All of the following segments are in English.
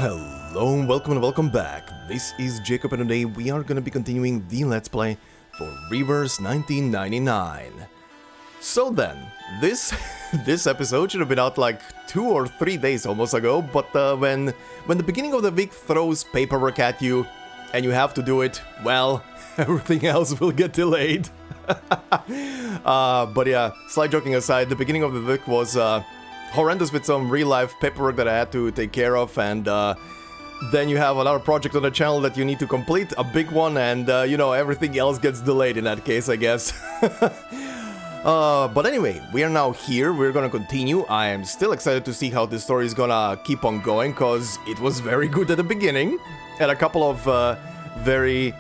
Hello and welcome back. This is Jacob and today we are going to be continuing the Let's Play for Reverse 1999. So then, this episode should have been out like 2 or 3 days almost ago, but when the beginning of the week throws paperwork at you and you have to do it, well, everything else will get delayed. But yeah, slight joking aside, the beginning of the week was horrendous with some real-life paperwork that I had to take care of, and then you have another project on the channel that you need to complete, a big one, and you know, everything else gets delayed in that case, I guess. But anyway, we are now here, we're gonna continue. I am still excited to see how this story is gonna keep on going, because it was very good at the beginning, and a couple of very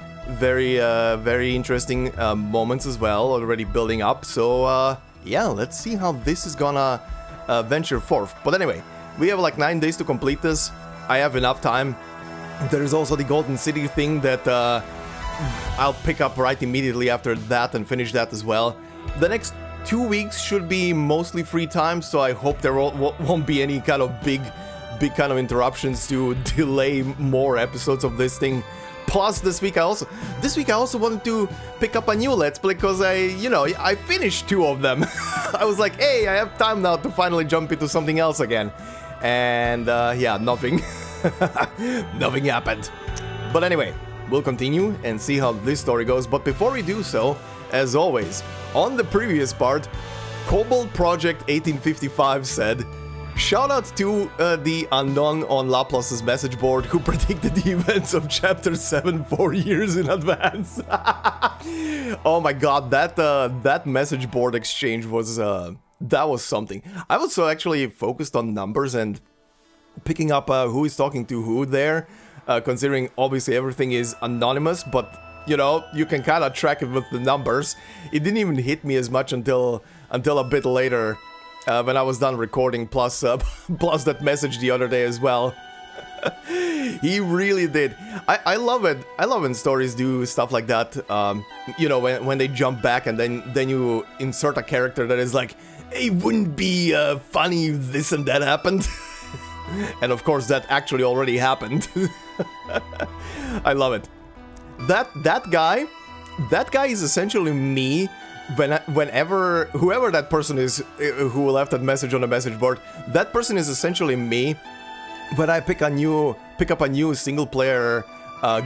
interesting moments as well, already building up, so yeah, let's see how this is gonna venture forth. But anyway, we have like 9 days to complete this. I have enough time. There's also the Golden City thing that I'll pick up right immediately after that and finish that as well. The next 2 weeks should be mostly free time, so I hope there won't be any kind of big kind of interruptions to delay more episodes of this thing. Plus, this week I also wanted to pick up a new Let's Play because I finished 2 of them. I was like, hey, I have time now to finally jump into something else again. And yeah, nothing. Nothing happened. But anyway, we'll continue and see how this story goes. But before we do so, as always, on the previous part, Kobold Project 1855 said, shout out to the unknown on Laplace's message board who predicted the events of Chapter 7 4 years in advance. Oh my god, that message board exchange was that was something. I was so actually focused on numbers and picking up who is talking to who there, considering obviously everything is anonymous, but you know, you can kind of track it with the numbers. It didn't even hit me as much until a bit later. When I was done recording, plus that message the other day as well. He really did. I love it. I love when stories do stuff like that. You know, when they jump back and then you insert a character that is like, hey, wouldn't be funny if this and that happened. And of course that actually already happened. I love it. That guy is essentially me. Whenever whoever that person is who left that message on the message board, that person is essentially me. When I pick up a new single player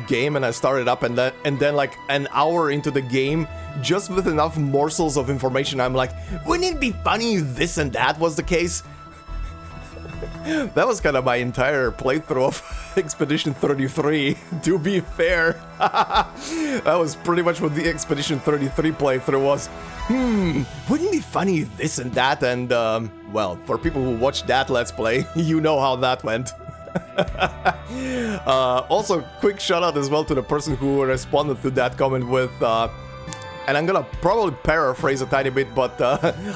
game and I start it up, and then like an hour into the game, just with enough morsels of information, I'm like, wouldn't it be funny if this and that was the case? That was kind of my entire playthrough of Expedition 33, to be fair. That was pretty much what the Expedition 33 playthrough was. Wouldn't it be funny if this and that, and well, for people who watched that Let's Play, you know how that went. Also, quick shout out as well to the person who responded to that comment with, and I'm gonna probably paraphrase a tiny bit, but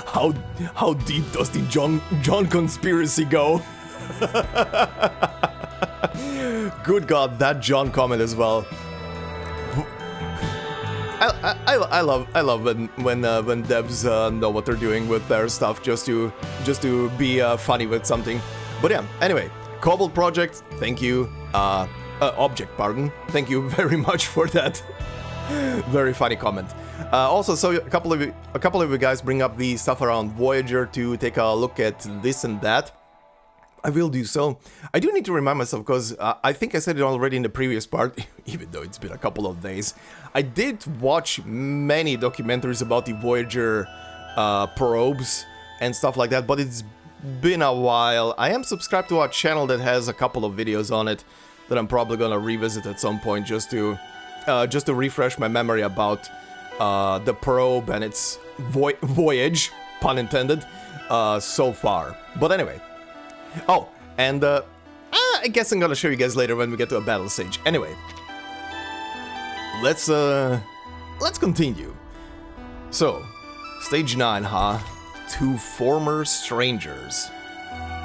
how deep does the John conspiracy go? Good God, that John comment as well. I love when devs know what they're doing with their stuff just to be funny with something. But yeah, anyway, Kobold Project, thank you. Object, pardon. Thank you very much for that very funny comment. Also, so a couple of you guys bring up the stuff around Voyager to take a look at this and that. I will do so. I do need to remind myself, because I think I said it already in the previous part, even though it's been a couple of days. I did watch many documentaries about the Voyager probes and stuff like that, but it's been a while. I am subscribed to a channel that has a couple of videos on it that I'm probably gonna revisit at some point just to refresh my memory about the probe and its voyage, pun intended, so far. But anyway. Oh, and I guess I'm gonna show you guys later when we get to a battle stage. Anyway, let's continue. So, stage 9, huh? 2 former strangers.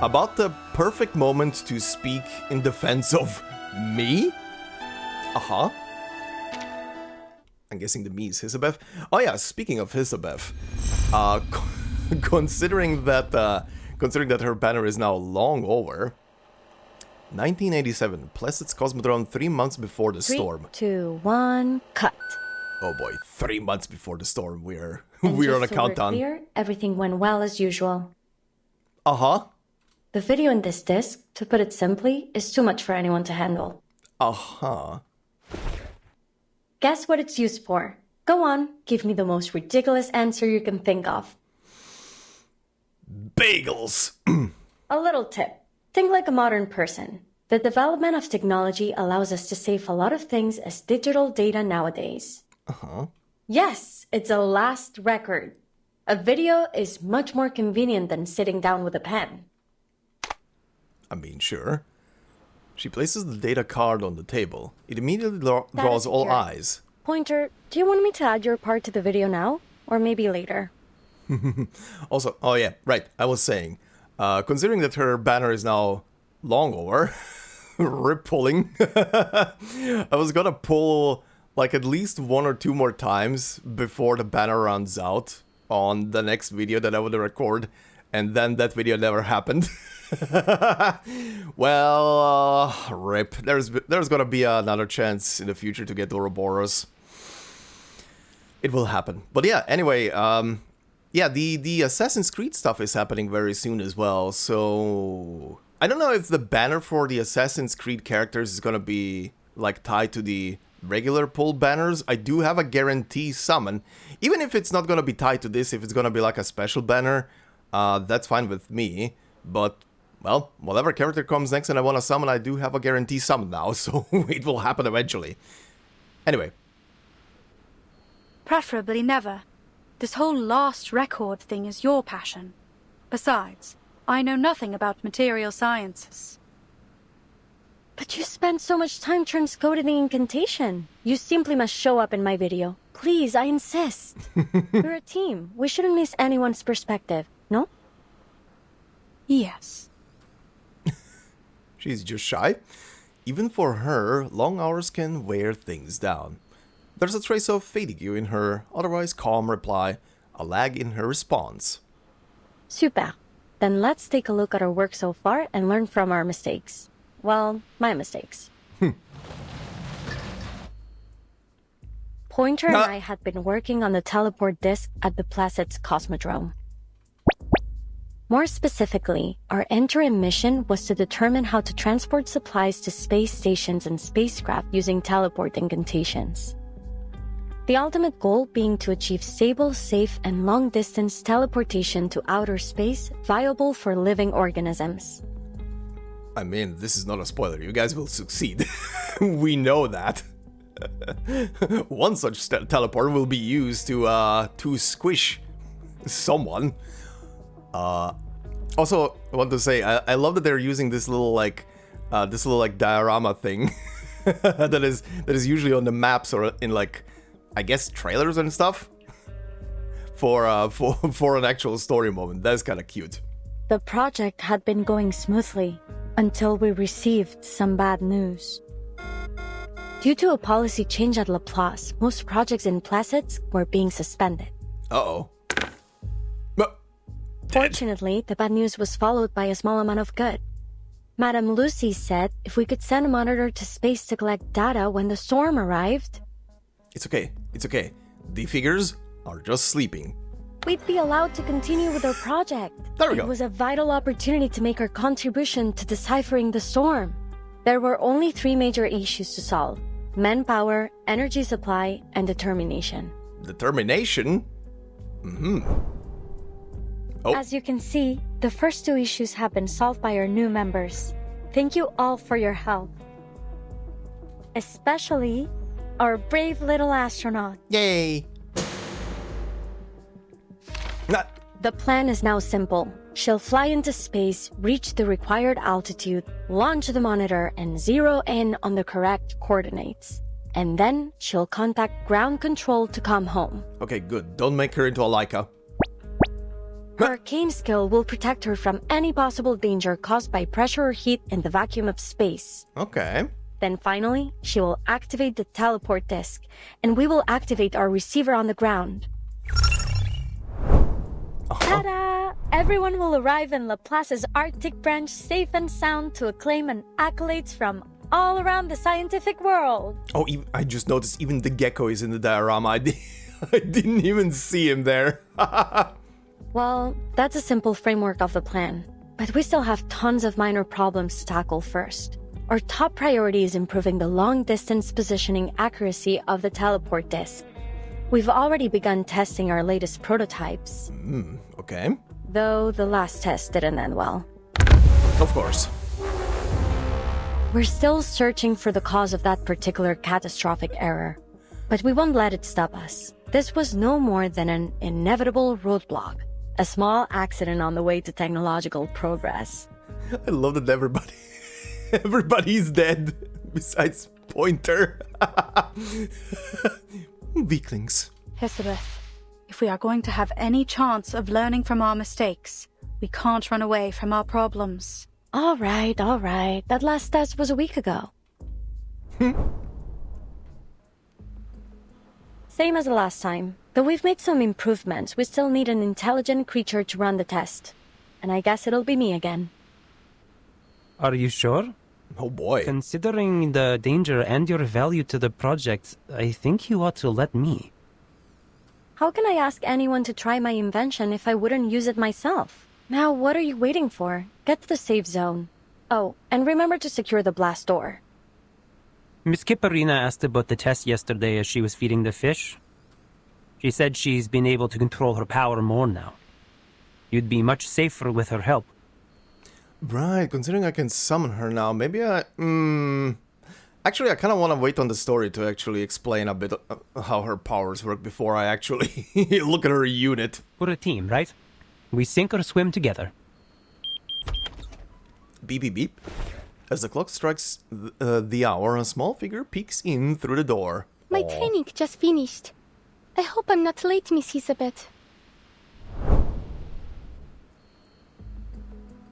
About the perfect moment to speak in defense of me? Uh-huh. I'm guessing the me is Hissabeth. Oh yeah, speaking of Hissabeth, considering that her banner is now long over, 1987. Placid's Cosmodrome 3 months before the storm. 3, 2, 1, cut. Oh boy, 3 months before the storm. We're And on a just so countdown. we're clear, everything went well as usual. Uh-huh. The video in this disc, to put it simply, is too much for anyone to handle. Uh-huh. Guess what it's used for? Go on, give me the most ridiculous answer you can think of. Bagels! A little tip. Think like a modern person. The development of technology allows us to save a lot of things as digital data nowadays. Uh-huh. Yes, it's a last record. A video is much more convenient than sitting down with a pen. I mean, sure. She places the data card on the table. It immediately draws all eyes. Pointer, do you want me to add your part to the video now? Or maybe later? Also, oh yeah, right, I was saying, considering that her banner is now long over, rip pulling, I was gonna pull like at least 1 or 2 more times before the banner runs out on the next video that I would record, and then that video never happened. Well, rip. There's gonna be another chance in the future to get Ouroboros. It will happen. But yeah, anyway, yeah, the Assassin's Creed stuff is happening very soon as well, so I don't know if the banner for the Assassin's Creed characters is gonna be like tied to the regular pull banners. I do have a guarantee summon, even if it's not gonna be tied to this. If it's gonna be like a special banner, that's fine with me. But well, whatever character comes next and I want to summon, I do have a guarantee summon now, so it will happen eventually. Anyway. Preferably never. This whole last record thing is your passion. Besides, I know nothing about material sciences. But you spent so much time transcoding the incantation. You simply must show up in my video. Please, I insist. We're a team. We shouldn't miss anyone's perspective, no? Yes. She's just shy. Even for her, long hours can wear things down. There's a trace of fatigue in her otherwise calm reply, a lag in her response. Super. Then let's take a look at our work so far and learn from our mistakes. Well, my mistakes. Pointer and I had been working on the teleport disk at the Placid's Cosmodrome. More specifically, our interim mission was to determine how to transport supplies to space stations and spacecraft using teleport incantations. The ultimate goal being to achieve stable, safe, and long-distance teleportation to outer space viable for living organisms. I mean, this is not a spoiler. You guys will succeed. We know that. One such teleport will be used to squish someone. Also, I want to say, I love that they're using this little like diorama thing that is usually on the maps or in like, I guess, trailers and stuff for an actual story moment. That's kind of cute. The project had been going smoothly until we received some bad news. Due to a policy change at Laplace, most projects in Placid's were being suspended. Uh-oh. Fortunately, the bad news was followed by a small amount of good. Madame Lucy said if we could send a monitor to space to collect data when the storm arrived... It's okay. It's okay. The figures are just sleeping. We'd be allowed to continue with our project. There we go. It was a vital opportunity to make our contribution to deciphering the storm. There were only 3 major issues to solve: manpower, energy supply, and determination. Determination? Oh. As you can see, the first 2 issues have been solved by our new members. Thank you all for your help. Especially our brave little astronaut. Yay! The plan is now simple. She'll fly into space, reach the required altitude, launch the monitor, and zero in on the correct coordinates. And then she'll contact ground control to come home. Okay, good. Don't make her into a Laika. Her arcane skill will protect her from any possible danger caused by pressure or heat in the vacuum of space. Okay. Then finally, she will activate the teleport disk, and we will activate our receiver on the ground. Ta-da! Everyone will arrive in Laplace's Arctic branch safe and sound to acclaim and accolades from all around the scientific world. Oh, I just noticed even the gecko is in the diorama. I didn't even see him there. Well, that's a simple framework of the plan. But we still have tons of minor problems to tackle first. Our top priority is improving the long-distance positioning accuracy of the teleport disk. We've already begun testing our latest prototypes. Okay. Though the last test didn't end well. Of course. We're still searching for the cause of that particular catastrophic error. But we won't let it stop us. This was no more than an inevitable roadblock. A small accident on the way to technological progress. I love that everybody's dead, besides Pointer. Weaklings. Hissabeth, if we are going to have any chance of learning from our mistakes, we can't run away from our problems. All right. That last test was a week ago. Same as the last time. Though we've made some improvements, we still need an intelligent creature to run the test. And I guess it'll be me again. Are you sure? Oh boy. Considering the danger and your value to the project, I think you ought to let me. How can I ask anyone to try my invention if I wouldn't use it myself? Now, what are you waiting for? Get to the safe zone. Oh, and remember to secure the blast door. Miss Kiperina asked about the test yesterday as she was feeding the fish. She said she's been able to control her power more now. You'd be much safer with her help. Right, considering I can summon her now, maybe Actually, I kind of want to wait on the story to actually explain a bit how her powers work before I actually look at her unit. We're a team, right? We sink or swim together. Beep, beep, beep. As the clock strikes the hour, a small figure peeks in through the door. My training just finished. I hope I'm not late, Miss Hissabeth.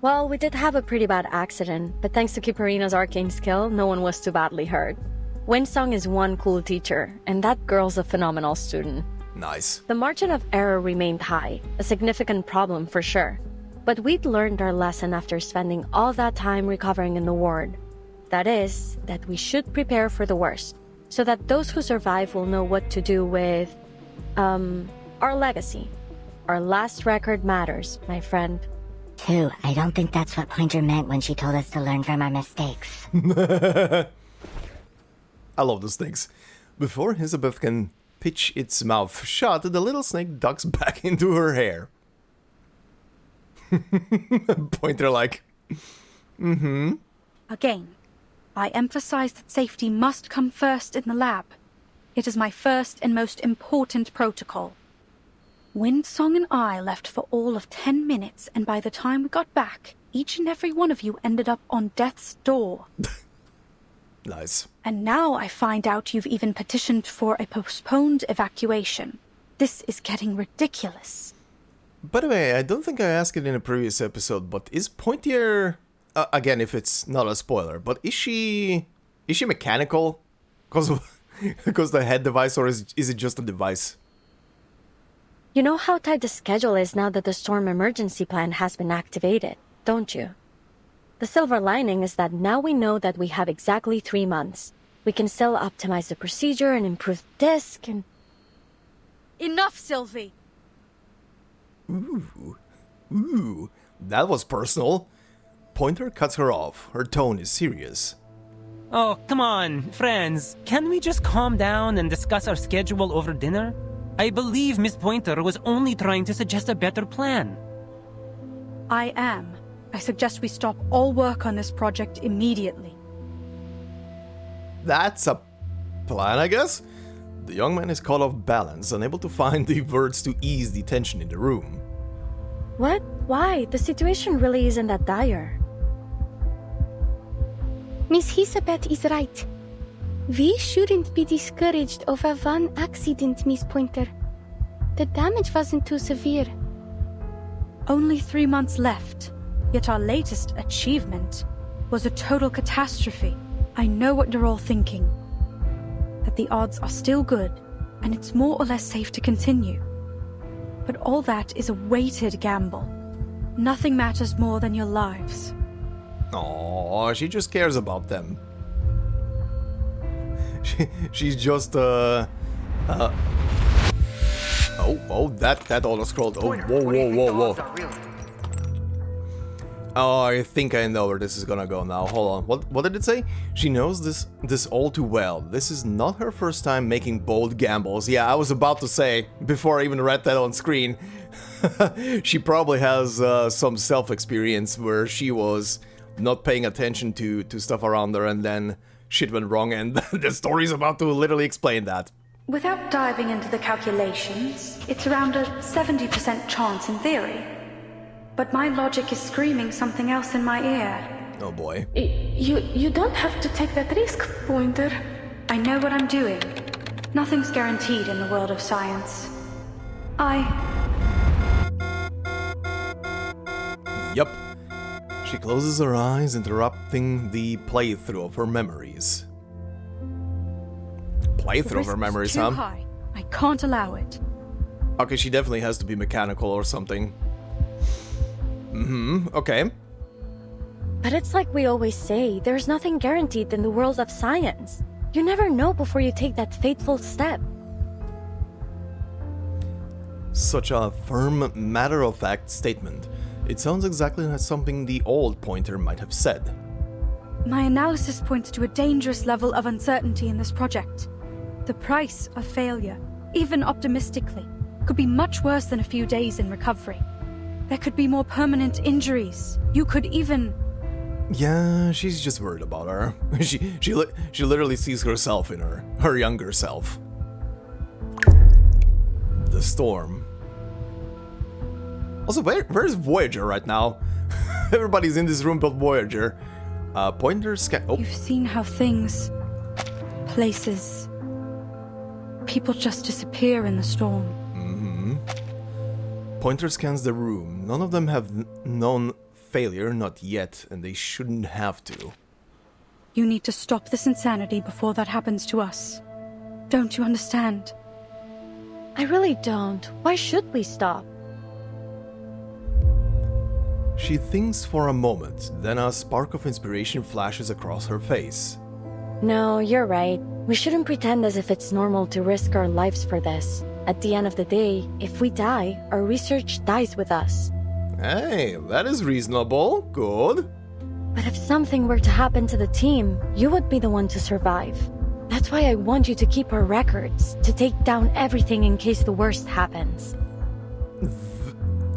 Well, we did have a pretty bad accident, but thanks to Kiperina's arcane skill, no one was too badly hurt. Windsong is one cool teacher, and that girl's a phenomenal student. Nice. The margin of error remained high, a significant problem for sure. But we'd learned our lesson after spending all that time recovering in the ward. That is, that we should prepare for the worst, so that those who survive will know what to do with, our legacy. Our last record matters, my friend. I don't think that's what Pointer meant when she told us to learn from our mistakes. I love those things. Before Hissabeth can pitch its mouth shut, the little snake ducks back into her hair. Pointer like, Again, I emphasize that safety must come first in the lab. It is my first and most important protocol. Windsong and I left for all of 10 minutes, and by the time we got back, each and every one of you ended up on death's door. Nice. And now I find out you've even petitioned for a postponed evacuation. This is getting ridiculous. By the way, I don't think I asked it in a previous episode, but is Pointier, again, if it's not a spoiler, but is she mechanical? Because the head device, or is it just a device? You know how tight the schedule is now that the storm emergency plan has been activated, don't you? The silver lining is that now we know that we have exactly 3 months. We can still optimize the procedure and improve the disk and... Enough, Sylvie! Ooh, that was personal. Pointer cuts her off. Her tone is serious. Oh, come on, friends. Can we just calm down and discuss our schedule over dinner? I believe Miss Pointer was only trying to suggest a better plan. I am. I suggest we stop all work on this project immediately. That's a plan, I guess? The young man is caught off balance, unable to find the words to ease the tension in the room. What? Why? The situation really isn't that dire. Miss Hissabeth is right. We shouldn't be discouraged over one accident, Miss Pointer. The damage wasn't too severe. Only 3 months left, yet our latest achievement was a total catastrophe. I know what you're all thinking. That the odds are still good, and it's more or less safe to continue. But all that is a weighted gamble. Nothing matters more than your lives. Oh, she just cares about them. She's just oh, that auto scrolled. Oh, whoa. Oh, I think I know where this is gonna go now. Hold on. What did it say? She knows this all too well. This is not her first time making bold gambles. Yeah, I was about to say before I even read that on screen. She probably has some self-experience where she was not paying attention to stuff around her and then shit went wrong, and the story's about to literally explain that. Without diving into the calculations, it's around a 70% chance in theory. But my logic is screaming something else in my ear. Oh boy. You don't have to take that risk, Pointer. I know what I'm doing. Nothing's guaranteed in the world of science. Yup. She closes her eyes, interrupting the playthrough of her memories. Playthrough of her memories, huh? Too high. I can't allow it. Okay, she definitely has to be mechanical or something. Okay. But it's like we always say, there's nothing guaranteed in the world of science. You never know before you take that fateful step. Such a firm, matter-of-fact statement. It sounds exactly like something the old Pointer might have said. My analysis points to a dangerous level of uncertainty in this project. The price of failure, even optimistically, could be much worse than a few days in recovery. There could be more permanent injuries. You could even... Yeah, she's just worried about her. She literally sees herself in her younger self. The storm. Also, where's Voyager right now? Everybody's in this room but Voyager. Pointer scan... Oh. You've seen how things... places... people just disappear in the storm. Pointer scans the room. None of them have known failure, not yet, and they shouldn't have to. You need to stop this insanity before that happens to us. Don't you understand? I really don't. Why should we stop? She thinks for a moment, then a spark of inspiration flashes across her face. No, you're right. We shouldn't pretend as if it's normal to risk our lives for this. At the end of the day, if we die, our research dies with us. Hey, that is reasonable. Good. But if something were to happen to the team, you would be the one to survive. That's why I want you to keep our records, to take down everything in case the worst happens.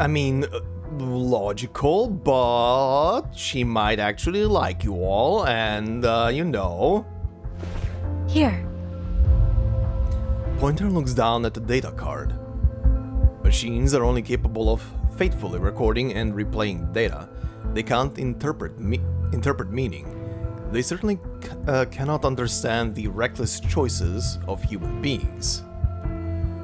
I mean, logical, but she might actually like you all, and, you know... Here. Pointer looks down at the data card. Machines are only capable of faithfully recording and replaying data. They can't interpret meaning. They certainly cannot understand the reckless choices of human beings.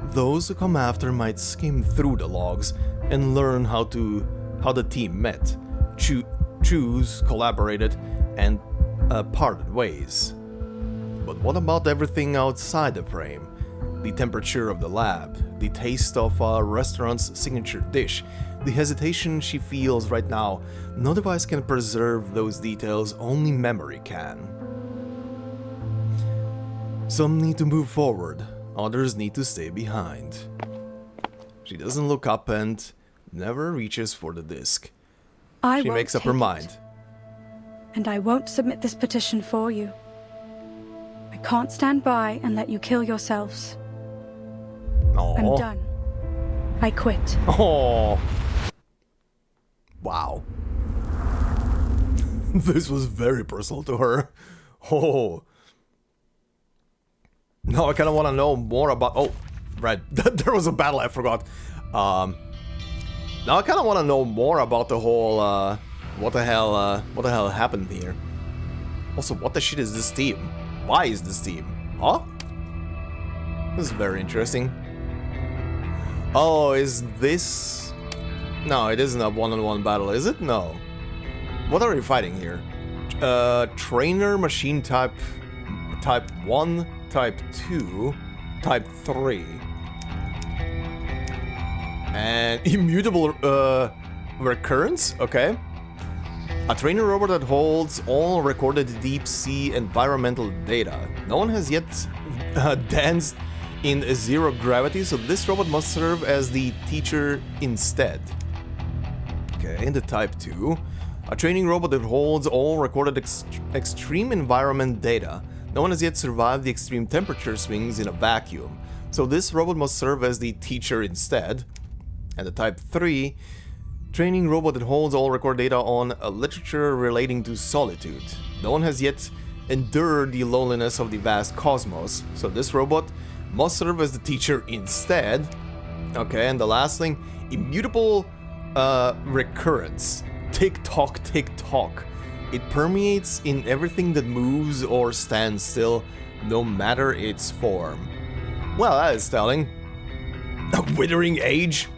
Those who come after might skim through the logs and learn how the team met, choose, collaborated, and parted ways. But what about everything outside the frame? The temperature of the lab, the taste of a restaurant's signature dish, the hesitation she feels right now. No device can preserve those details, only memory can. Some need to move forward, others need to stay behind. She doesn't look up and never reaches for the disc. She makes up her mind. And I won't submit this petition for you. I can't stand by and let you kill yourselves. Aww. I'm done. I quit. Oh. Wow. This was very personal to her. Oh. Now I kind of want to know more about... Oh, right. There was a battle, I forgot. Now I kind of want to know more about the whole... What the hell happened here? Also, what the shit is this team? Why is this team? Huh? This is very interesting. Oh, is this... No, it isn't a one-on-one battle, is it? No. What are you fighting here? Trainer, machine type 1, type 2, type 3. And immutable recurrence, okay. A training robot that holds all recorded deep sea environmental data. No one has yet danced in zero gravity, so this robot must serve as the teacher instead. Okay, the type 2. A training robot that holds all recorded extreme environment data. No one has yet survived the extreme temperature swings in a vacuum, so this robot must serve as the teacher instead. And the type 3. Training robot that holds all record data on literature relating to solitude. No one has yet endured the loneliness of the vast cosmos, so this robot must serve as the teacher instead. Okay, and the last thing, immutable recurrence. Tick-tock, tick-tock. It permeates in everything that moves or stands still, no matter its form. Well, that is telling. A withering age?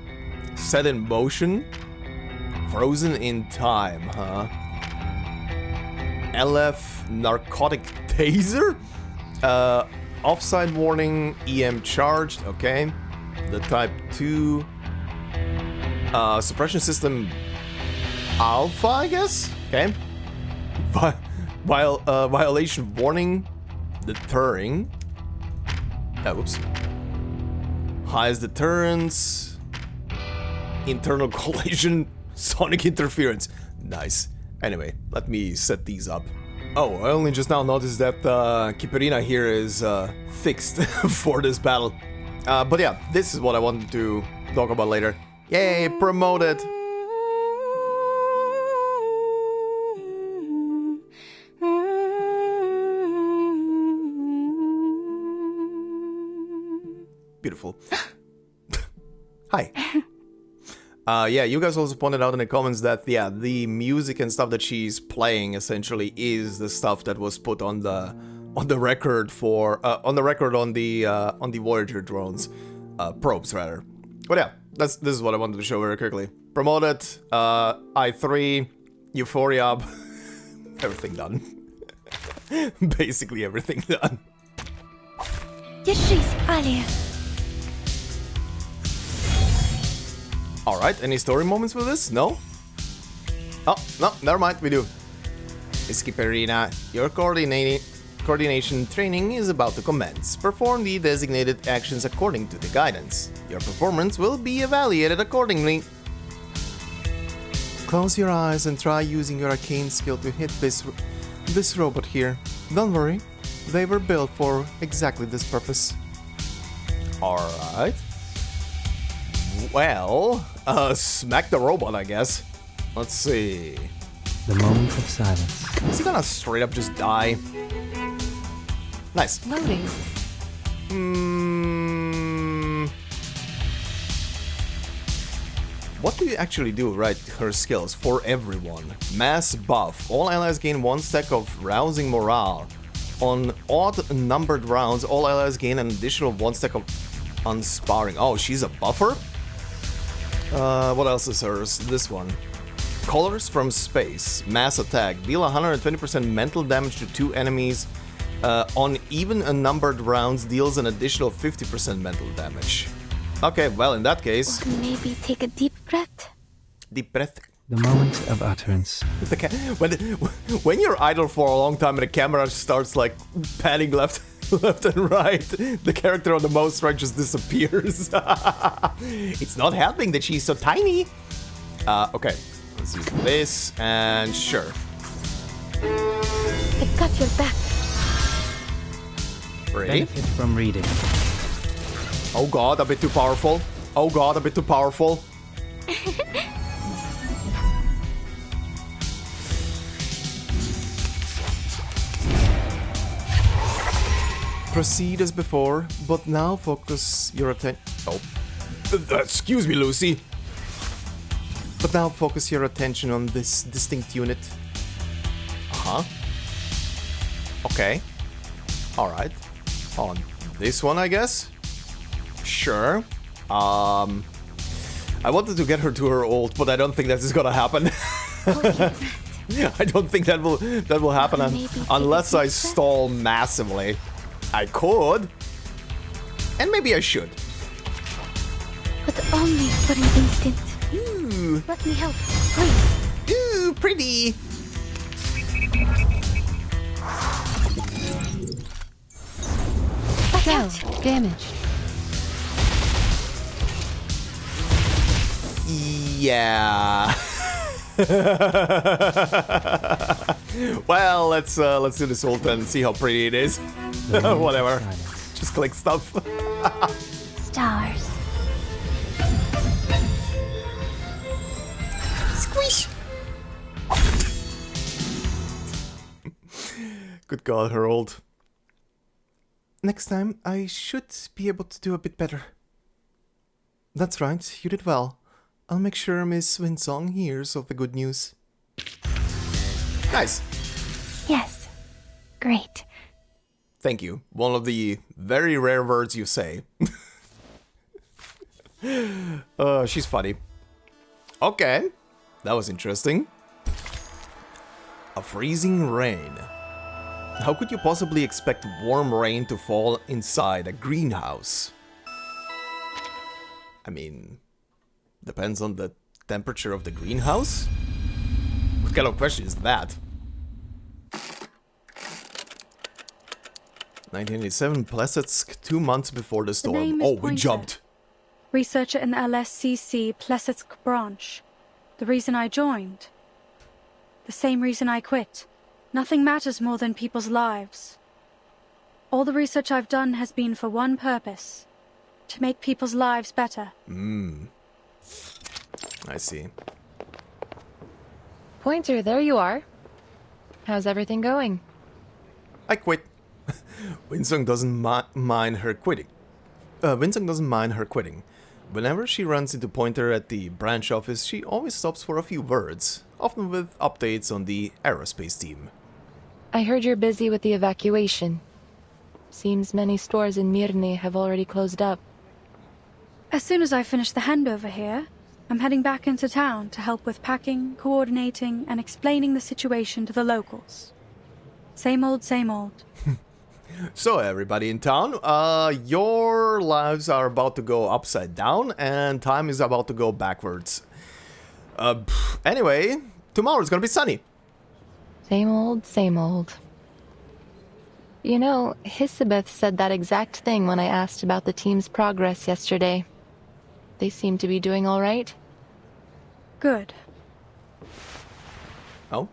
Set in motion? Frozen in time, huh? LF narcotic taser? Offside warning, EM charged, okay. The type 2 suppression system alpha, I guess? Okay. Violation warning, deterring. Whoops. Highest deterrence, internal collision, sonic interference. Nice. Anyway, let me set these up. Oh, I only just now noticed that Kiperina here is fixed for this battle. But yeah, this is what I wanted to talk about later. Yay, promoted! Beautiful. Hi. Yeah, you guys also pointed out in the comments that, yeah, the music and stuff that she's playing essentially is the stuff that was put on the record for on the Voyager drones, probes rather. But yeah, this is what I wanted to show very quickly. Promoted, I3, Euphoria, everything done. Basically everything done. Alright, any story moments with this? No? Oh, no, never mind, we do. Miss Kiperina, your coordination training is about to commence. Perform the designated actions according to the guidance. Your performance will be evaluated accordingly. Close your eyes and try using your arcane skill to hit this robot here. Don't worry, they were built for exactly this purpose. Alright. Well, smack the robot, I guess. Let's see. The moment of silence. Is he gonna straight up just die? Nice. Loading. What do you actually do, right? Her skills for everyone. Mass buff. All allies gain 1 stack of rousing morale. On odd numbered rounds, all allies gain an additional 1 stack of unsparring. Oh, she's a buffer? What else is hers? This one. Colors from space. Mass attack. Deal 120% mental damage to 2 enemies. On even numbered rounds, deals an additional 50% mental damage. Okay, well, in that case... Or maybe take a deep breath. Deep breath. The moment of utterance. When you're idle for a long time and the camera starts like panning left and right, the character on the most right just disappears. It's not helping that she's so tiny. Okay, let's use this and sure. I've got your back. Ready? Benefit from reading. Oh god, a bit too powerful. Oh god, a bit too powerful. Proceed as before, but now focus your attention. Oh, excuse me, Lucy. But now focus your attention on this distinct unit. Okay. Alright. On this one, I guess? Sure. I wanted to get her to her ult, but I don't think that is gonna happen. I don't think that will happen unless I stall massively. I could. And maybe I should. but only for an instant. Ooh, Let me help, please. ooh, pretty. Watch Shell out. damaged. Yeah. Well, let's do this ult and see how pretty it is. Whatever. Just click stuff. Stars. Squish. Good God, her ult. Next time, I should be able to do a bit better. That's right, you did well. I'll make sure Miss Winsong hears of the good news. Nice. Yes. Great. Thank you. One of the very rare words you say. She's funny. Okay, that was interesting. A freezing rain. How could you possibly expect warm rain to fall inside a greenhouse? I mean, depends on the temperature of the greenhouse? What kind of question is that? 1987, Plesetsk, 2 months before the storm. name is Oh, we Pointer. jumped. Researcher in the LSCC Plesetsk branch. The reason I joined. The same reason I quit. Nothing matters more than people's lives. All the research I've done has been for one purpose. To make people's lives better. I see. Pointer, there you are. How's everything going? I quit. Winsong doesn't mind her quitting. Winsong doesn't mind her quitting. Whenever she runs into Pointer at the branch office, she always stops for a few words, often with updates on the aerospace team. I heard you're busy with the evacuation. Seems many stores in Mirny have already closed up. As soon as I finish the handover here, I'm heading back into town to help with packing, coordinating, and explaining the situation to the locals. Same old, same old. So everybody in town, your lives are about to go upside down and time is about to go backwards. Anyway, tomorrow is gonna be sunny. Same old, same old. You know, Hissabeth said that exact thing when I asked about the team's progress yesterday. They seem to be doing all right. Good. Oh,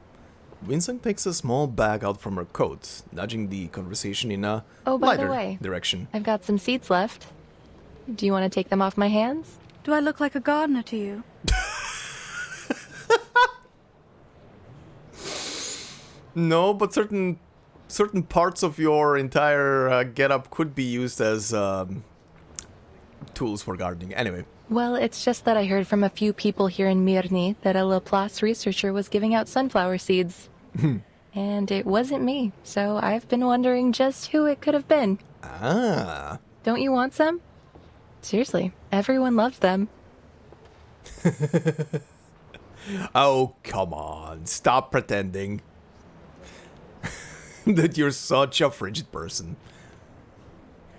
Winsong takes a small bag out from her coat, nudging the conversation in a Oh, by the lighter way, direction. I've got some seeds left. Do you want to take them off my hands? Do I look like a gardener to you? No, but certain parts of your entire getup could be used as tools for gardening. Anyway. Well, it's just that I heard from a few people here in Mirny that a Laplace researcher was giving out sunflower seeds. And it wasn't me, so I've been wondering just who it could have been. Ah. Don't you want some? Seriously, everyone loves them. Oh, come on. Stop pretending that you're such a frigid person.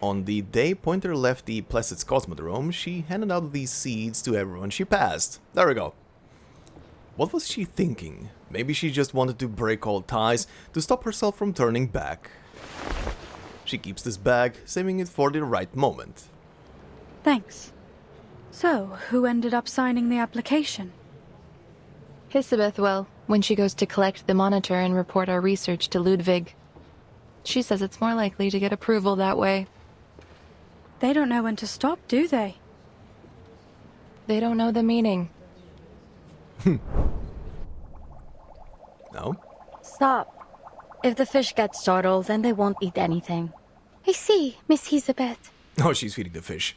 On the day Pointer left the Plesetsk Cosmodrome, she handed out these seeds to everyone she passed. There we go. What was she thinking? Maybe she just wanted to break all ties to stop herself from turning back. She keeps this bag, saving it for the right moment. Thanks. So, who ended up signing the application? Hissabeth will, when she goes to collect the monitor and report our research to Ludwig. She says it's more likely to get approval that way. They don't know when to stop, do they? They don't know the meaning. No? Stop. If the fish get startled, then they won't eat anything. I see, Miss Hissabeth. Oh, she's feeding the fish.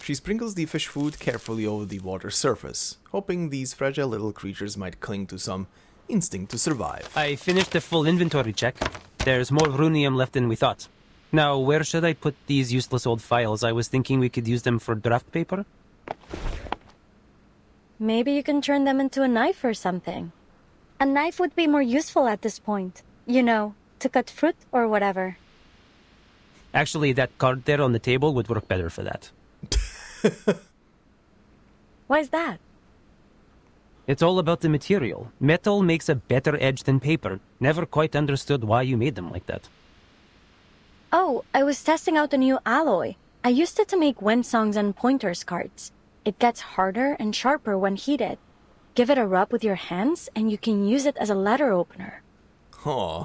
She sprinkles the fish food carefully over the water's surface, hoping these fragile little creatures might cling to some instinct to survive. I finished a full inventory check. There's more runium left than we thought. Now, where should I put these useless old files? I was thinking we could use them for draft paper. Maybe you can turn them into a knife or something. A knife would be more useful at this point. You know, to cut fruit or whatever. Actually, that card there on the table would work better for that. Why is that? It's all about the material. Metal makes a better edge than paper. Never quite understood why you made them like that. Oh, I was testing out a new alloy. I used it to make wind songs and pointers cards. It gets harder and sharper when heated. Give it a rub with your hands and you can use it as a letter opener. Huh.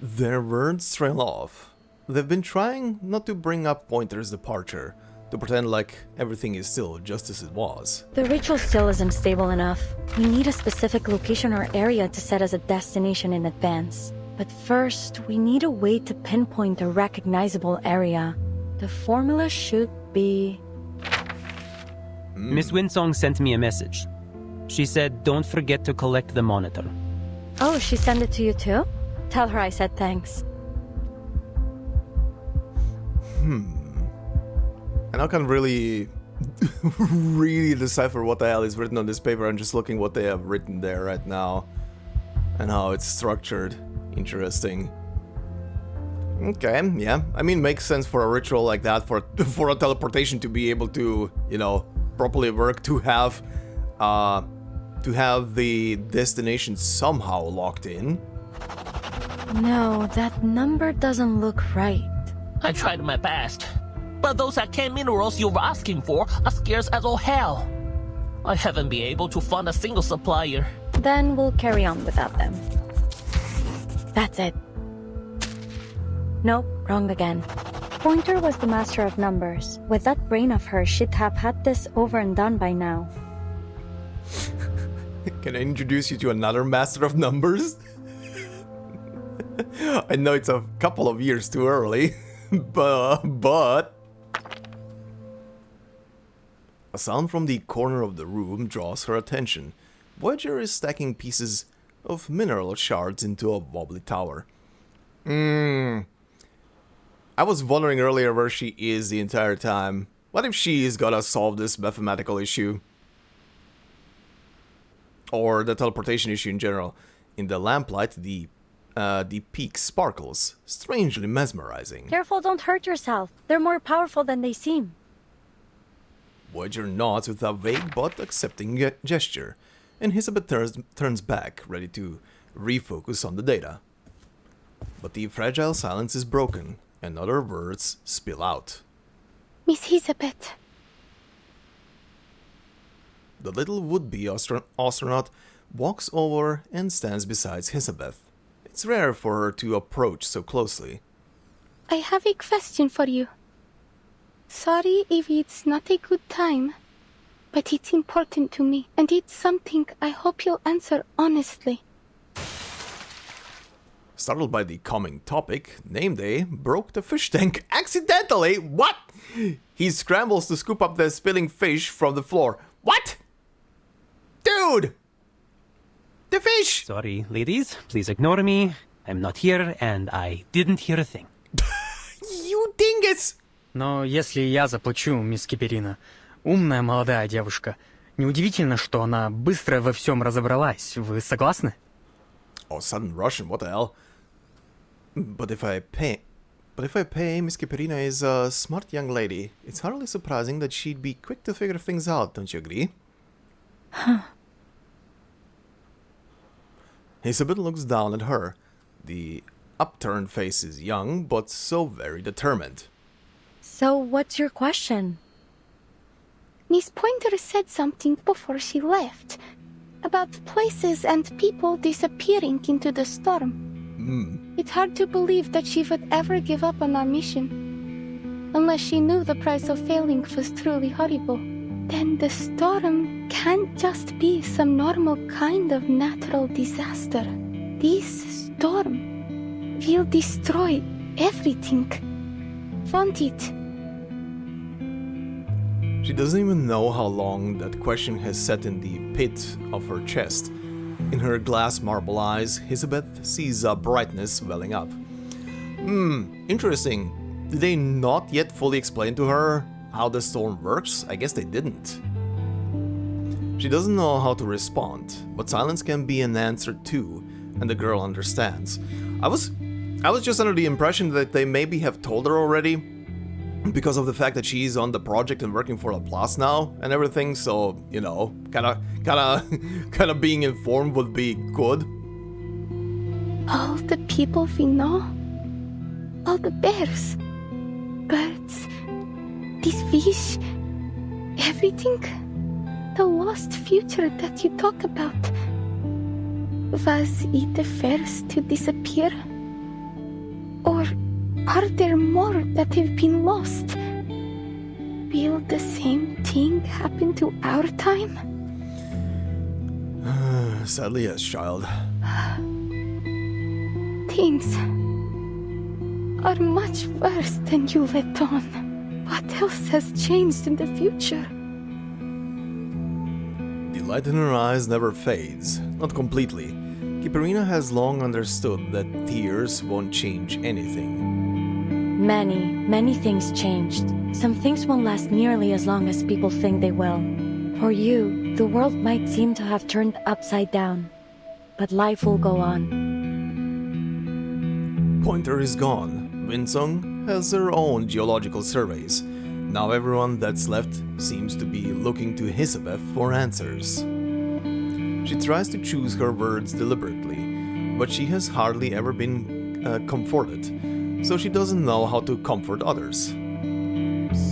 Their words trail off. They've been trying not to bring up Pointer's departure, to pretend like everything is still just as it was. The ritual still isn't stable enough. We need a specific location or area to set as a destination in advance. But first, we need a way to pinpoint a recognizable area. The formula should be... Miss Windsong sent me a message. She said, don't forget to collect the monitor. Oh, she sent it to you too? Tell her I said thanks. And I can't really decipher what the hell is written on this paper. I'm just looking what they have written there right now. And how it's structured. Interesting. Okay, yeah. I mean, makes sense for a ritual like that, for a teleportation to be able to, you know, properly work, to have the destination somehow locked in. No, that number doesn't look right. I tried my best, but those arcane minerals you were asking for are scarce as all hell. I haven't been able to find a single supplier. Then we'll carry on without them. That's it. Nope, wrong again. Pointer was the master of numbers. With that brain of hers, she'd have had this over and done by now. Can I introduce you to another master of numbers? I know it's a couple of years too early, but... A sound from the corner of the room draws her attention. Voyager is stacking pieces of mineral shards into a wobbly tower. I was wondering earlier where she is the entire time. What if she is gonna solve this mathematical issue? Or the teleportation issue in general. In the lamplight, the peak sparkles, strangely mesmerizing. Careful, don't hurt yourself. They're more powerful than they seem. Voyager nods with a vague but accepting gesture, and Hissabeth turns back, ready to refocus on the data. But the fragile silence is broken, and other words spill out. Miss Hissabeth. The little would-be astronaut walks over and stands beside Hissabeth. It's rare for her to approach so closely. I have a question for you. Sorry if it's not a good time, but it's important to me, and it's something I hope you'll answer honestly. Startled by the coming topic, Nameday broke the fish tank accidentally. What? He scrambles to scoop up the spilling fish from the floor. What? Dude! The fish! Sorry, ladies. Please ignore me. I'm not here, and I didn't hear a thing. You dingus! Но если я заплачу, мисс Киперина, умная молодая девушка, неудивительно, что она быстро во всем разобралась. Вы согласны? Oh, sudden Russian, what the hell? But if I pay, Miss Kiperina is a smart young lady. It's hardly surprising that she'd be quick to figure things out, don't you agree? Huh. Hissabeth looks down at her. The upturned face is young, but so very determined. So, what's your question? Miss Pointer said something before she left about places and people disappearing into the storm. It's hard to believe that she would ever give up on our mission. Unless she knew the price of failing was truly horrible. Then the storm can't just be some normal kind of natural disaster. This storm will destroy everything. Won't it? She doesn't even know how long that question has sat in the pit of her chest. In her glass marble eyes, Hissabeth sees a brightness welling up. Interesting. Did they not yet fully explain to her how the storm works? I guess they didn't. She doesn't know how to respond, but silence can be an answer too, and the girl understands. I was just under the impression that they maybe have told her already, because of the fact that she's on the project and working for Laplace now and everything, so, you know, kinda being informed would be good. All the people we know, all the bears, birds, these fish, everything, the lost future that you talk about. Was it the first to disappear? Or are there more that have been lost? Will the same thing happen to our time? Sadly, yes, child. Things are much worse than you let on. What else has changed in the future? The light in her eyes never fades. Not completely. Kiperina has long understood that tears won't change anything. Many things changed. Some things won't last nearly as long as people think they will. For you, the world might seem to have turned upside down, but life will go on. Pointer is gone. Winsong has her own geological surveys. Now everyone that's left seems to be looking to Hissabeth for answers. She tries to choose her words deliberately, but she has hardly ever been comforted, so she doesn't know how to comfort others.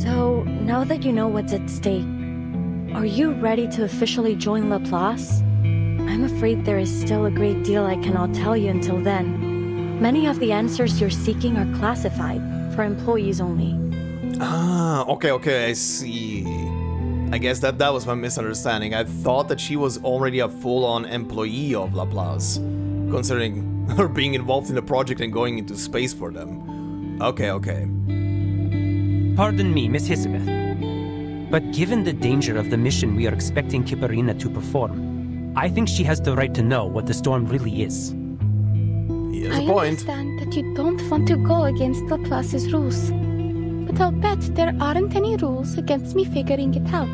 So, now that you know what's at stake, are you ready to officially join Laplace? I'm afraid there is still a great deal I cannot tell you until then. Many of the answers you're seeking are classified, for employees only. Ah, okay, I see. I guess that was my misunderstanding. I thought that she was already a full-on employee of Laplace, considering her being involved in the project and going into space for them. Okay. Pardon me, Miss Hissabeth, but given the danger of the mission we are expecting Kiperina to perform, I think she has the right to know what the storm really is. He has I a point. understand that you don't want to go against Laplace's rules. But I'll bet there aren't any rules against me figuring it out.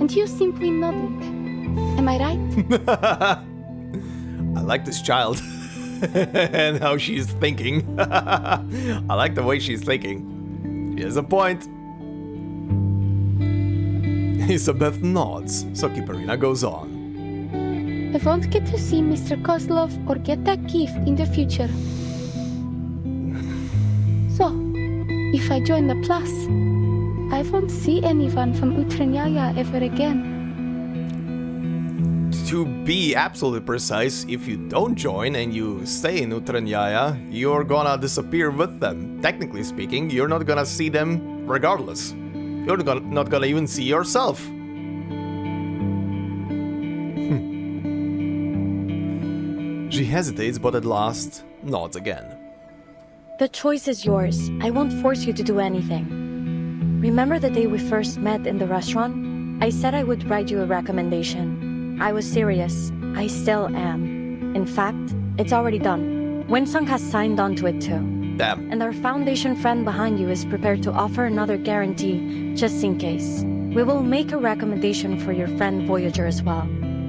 And you simply nodding. Am I right? I like this child. And how she's thinking. I like the way she's thinking. She has a point. Hissabeth nods, so Kiperina goes on. I won't get to see Mr. Kozlov or get that gift in the future. So, if I join Laplace, I won't see anyone from Utranyaya ever again. To be absolutely precise, if you don't join and you stay in Utranyaya, you're gonna disappear with them. Technically speaking, you're not gonna see them regardless. You're not gonna even see yourself. She hesitates, but at last nods again. The choice is yours. I won't force you to do anything. Remember the day we first met in the restaurant? I said I would write you a recommendation. I was serious. I still am. In fact, it's already done. Winsong has signed on to it too. Damn. And our Foundation friend behind you is prepared to offer another guarantee, just in case. We will make a recommendation for your friend Voyager as well.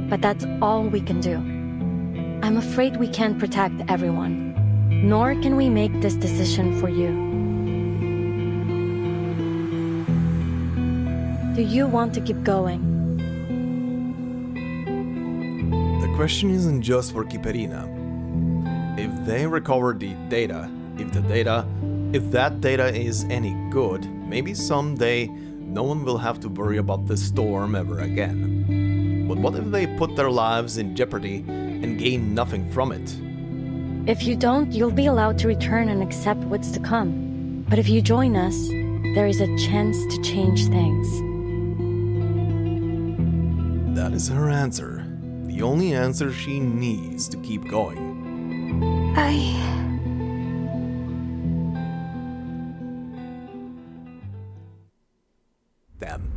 But that's all we can do. I'm afraid we can't protect everyone. Nor can we make this decision for you. Do you want to keep going? The question isn't just for Kiperina. If they recover the data, if that data is any good, maybe someday no one will have to worry about the storm ever again. But what if they put their lives in jeopardy and gain nothing from it? If you don't, you'll be allowed to return and accept what's to come. But if you join us, there is a chance to change things. That is her answer. The only answer she needs to keep going. Damn.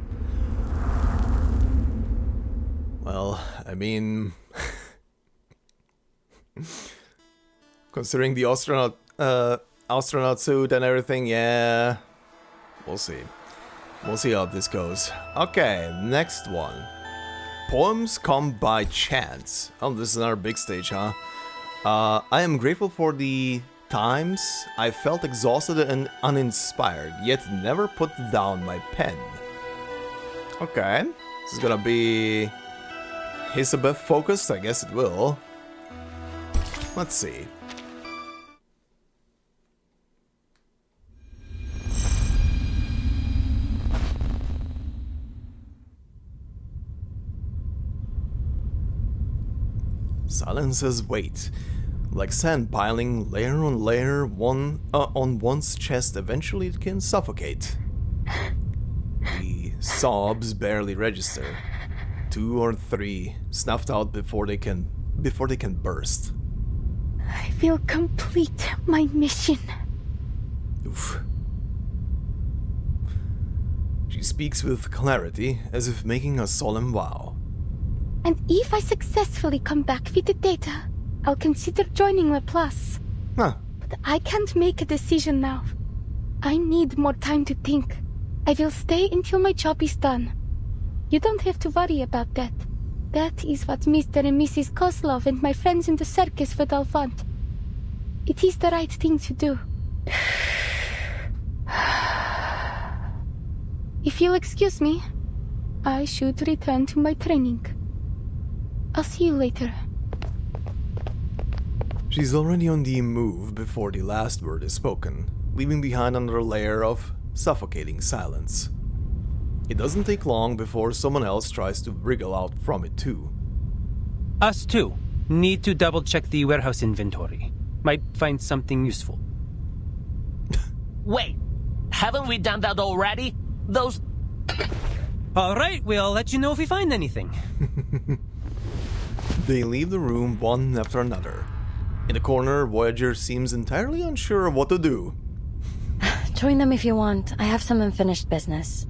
Well, I mean... considering the astronaut suit and everything, yeah... We'll see. We'll see how this goes. Okay, next one. Poems come by chance. Oh, this is another big stage, huh? I am grateful for the times I felt exhausted and uninspired, yet never put down my pen. Okay, this is gonna be Hissabeth focused, I guess it will. Let's see. Silence's weight, like sand piling layer on layer on one's chest, eventually it can suffocate. The sobs barely register. 2 or 3 snuffed out before they can burst. I feel complete my mission. Oof. She speaks with clarity, as if making a solemn vow. And if I successfully come back with the data, I'll consider joining Laplace. Huh. But I can't make a decision now. I need more time to think. I will stay until my job is done. You don't have to worry about that. That is what Mr. and Mrs. Kozlov and my friends in the circus would all want. It is the right thing to do. If you'll excuse me, I should return to my training. I'll see you later. She's already on the move before the last word is spoken, leaving behind another layer of suffocating silence. It doesn't take long before someone else tries to wriggle out from it too. Us too. Need to double-check the warehouse inventory. Might find something useful. Wait, haven't we done that already? Those... Alright, we'll let you know if we find anything. They leave the room one after another. In the corner, Voyager seems entirely unsure of what to do. Join them if you want. I have some unfinished business.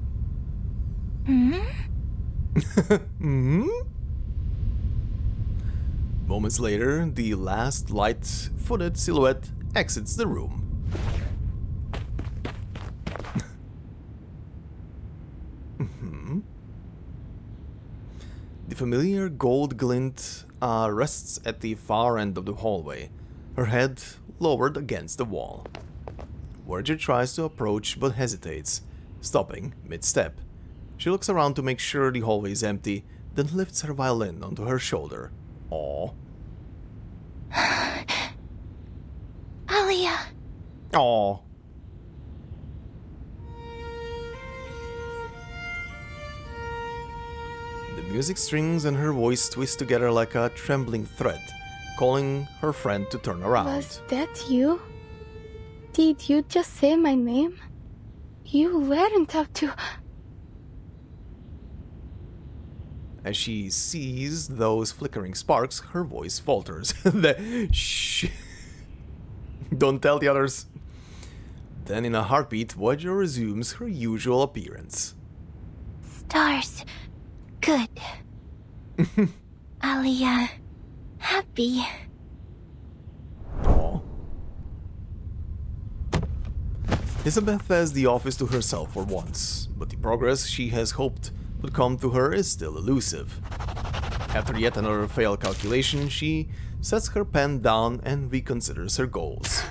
Moments later, the last light-footed silhouette exits the room. The familiar gold glint rests at the far end of the hallway, her head lowered against the wall. Voyager tries to approach but hesitates, stopping mid-step. She looks around to make sure the hallway is empty, then lifts her violin onto her shoulder. Aww. Alia! Aww. The music strings and her voice twist together like a trembling thread, calling her friend to turn around. Was that you? Did you just say my name? You weren't out to... As she sees those flickering sparks, her voice falters. Shh. Don't tell the others. Then in a heartbeat, Voyager resumes her usual appearance. Stars. Good. Alia. Happy. Aww. Hissabeth has the office to herself for once, but the progress she has hoped would come to her is still elusive. After yet another failed calculation, she sets her pen down and reconsiders her goals.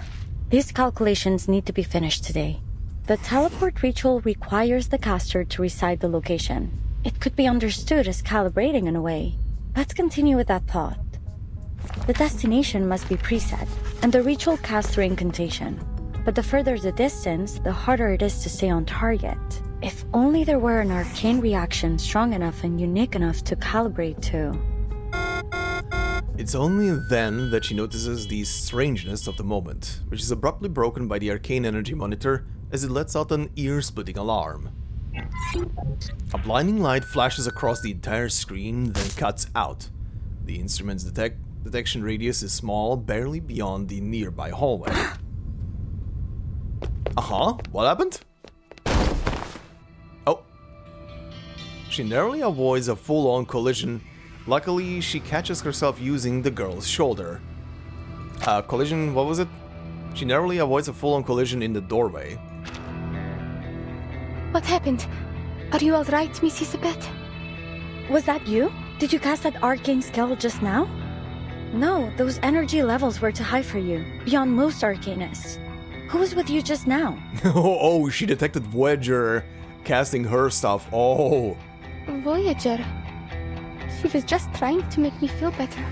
These calculations need to be finished today. The teleport ritual requires the caster to recite the location. It could be understood as calibrating in a way. Let's continue with that thought. The destination must be preset, and the ritual casts through incantation. But the further the distance, the harder it is to stay on target. If only there were an arcane reaction strong enough and unique enough to calibrate to. It's only then that she notices the strangeness of the moment, which is abruptly broken by the arcane energy monitor as it lets out an ear-splitting alarm. A blinding light flashes across the entire screen, then cuts out. The instrument's detection radius is small, barely beyond the nearby hallway. What happened? Oh. She narrowly avoids a full-on collision. Luckily, she catches herself using the girl's shoulder. Collision, what was it? She narrowly avoids a full-on collision in the doorway. What happened? Are you alright, Miss Hissabeth? Was that you? Did you cast that arcane skill just now? No, those energy levels were too high for you, beyond most Arcanists. Who was with you just now? Oh, she detected Voyager casting her stuff. Oh. Voyager. She was just trying to make me feel better.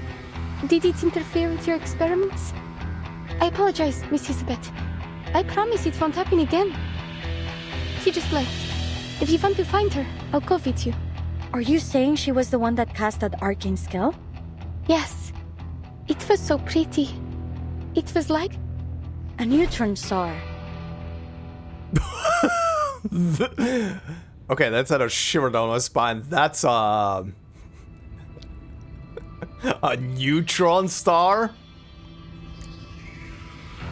Did it interfere with your experiments? I apologize, Miss Hissabeth. I promise it won't happen again. She just left. If you want to find her, I'll go with you. Are you saying she was the one that cast that arcane skill? Yes. It was so pretty. It was like a neutron star. Okay, that's had a shiver down my spine. That's a neutron star?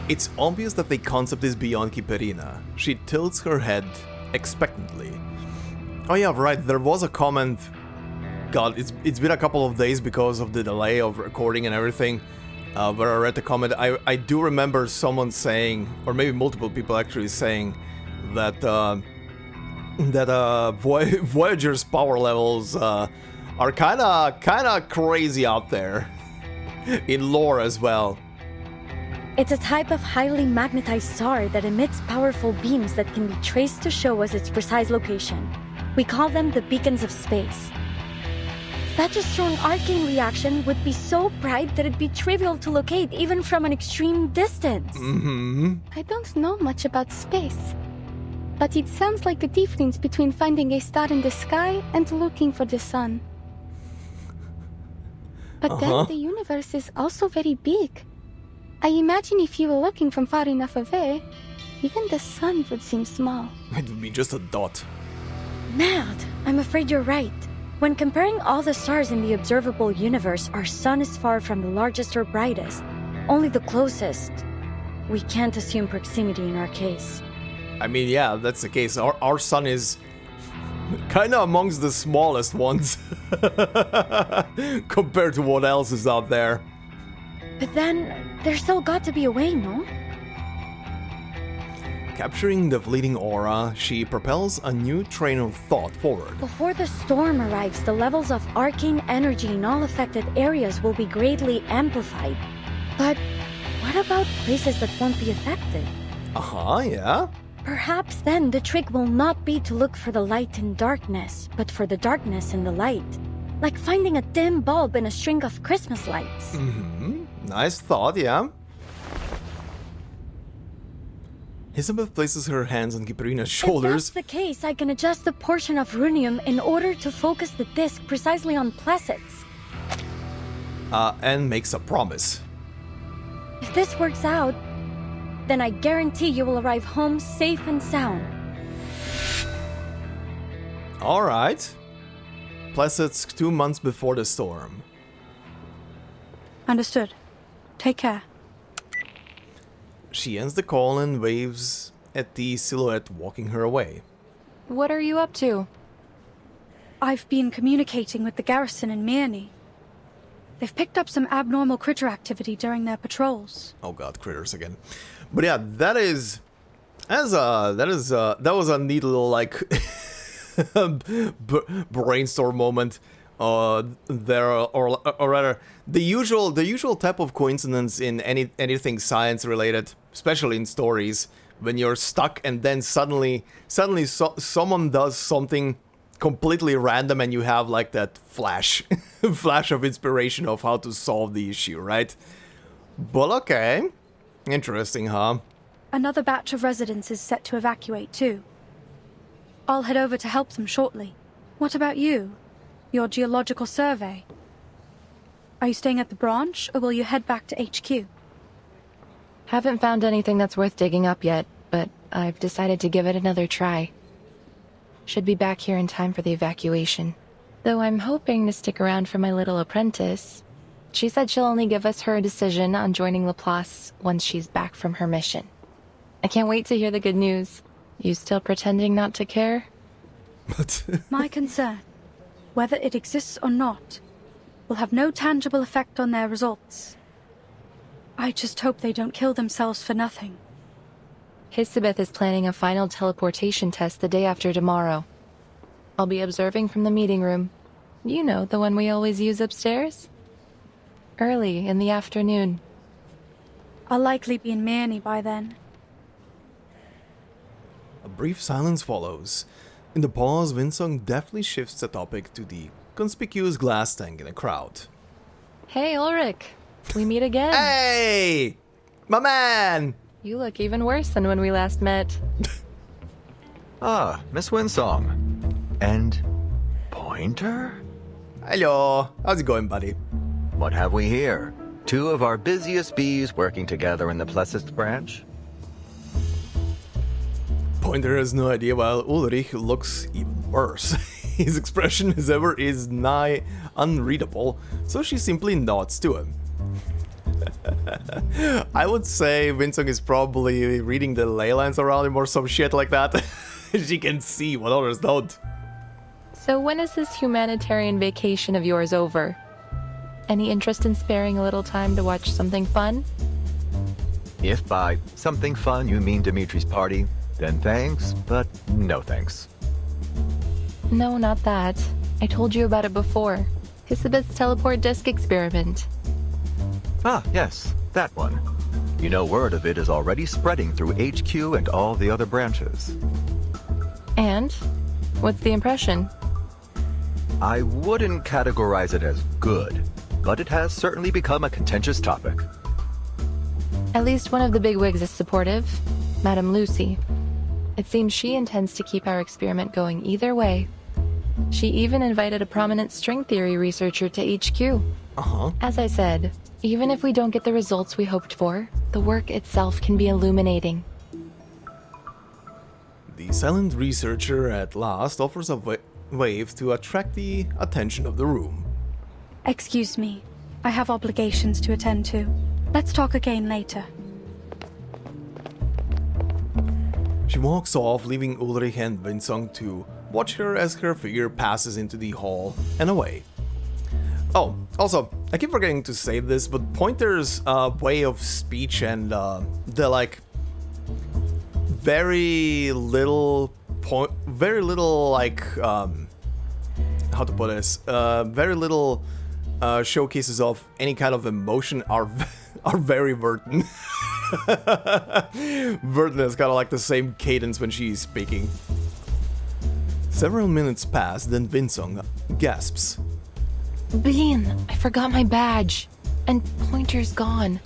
It's obvious that the concept is beyond Kiperina. She tilts her head expectantly. Oh yeah, right, there was a comment. God, it's been a couple of days because of the delay of recording and everything. Where I read the comment, I do remember someone saying, or maybe multiple people actually saying, that Voyager's power levels are kinda crazy out there, in lore as well. It's a type of highly magnetized star that emits powerful beams that can be traced to show us its precise location. We call them the beacons of space. Such a strong arcane reaction would be so bright that it'd be trivial to locate even from an extreme distance. I don't know much about space, but it sounds like the difference between finding a star in the sky and looking for the sun. But then the universe is also very big. I imagine if you were looking from far enough away, even the sun would seem small. It would be just a dot. Mad, I'm afraid you're right. When comparing all the stars in the observable universe, our sun is far from the largest or brightest, only the closest. We can't assume proximity in our case. I mean, yeah, that's the case. Our sun is kinda amongst the smallest ones compared to what else is out there. But then, there's still got to be a way, no? Capturing the fleeting aura, she propels a new train of thought forward. Before the storm arrives, the levels of arcane energy in all affected areas will be greatly amplified. But what about places that won't be affected? Yeah? Perhaps then the trick will not be to look for the light in darkness, but for the darkness in the light. Like finding a dim bulb in a string of Christmas lights. Nice thought, yeah. Hissabeth places her hands on Kiperina's shoulders. If that's the case, I can adjust the portion of runium in order to focus the disc precisely on placets. And makes a promise. If this works out, then I guarantee you will arrive home safe and sound. Alright. Placets 2 months before the storm. Understood. Take care. She ends the call and waves at the silhouette walking her away. What are you up to? I've been communicating with the garrison in Mirny. They've picked up some abnormal critter activity during their patrols. Oh god, critters again. But yeah, that was a neat little like brainstorm moment. There, or rather, the usual type of coincidence in anything science related, especially in stories, when you're stuck and then suddenly someone does something completely random and you have like that flash of inspiration of how to solve the issue, right? But okay, interesting, huh? Another batch of residents is set to evacuate too. I'll head over to help them shortly. What about you? Your geological survey? Are you staying at the branch, or will you head back to HQ? Haven't found anything that's worth digging up yet, but I've decided to give it another try. Should be back here in time for the evacuation. Though I'm hoping to stick around for my little apprentice. She said she'll only give us her decision on joining Laplace once she's back from her mission. I can't wait to hear the good news. You still pretending not to care? My concern, whether it exists or not, will have no tangible effect on their results. I just hope they don't kill themselves for nothing. Hissabeth is planning a final teleportation test the day after tomorrow. I'll be observing from the meeting room. You know, the one we always use upstairs? Early in the afternoon. I'll likely be in Mirny by then. A brief silence follows. In the pause, Winsong deftly shifts the topic to the conspicuous glass tank in the crowd. Hey, Ulrich. We meet again. Hey! My man! You look even worse than when we last met. Ah, Miss Winsong. And Pointer? Hello. How's it going, buddy? What have we here? Two of our busiest bees working together in the Plessist branch? Pointer has no idea while Ulrich looks even worse. His expression as ever is nigh unreadable, so she simply nods to him. I would say Winsong is probably reading the ley lines around him or some shit like that. She can see what others don't. So when is this humanitarian vacation of yours over? Any interest in sparing a little time to watch something fun? If by something fun you mean Dimitri's party, then thanks, but no thanks. No, not that. I told you about it before. Hissabeth's teleport disk experiment. Ah, yes, that one. You know, word of it is already spreading through HQ and all the other branches. And? What's the impression? I wouldn't categorize it as good, but it has certainly become a contentious topic. At least one of the bigwigs is supportive, Madame Lucy. It seems she intends to keep our experiment going either way. She even invited a prominent string theory researcher to HQ. As I said, even if we don't get the results we hoped for, the work itself can be illuminating. The silent researcher at last offers a wave to attract the attention of the room. Excuse me. I have obligations to attend to. Let's talk again later. She walks off, leaving Ulrich and Winsong to watch her as her figure passes into the hall and away. Oh, also, I keep forgetting to say this, but Pointer's way of speech and the like very little like how to put this, very little showcases of any kind of emotion are very Vertin. Vertin has kind of like the same cadence when she's speaking. Several minutes pass, then Winsong gasps. Bean, I forgot my badge. And Pointer's gone.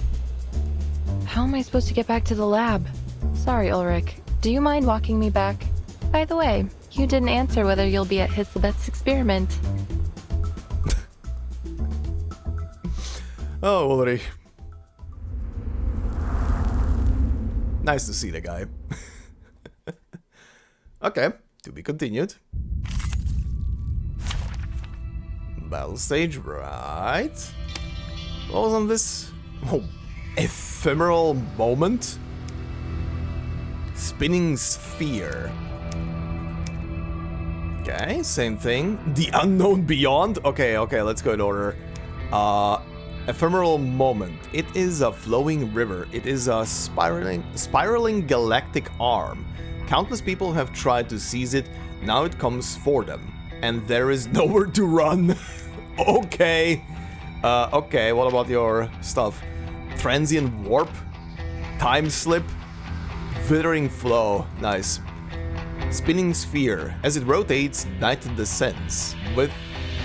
How am I supposed to get back to the lab? Sorry, Ulrich. Do you mind walking me back? By the way, you didn't answer whether you'll be at Hissabeth's experiment. Oh, Ulrich. Nice to see the guy. Okay, to be continued. Battle stage, right? What was on this? Oh, ephemeral moment? Spinning sphere. Okay, same thing. The unknown beyond? Okay, let's go in order. Ephemeral moment. It is a flowing river. It is a spiraling galactic arm. Countless people have tried to seize it. Now it comes for them. And there is nowhere to run. Okay. Okay, what about your stuff? Transient warp? Time slip? Withering flow. Nice. Spinning sphere. As it rotates, night descends. With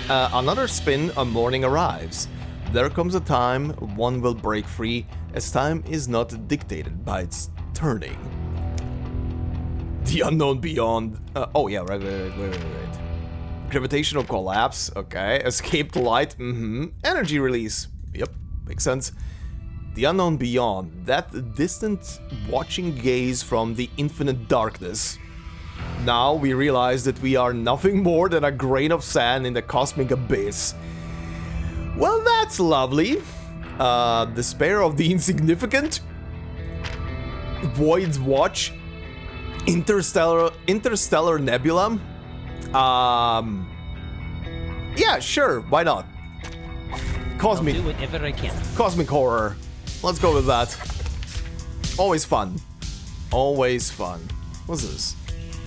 another spin, a morning arrives. There comes a time one will break free, as time is not dictated by its turning. The unknown beyond. Oh yeah, right. Gravitational collapse. Okay. Escaped light. Energy release. Yep, makes sense. The unknown beyond. That distant watching gaze from the infinite darkness. Now we realize that we are nothing more than a grain of sand in the cosmic abyss. Well, that's lovely. Despair of the insignificant. Void's Watch. Interstellar Nebula. Yeah, sure, why not? Cosmic. I'll do whatever I can. Cosmic horror. Let's go with that. Always fun. Always fun. What's this?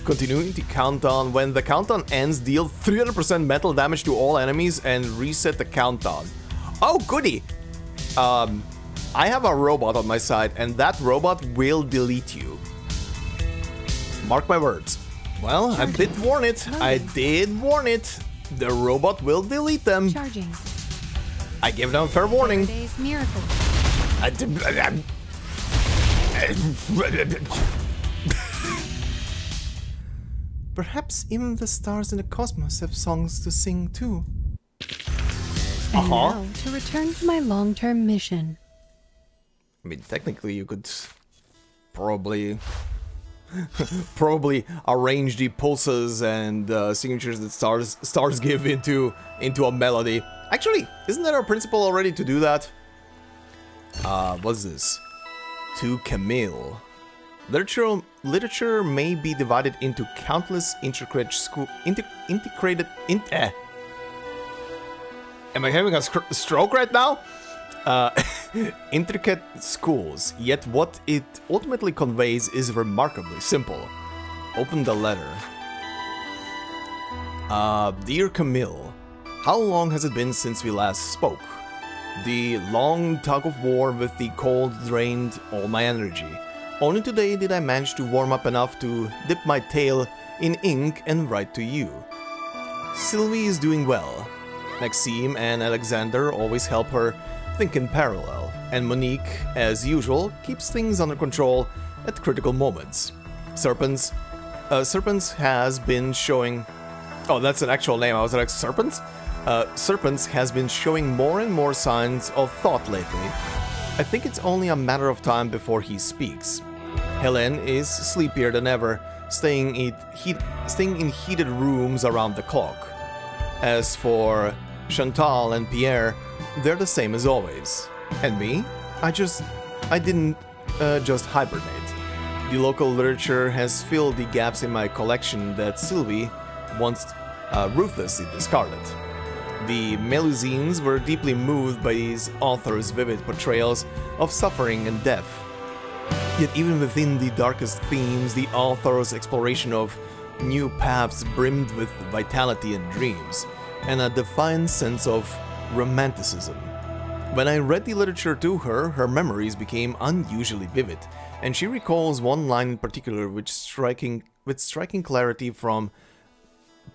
Continuing the countdown. When the countdown ends, deal 300% metal damage to all enemies and reset the countdown. Oh, goody! I have a robot on my side, and that robot will delete you. Mark my words. Well, I did warn it. I did warn it. The robot will delete them. Charging. I give them fair warning. Today's miracle. Perhaps even the stars in the cosmos have songs to sing too. And now to return to my long-term mission. I mean, technically, you could probably arrange the pulses and signatures that stars give into a melody. Actually, isn't there a principle already to do that? What's this? To Camille. Literature may be divided into countless intricate Am I having a stroke right now? Intricate schools, yet what it ultimately conveys is remarkably simple. Open the letter. Dear Camille, how long has it been since we last spoke? The long tug of war with the cold drained all my energy. Only today did I manage to warm up enough to dip my tail in ink and write to you. Sylvie is doing well. Maxime and Alexander always help her think in parallel, and Monique, as usual, keeps things under control at critical moments. Serpents has been showing... Oh, that's an actual name. I was like, Serpents? Serpents has been showing more and more signs of thought lately. I think it's only a matter of time before he speaks. Helen is sleepier than ever, staying in heated rooms around the clock. As for Chantal and Pierre, they're the same as always. And me? I didn't just hibernate. The local literature has filled the gaps in my collection that Sylvie once ruthlessly discarded. The Melusines were deeply moved by these authors' vivid portrayals of suffering and death. Yet even within the darkest themes, the author's exploration of new paths brimmed with vitality and dreams, and a defiant sense of romanticism. When I read the literature to her, her memories became unusually vivid, and she recalls one line in particular with striking clarity from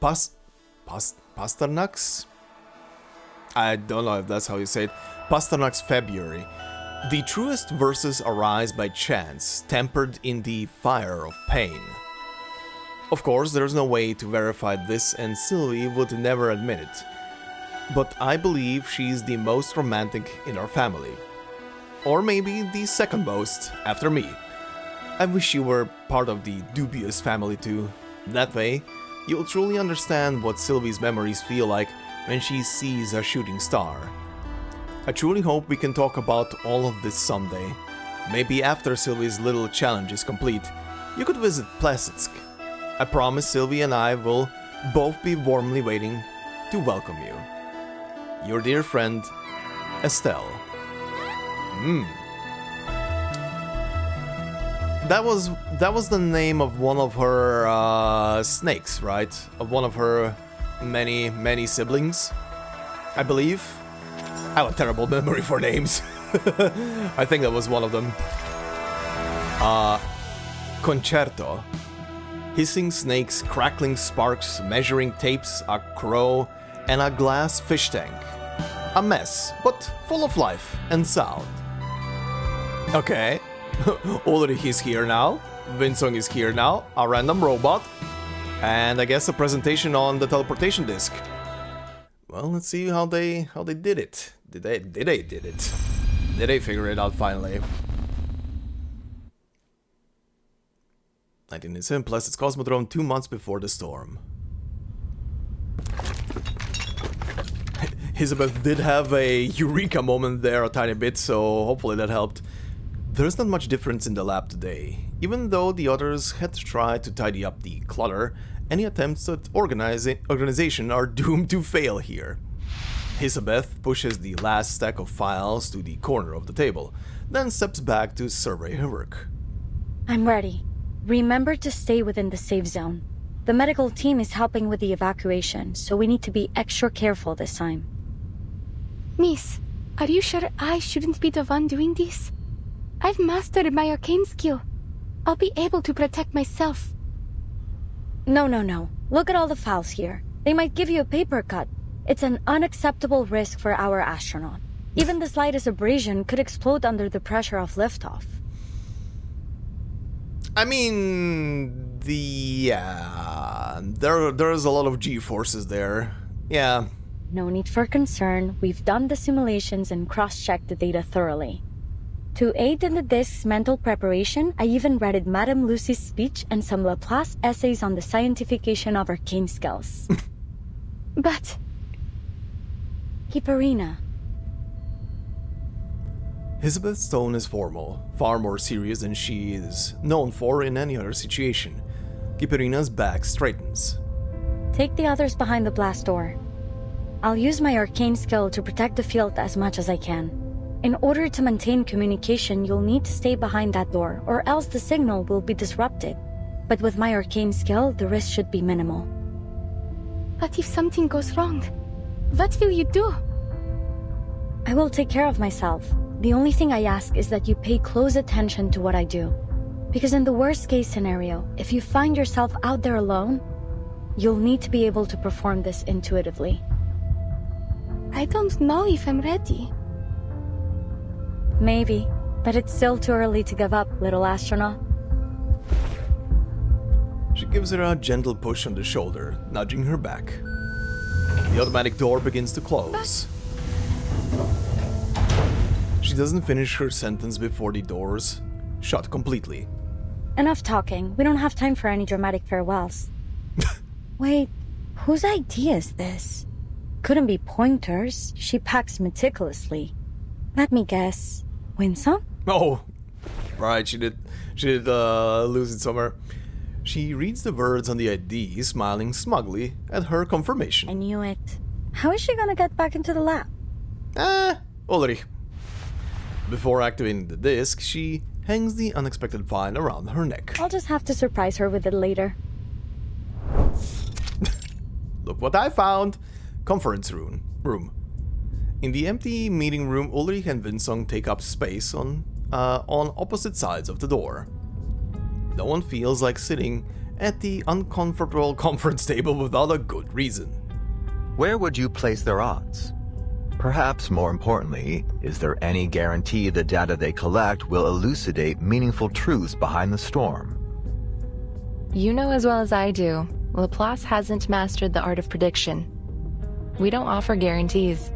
Pasternak's? I don't know if that's how you say it. Pasternak's February. The truest verses arise by chance, tempered in the fire of pain. Of course, there's no way to verify this, and Sylvie would never admit it. But I believe she's the most romantic in our family. Or maybe the second most, after me. I wish you were part of the dubious family too. That way, you'll truly understand what Sylvie's memories feel like when she sees a shooting star. I truly hope we can talk about all of this someday. Maybe after Sylvie's little challenge is complete, you could visit Plasetsk. I promise Sylvie and I will both be warmly waiting to welcome you. Your dear friend, Estelle. That was the name of one of her snakes, right? Of one of her many siblings, I believe. I have a terrible memory for names. I think that was one of them. Concerto. Hissing snakes, crackling sparks, measuring tapes, a crow, and a glass fish tank. A mess, but full of life and sound. Okay. Ulrich is here now. Vinsong is here now. A random robot. And I guess a presentation on the teleportation disc. Well, let's see how they did it. Did they did it? Did they figure it out finally? 1987 plus its Cosmodrome 2 months before the storm. Hissabeth did have a eureka moment there a tiny bit, so hopefully that helped. There's not much difference in the lab today. Even though the others had tried to tidy up the clutter, any attempts at organization are doomed to fail here. Hissabeth pushes the last stack of files to the corner of the table, then steps back to survey her work. I'm ready. Remember to stay within the safe zone. The medical team is helping with the evacuation, so we need to be extra careful this time. Miss, Are you sure I shouldn't be the one doing this? I've mastered my arcane skill. I'll be able to protect myself. No. Look at all the files here. They might give you a paper cut. It's an unacceptable risk for our astronaut. Even the slightest abrasion could explode under the pressure of liftoff. I mean, there's a lot of G-forces there. Yeah. No need for concern. We've done the simulations and cross-checked the data thoroughly. To aid in the disk's mental preparation, I even read Madame Lucy's speech and some Laplace essays on the scientification of arcane skills. But... Kiperina. Hissabeth's tone is formal, far more serious than she is known for in any other situation. Kiperina's back straightens. Take the others behind the blast door. I'll use my arcane skill to protect the field as much as I can. In order to maintain communication, you'll need to stay behind that door, or else the signal will be disrupted. But with my arcane skill, the risk should be minimal. But if something goes wrong, what will you do? I will take care of myself. The only thing I ask is that you pay close attention to what I do. Because in the worst case scenario, if you find yourself out there alone, you'll need to be able to perform this intuitively. I don't know if I'm ready. Maybe, but it's still too early to give up, little astronaut. She gives her a gentle push on the shoulder, nudging her back. The automatic door begins to close. She doesn't finish her sentence before the doors shut completely. Enough talking. We don't have time for any dramatic farewells. Wait, whose idea is this? Couldn't be Pointer's. She packs meticulously. Let me guess. Winsome? Oh, right, she did lose it somewhere. She reads the words on the ID, smiling smugly at her confirmation. I knew it. How is she gonna get back into the lab? Ulrich. Before activating the disc, she hangs the unexpected find around her neck. I'll just have to surprise her with it later. Look what I found! Conference room. In the empty meeting room, Ulrich and Vinsong take up space on opposite sides of the door. No one feels like sitting at the uncomfortable conference table without a good reason. Where would you place their odds? Perhaps more importantly, is there any guarantee the data they collect will elucidate meaningful truths behind the storm? You know as well as I do, Laplace hasn't mastered the art of prediction. We don't offer guarantees.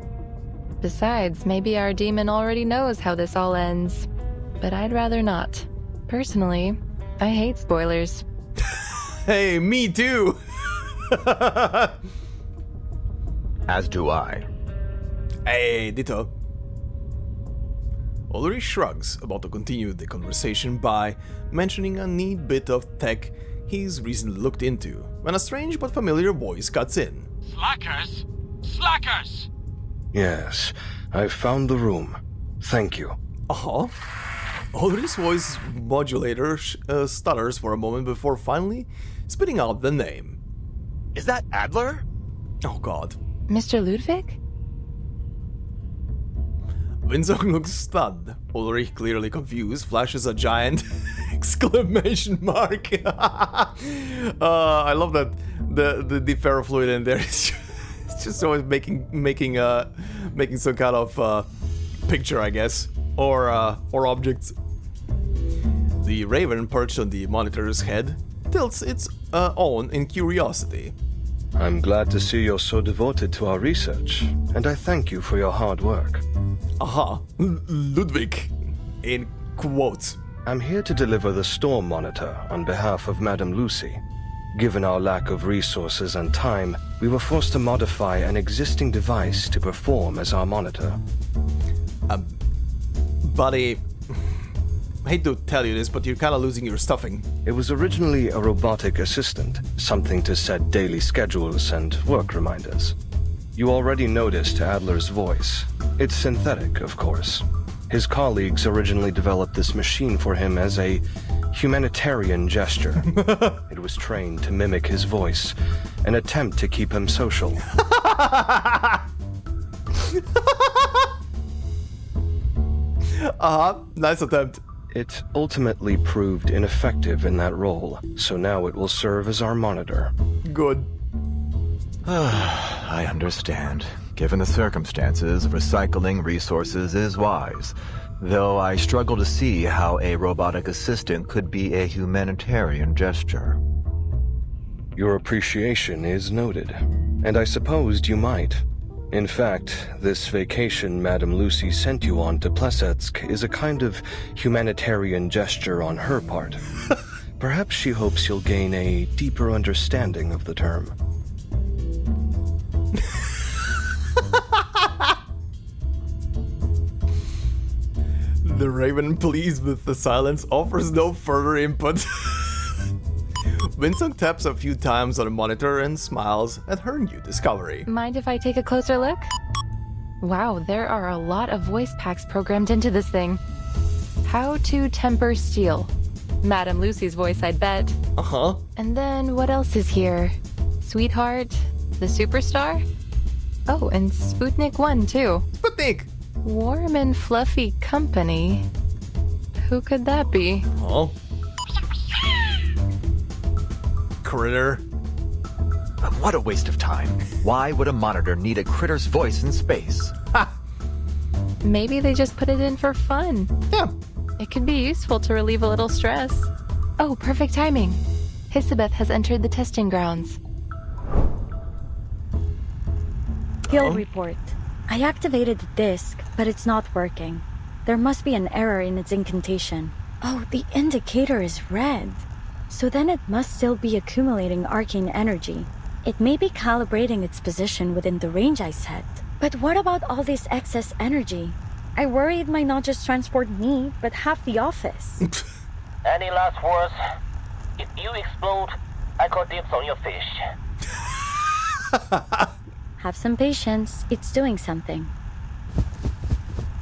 Besides, maybe our demon already knows how this all ends. But I'd rather not. Personally, I hate spoilers. Hey, me too! As do I. Hey, ditto. Ulrich shrugs, about to continue the conversation by mentioning a neat bit of tech he's recently looked into, when a strange but familiar voice cuts in. Slackers! Slackers! Yes, I've found the room. Thank you. Uh-huh. Ulrich's voice modulator stutters for a moment before finally spitting out the name. Is that Adler? Oh god. Mr. Ludwig? Vinsong looks stunned. Ulrich, clearly confused, flashes a giant exclamation mark. I love that the ferrofluid in there is just always making some kind of picture, I guess, or objects. The raven perched on the monitor's head tilts its own in curiosity. I'm glad to see you're so devoted to our research, and I thank you for your hard work. Aha, Ludwig, in quotes. I'm here to deliver the storm monitor on behalf of Madame Lucy. Given our lack of resources and time, we were forced to modify an existing device to perform as our monitor. Buddy, I hate to tell you this, but you're kind of losing your stuffing. It was originally a robotic assistant, something to set daily schedules and work reminders. You already noticed Adler's voice. It's synthetic, of course. His colleagues originally developed this machine for him as a humanitarian gesture. It was trained to mimic his voice, an attempt to keep him social. Nice attempt. It ultimately proved ineffective in that role, so now it will serve as our monitor. Good. I understand. Given the circumstances, recycling resources is wise. Though I struggle to see how a robotic assistant could be a humanitarian gesture. Your appreciation is noted, and I supposed you might. In fact, this vacation Madame Lucy sent you on to Plesetsk is a kind of humanitarian gesture on her part. Perhaps she hopes you'll gain a deeper understanding of the term. The Raven, pleased with the silence, offers no further input. Vincent taps a few times on the monitor and smiles at her new discovery. Mind if I take a closer look? Wow, there are a lot of voice packs programmed into this thing. How to temper steel. Madame Lucy's voice, I'd bet. Uh-huh. And then what else is here? Sweetheart? The superstar? Oh, and Sputnik 1, too. Sputnik! Warm and fluffy company. Who could that be? Oh. Critter. What a waste of time. Why would a monitor need a critter's voice in space? Ha! Maybe they just put it in for fun. Yeah. It could be useful to relieve a little stress. Oh, perfect timing. Hissabeth has entered the testing grounds. Field report. I activated the disc, but it's not working. There must be an error in its incantation. Oh, the indicator is red. So then it must still be accumulating arcane energy. It may be calibrating its position within the range I set. But what about all this excess energy? I worry it might not just transport me, but half the office. Any last words? If you explode, I call dibs on your fish. Have some patience. It's doing something.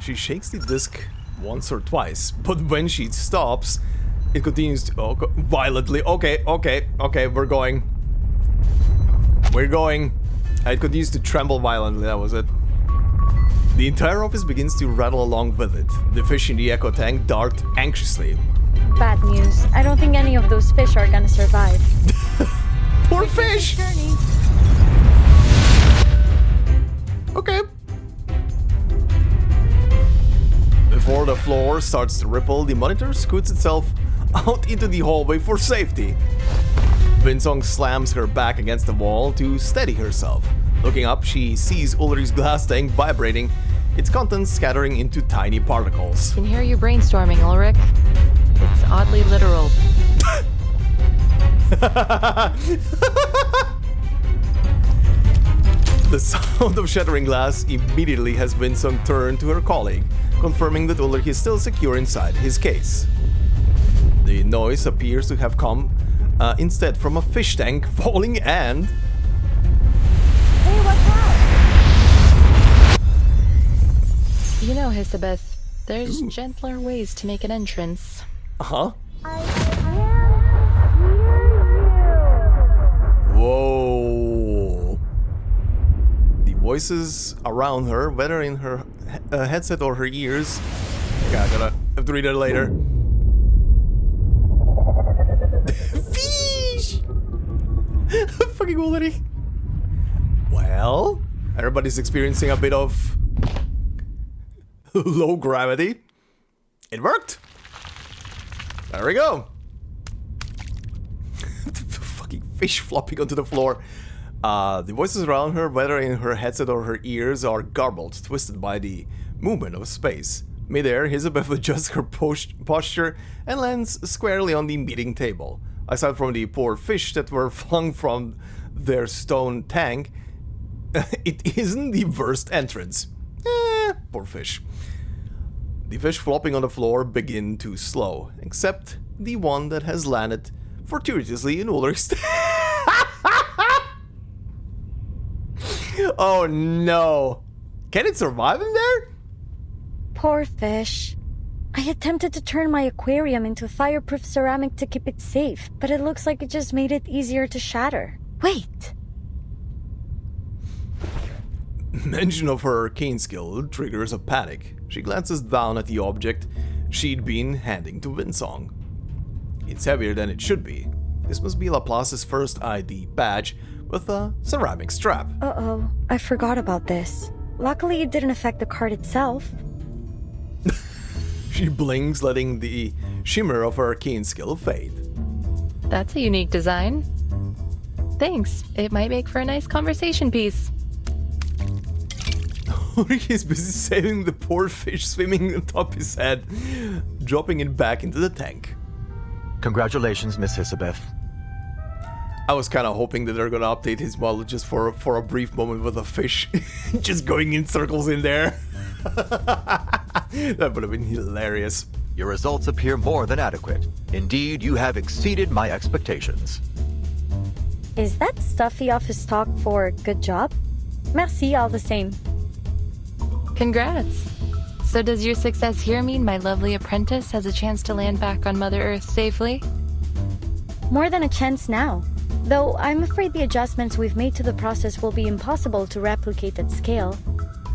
She shakes the disc once or twice, but when she stops, it continues to violently. Okay, we're going. It continues to tremble violently, that was it. The entire office begins to rattle along with it. The fish in the echo tank dart anxiously. Bad news. I don't think any of those fish are gonna survive. Poor fish! Okay. Before the floor starts to ripple, the monitor scoots itself out into the hallway for safety. Vinsong slams her back against the wall to steady herself. Looking up, she sees Ulrich's glass tank vibrating, its contents scattering into tiny particles. Can hear you brainstorming, Ulrich. It's oddly literal. The sound of shattering glass immediately has Vinsong turn to her colleague, confirming that Ulrich is still secure inside his case. The noise appears to have come instead from a fish tank falling and... Hey, what's up? You know, Hissabeth, there's gentler ways to make an entrance. Uh-huh. Whoa. The voices around her, whether in her headset or her ears... Okay, I have to read it later. Fish! Fucking Ulrich. Well, everybody's experiencing a bit of low gravity. It worked. There we go. Fucking fish flopping onto the floor. The voices around her, whether in her headset or her ears, are garbled, twisted by the movement of space. Midair, Hissabeth adjusts her posture and lands squarely on the meeting table. Aside from the poor fish that were flung from their stone tank, it isn't the worst entrance. Poor fish. The fish flopping on the floor begin to slow, except the one that has landed fortuitously in Ulrich's. Oh no! Can it survive in there? Poor fish. I attempted to turn my aquarium into fireproof ceramic to keep it safe, but it looks like it just made it easier to shatter. Wait! Mention of her arcane skill triggers a panic. She glances down at the object she'd been handing to Windsong. It's heavier than it should be. This must be Laplace's first ID badge with a ceramic strap. Uh-oh, I forgot about this. Luckily, it didn't affect the card itself. She blinks, letting the shimmer of her keen skill fade. That's a unique design. Thanks. It might make for a nice conversation piece. Ulrich is busy saving the poor fish swimming atop his head, dropping it back into the tank. Congratulations, Miss Hissabeth. I was kind of hoping that they're gonna update his model just for a brief moment with a fish just going in circles in there. That would have been hilarious. Your results appear more than adequate. Indeed, you have exceeded my expectations. Is that stuffy office talk for good job? Merci all the same. Congrats. So does your success here mean my lovely apprentice has a chance to land back on Mother Earth safely? More than a chance now. Though I'm afraid the adjustments we've made to the process will be impossible to replicate at scale.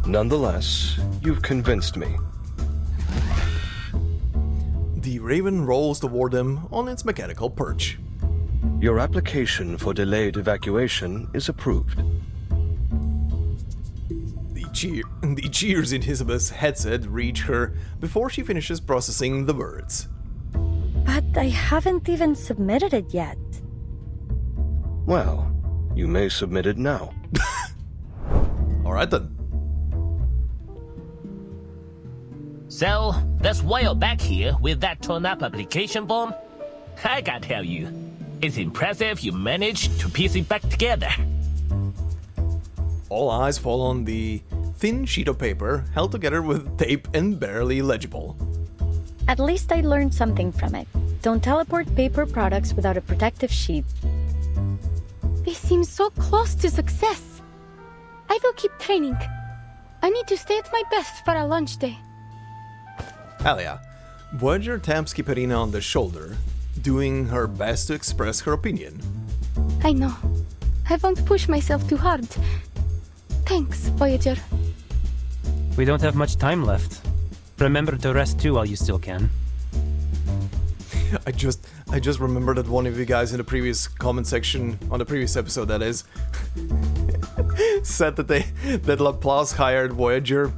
Nonetheless, you've convinced me. The Raven rolls toward them on its mechanical perch. Your application for delayed evacuation is approved. The cheers in Hissabeth's headset reach her before she finishes processing the words. But I haven't even submitted it yet. Well, you may submit it now. Alright then. So, that's why you're back here with that torn-up application form? I gotta tell you, it's impressive you managed to piece it back together. All eyes fall on the thin sheet of paper held together with tape and barely legible. At least I learned something from it. Don't teleport paper products without a protective sheet. This seems so close to success. I will keep training. I need to stay at my best for our launch day. Hell yeah. Voyager taps Kiperina on the shoulder, doing her best to express her opinion. I know. I won't push myself too hard. Thanks, Voyager. We don't have much time left. Remember to rest too while you still can. I just remembered that one of you guys in the previous comment section, on the previous episode that is, said that Laplace hired Voyager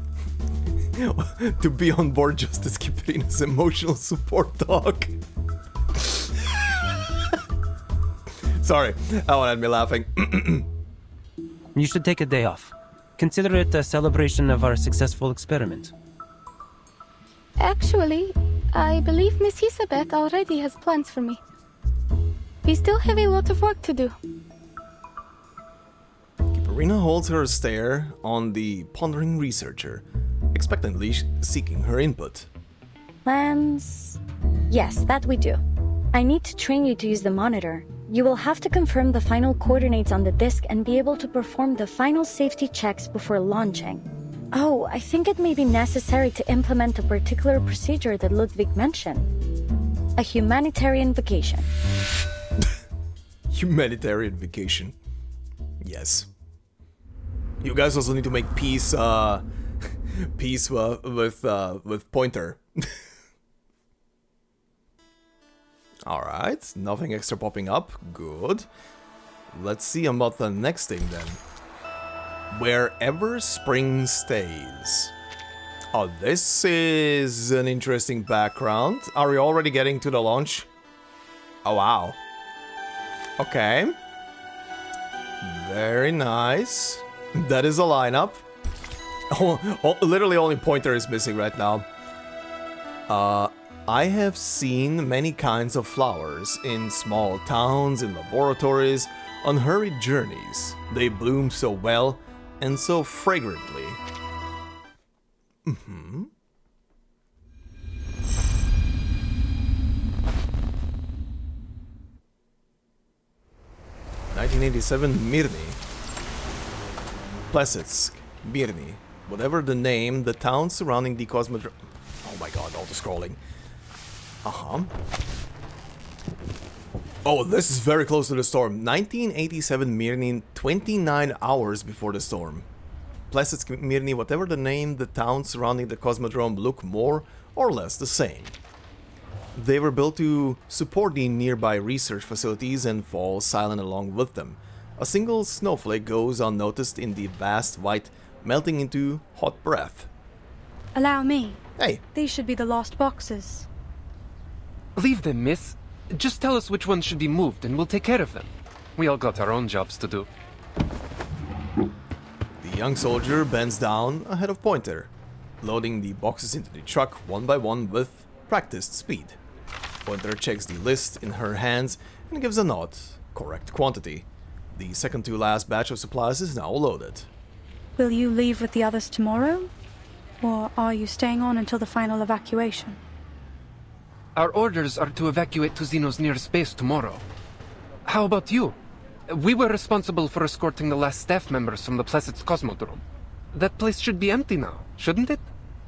to be on board just as Kiperina's emotional support dog. Sorry, that one had me laughing. You should take a day off. Consider it a celebration of our successful experiment. Actually, I believe Miss Hissabeth already has plans for me. We still have a lot of work to do. Kiperina holds her stare on the pondering researcher, expectantly seeking her input. Plans? Yes, that we do. I need to train you to use the monitor. You will have to confirm the final coordinates on the disk and be able to perform the final safety checks before launching. Oh, I think it may be necessary to implement a particular procedure that Ludwig mentioned. A humanitarian vacation. Humanitarian vacation. Yes. You guys also need to make peace with Pointer. Alright, nothing extra popping up. Good. Let's see about the next thing then. Wherever spring stays. Oh, this is an interesting background. Are we already getting to the launch? Oh, wow. Okay. Very nice. That is a lineup. Literally only Pointer is missing right now. I have seen many kinds of flowers in small towns, in laboratories, on hurried journeys. They bloom so well and so fragrantly. Mm-hmm. (1987) Mirny. Plessetsk, Mirny. Whatever the name, the town surrounding the Cosmodrome. Oh my god, all the scrolling. Uh-huh. Oh, this is very close to the storm. 1987 Mirny, 29 hours before the storm. Placid, Kiperina, whatever the name, the towns surrounding the Cosmodrome look more or less the same. They were built to support the nearby research facilities and fall silent along with them. A single snowflake goes unnoticed in the vast white, melting into hot breath. Allow me. Hey. These should be the lost boxes. Leave them, miss. Just tell us which ones should be moved and we'll take care of them. We all got our own jobs to do. The young soldier bends down ahead of Pointer, loading the boxes into the truck one by one with practiced speed. Pointer checks the list in her hands and gives a nod. Correct quantity. The second to last batch of supplies is now loaded. Will you leave with the others tomorrow? Or are you staying on until the final evacuation? Our orders are to evacuate to Xeno's nearest base tomorrow. How about you? We were responsible for escorting the last staff members from the Placid's Cosmodrome. That place should be empty now, shouldn't it?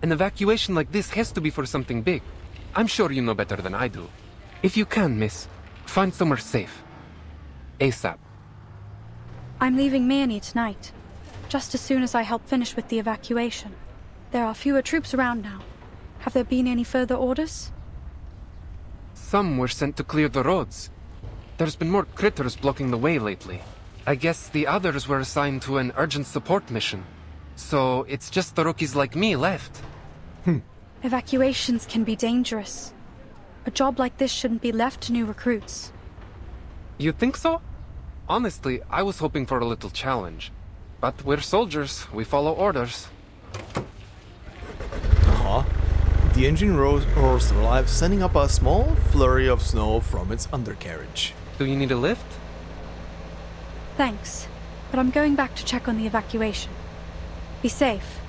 An evacuation like this has to be for something big. I'm sure you know better than I do. If you can, miss, find somewhere safe. ASAP. I'm leaving Mirny tonight, just as soon as I help finish with the evacuation. There are fewer troops around now. Have there been any further orders? Some were sent to clear the roads. There's been more critters blocking the way lately. I guess the others were assigned to an urgent support mission. So it's just the rookies like me left. Evacuations can be dangerous. A job like this shouldn't be left to new recruits. You think so? Honestly, I was hoping for a little challenge. But we're soldiers, we follow orders. The engine roars to life, sending up a small flurry of snow from its undercarriage. Do you need a lift? Thanks, but I'm going back to check on the evacuation. Be safe.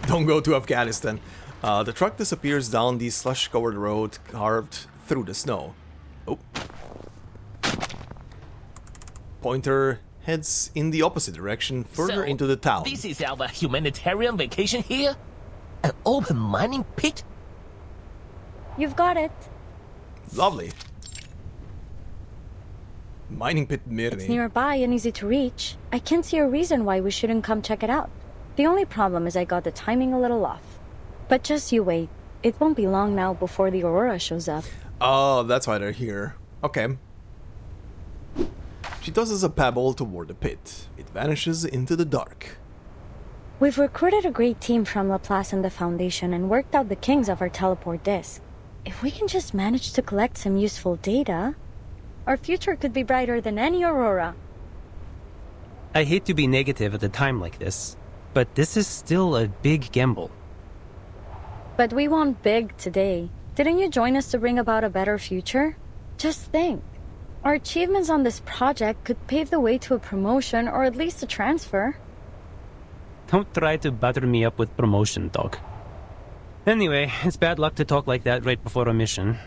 Don't go to Afghanistan. The truck disappears down the slush-covered road carved through the snow. Oh. Pointer heads in the opposite direction, further into the town. This is our humanitarian vacation here? An open mining pit? You've got it. Lovely. Mining pit Mirny. It's nearby and easy to reach. I can't see a reason why we shouldn't come check it out. The only problem is I got the timing a little off. But just you wait. It won't be long now before the Aurora shows up. Oh, that's why they're here. Okay. She tosses a pebble toward the pit. It vanishes into the dark. We've recruited a great team from Laplace and the Foundation and worked out the kinks of our teleport disk. If we can just manage to collect some useful data, our future could be brighter than any Aurora. I hate to be negative at a time like this, but this is still a big gamble. But we want big today. Didn't you join us to bring about a better future? Just think. Our achievements on this project could pave the way to a promotion or at least a transfer. Don't try to butter me up with promotion, dog. Anyway, it's bad luck to talk like that right before a mission.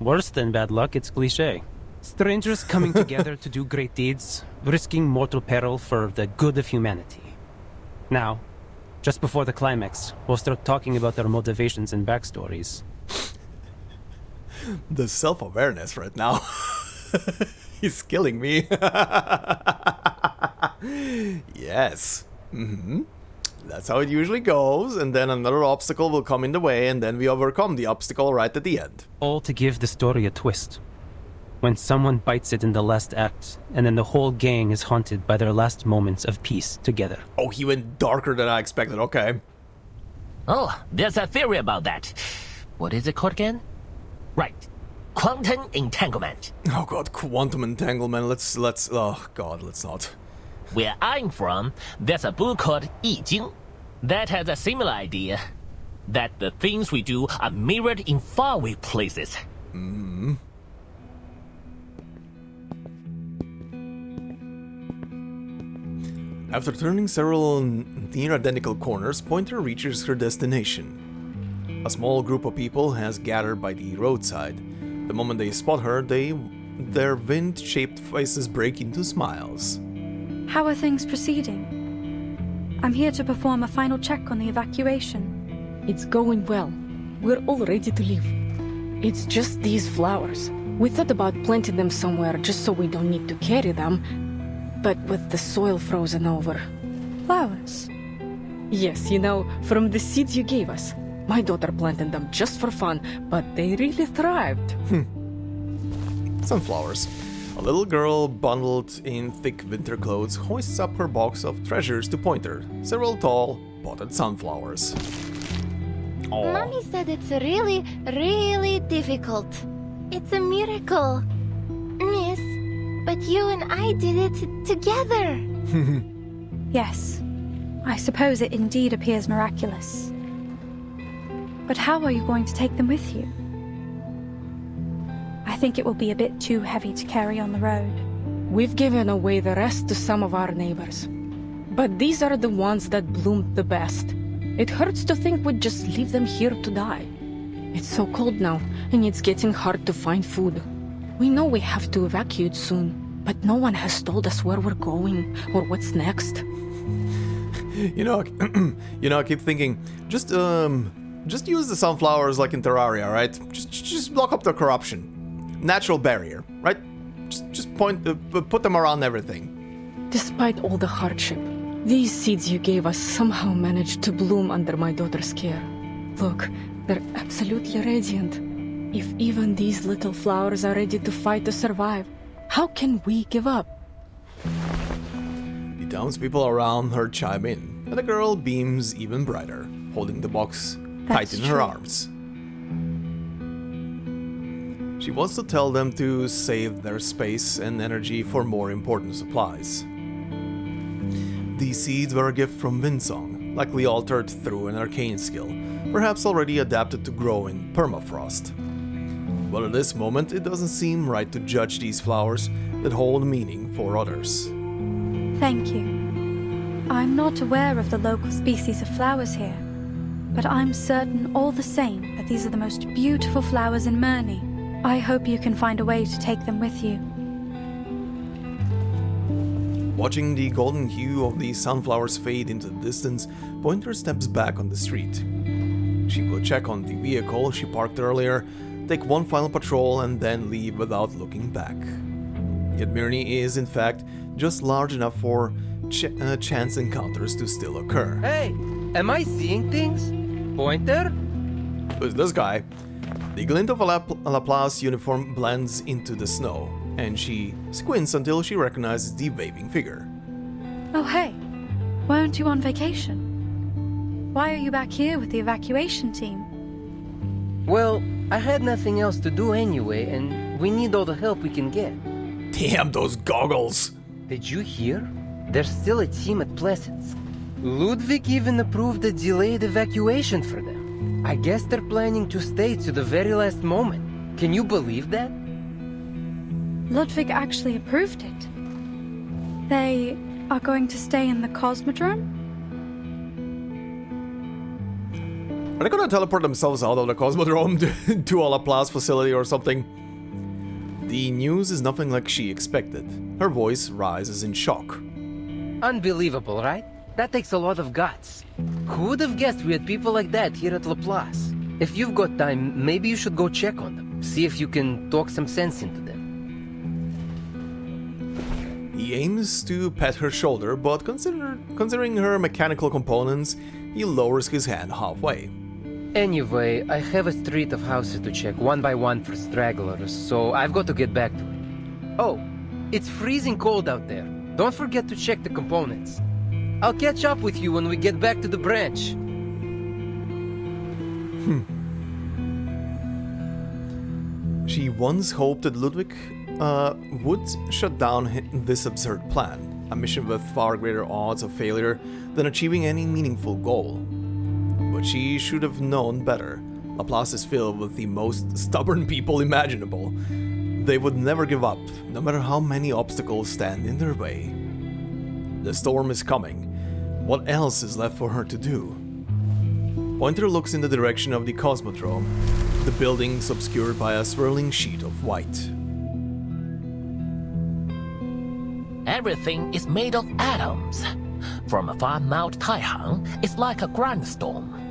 Worse than bad luck, it's cliché. Strangers coming together to do great deeds, risking mortal peril for the good of humanity. Now, just before the climax, we'll start talking about their motivations and backstories. The self-awareness right now. He's killing me. Yes. That's how it usually goes, and then another obstacle will come in the way, and then we overcome the obstacle right at the end. All to give the story a twist. When someone bites it in the last act, and then the whole gang is haunted by their last moments of peace together. Oh, he went darker than I expected, okay. Oh, there's a theory about that. What is it called again? Right. Quantum entanglement. Oh god, quantum entanglement. Let's oh god, let's not. Where I'm from, there's a book called I Ching that has a similar idea. That the things we do are mirrored in faraway places. After turning several near-identical corners, Pointer reaches her destination. A small group of people has gathered by the roadside. The moment they spot her, their wind-shaped faces break into smiles. How are things proceeding? I'm here to perform a final check on the evacuation. It's going well. We're all ready to leave. It's just these flowers. We thought about planting them somewhere just so we don't need to carry them. but with the soil frozen over. Flowers? Yes, you know, from the seeds you gave us. My daughter planted them just for fun, but they really thrived. Sunflowers. A little girl bundled in thick winter clothes hoists up her box of treasures to Pointer. Several tall, potted sunflowers. Aww. Mommy said it's really, really difficult. It's a miracle. Miss, but you and I did it together. Yes, I suppose it indeed appears miraculous. But how are you going to take them with you? I think it will be a bit too heavy to carry on the road. We've given away the rest to some of our neighbors. But these are the ones that bloomed the best. It hurts to think we'd just leave them here to die. It's so cold now, and it's getting hard to find food. We know we have to evacuate soon, but no one has told us where we're going or what's next. You know, I keep thinking, just use the sunflowers like in Terraria, right? Just block up the corruption. Natural barrier, right? Just put them around everything. Despite all the hardship, these seeds you gave us somehow managed to bloom under my daughter's care. Look, they're absolutely radiant. If even these little flowers are ready to fight to survive, how can we give up? The townspeople around her chime in, and the girl beams even brighter, holding the box tight in her arms. She wants to tell them to save their space and energy for more important supplies. These seeds were a gift from Windsong, likely altered through an arcane skill, perhaps already adapted to grow in permafrost. But at this moment, it doesn't seem right to judge these flowers that hold meaning for others. Thank you. I'm not aware of the local species of flowers here, but I'm certain all the same that these are the most beautiful flowers in Murney. I hope you can find a way to take them with you. Watching the golden hue of the sunflowers fade into the distance, Pointer steps back on the street. She will check on the vehicle she parked earlier, take one final patrol, and then leave without looking back. Yet Murney is, in fact, just large enough for chance encounters to still occur. Hey, am I seeing things? Pointer? Who's this guy? The glint of a Laplace uniform blends into the snow, and she squints until she recognizes the waving figure. Oh hey, weren't you on vacation? Why are you back here with the evacuation team? Well, I had nothing else to do anyway, and we need all the help we can get. Damn those goggles! Did you hear? There's still a team at Placid's. Ludwig even approved a delayed evacuation for them. I guess they're planning to stay to the very last moment. Can you believe that? Ludwig actually approved it. They are going to stay in the Cosmodrome? Are they gonna teleport themselves out of the Cosmodrome to a Laplace facility or something? The news is nothing like she expected. Her voice rises in shock. Unbelievable, right? That takes a lot of guts. Who would have guessed we had people like that here at Laplace? If you've got time, maybe you should go check on them. See if you can talk some sense into them. He aims to pat her shoulder, but considering her mechanical components, he lowers his hand halfway. Anyway, I have a street of houses to check one by one for stragglers, so I've got to get back to it. Oh, it's freezing cold out there. Don't forget to check the components. I'll catch up with you when we get back to the branch. She once hoped that Ludwig would shut down this absurd plan, a mission with far greater odds of failure than achieving any meaningful goal. But she should have known better. Laplace is filled with the most stubborn people imaginable. They would never give up, no matter how many obstacles stand in their way. The storm is coming. What else is left for her to do? Pointer looks in the direction of the Cosmodrome, the buildings obscured by a swirling sheet of white. Everything is made of atoms. From afar Mount Taihang is like a grindstone.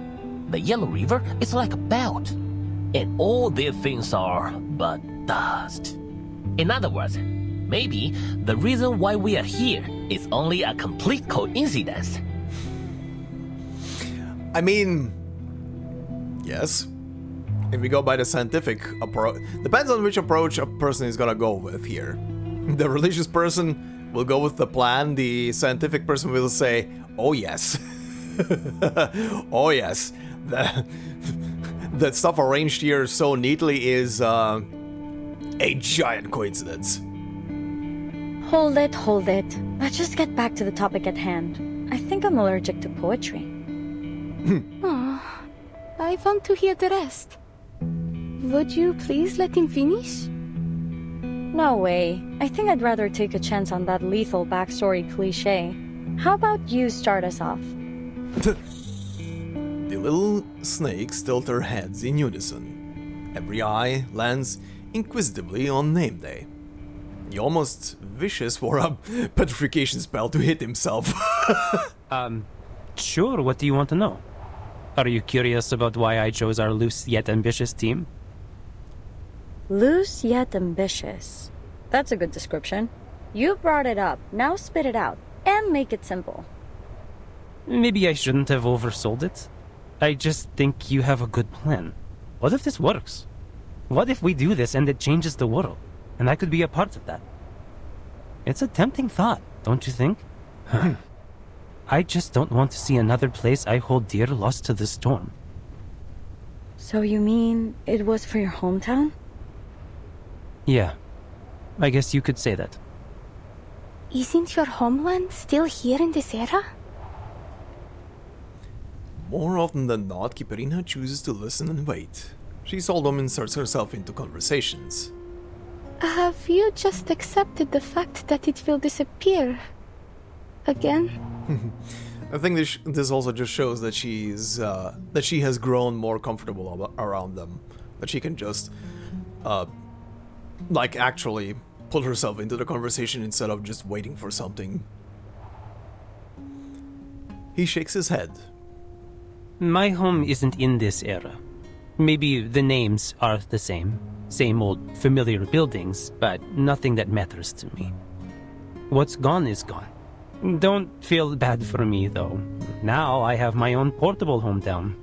The Yellow River is like a belt. And all these things are but dust. In other words, Maybe the reason why we are here is only a complete coincidence. I mean, yes. If we go by the scientific approach, depends on which approach a person is gonna go with here. The religious person will go with the plan, the scientific person will say, oh yes. Oh yes. That stuff arranged here so neatly is a giant coincidence. Hold it. Let's just get back to the topic at hand. I think I'm allergic to poetry. Oh, I want to hear the rest. Would you please let him finish? No way. I think I'd rather take a chance on that lethal backstory cliche. How about you start us off? The little snakes tilt their heads in unison. Every eye lands inquisitively on name day. He almost wishes for a petrification spell to hit himself. Sure, what do you want to know? Are you curious about why I chose our loose yet ambitious team? Loose yet ambitious. That's a good description. You brought it up, now spit it out, and make it simple. Maybe I shouldn't have oversold it. I just think you have a good plan. What if this works? What if we do this and it changes the world, and I could be a part of that? It's a tempting thought, don't you think? I just don't want to see another place I hold dear lost to the storm. So you mean it was for your hometown? Yeah, I guess you could say that. Isn't your homeland still here in this era? More often than not, Kiperina chooses to listen and wait. She seldom inserts herself into conversations. Have you just accepted the fact that it will disappear again? I think this also just shows that she has grown more comfortable around them. That she can just, like, actually put herself into the conversation instead of just waiting for something. He shakes his head. My home isn't in this era. Maybe the names are the same. Same old familiar buildings, but nothing that matters to me. What's gone is gone. Don't feel bad for me, though. Now I have my own portable hometown.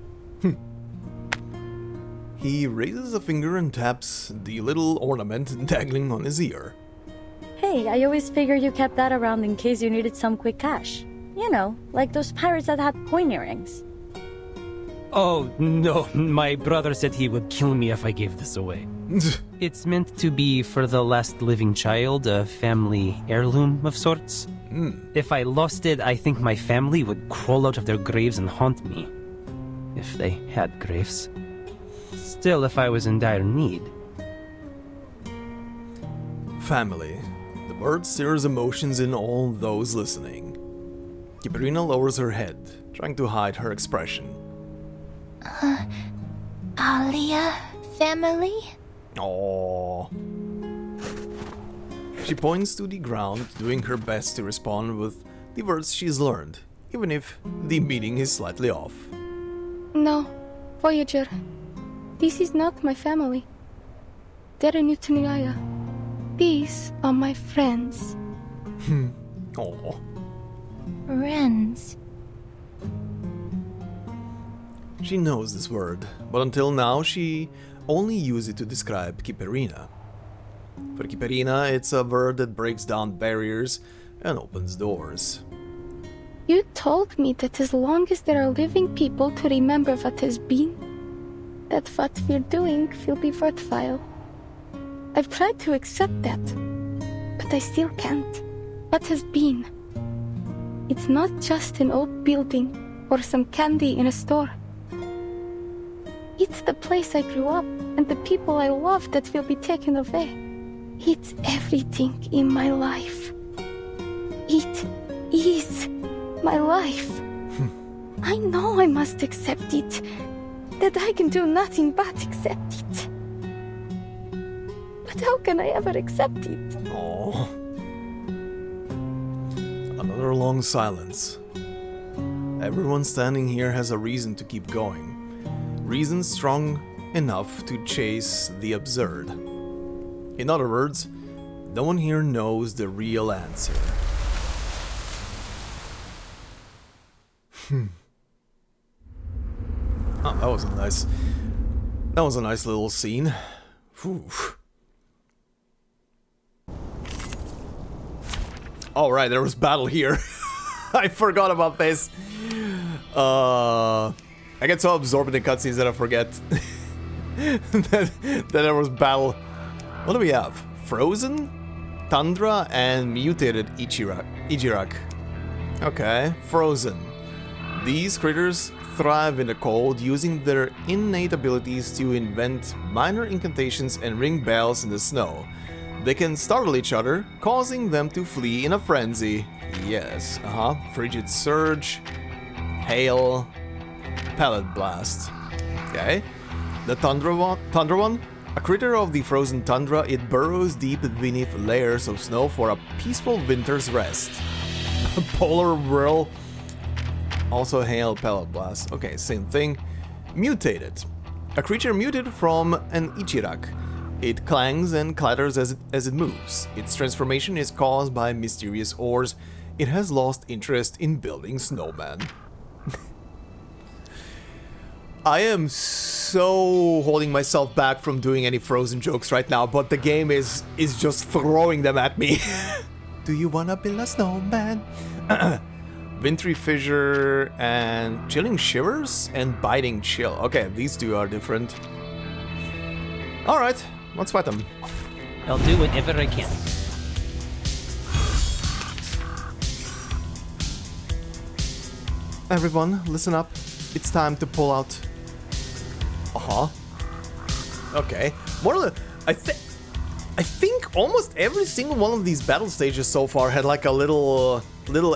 He raises a finger and taps the little ornament dangling on his ear. Hey, I always figured you kept that around in case you needed some quick cash. You know, like those pirates that had coin earrings. Oh, no, my brother said he would kill me if I gave this away. It's meant to be for the last living child, a family heirloom of sorts. If I lost it, I think my family would crawl out of their graves and haunt me. If they had graves. Still, if I was in dire need. Family. The word stirs emotions in all those listening. Kiperina lowers her head, trying to hide her expression. Alia family? Aww. She points to the ground, doing her best to respond with the words she's learned, even if the meaning is slightly off. No, Voyager. This is not my family. They're in Utaniaya. These are my friends. Aww. Friends. She knows this word, but until now she only used it to describe Kiperina. For Kiperina, it's a word that breaks down barriers and opens doors. You told me that as long as there are living people to remember what has been, that what we're doing will be worthwhile. I've tried to accept that, but I still can't. What has been? It's not just an old building or some candy in a store. It's the place I grew up and the people I love that will be taken away. It's everything in my life. It is my life. I know I must accept it, that I can do nothing but accept it. But how can I ever accept it? Oh. Another long silence. Everyone standing here has a reason to keep going. Reason strong enough to chase the absurd. In other words, No one here knows the real answer. Oh, that was a nice... That was a nice little scene. Whew. Alright, there was battle here. I forgot about this. I get so absorbed in the cutscenes that I forget that there was battle. What do we have? Frozen, Tundra, and mutated Ichirak. Okay, Frozen. These critters thrive in the cold, using their innate abilities to invent minor incantations and ring bells in the snow. They can startle each other, causing them to flee in a frenzy. Yes, Frigid Surge, Hail, Pellet Blast. Okay. The Tundra one? A critter of the frozen tundra, it burrows deep beneath layers of snow for a peaceful winter's rest. Polar Whirl. Also Hail, Pellet Blast. Okay, same thing. Mutated. A creature muted from an Ichirak. It clangs and clatters as it moves. Its transformation is caused by mysterious ores. It has lost interest in building snowmen. I am so holding myself back from doing any Frozen jokes right now, but the game is just throwing them at me. Do you wanna build a snowman? Wintry Fissure and Chilling Shivers and Biting Chill. Okay, these two are different. Alright, let's fight them. I'll do whatever I can. Everyone, listen up. It's time to pull out. Okay. I think almost every single one of these battle stages so far had like a little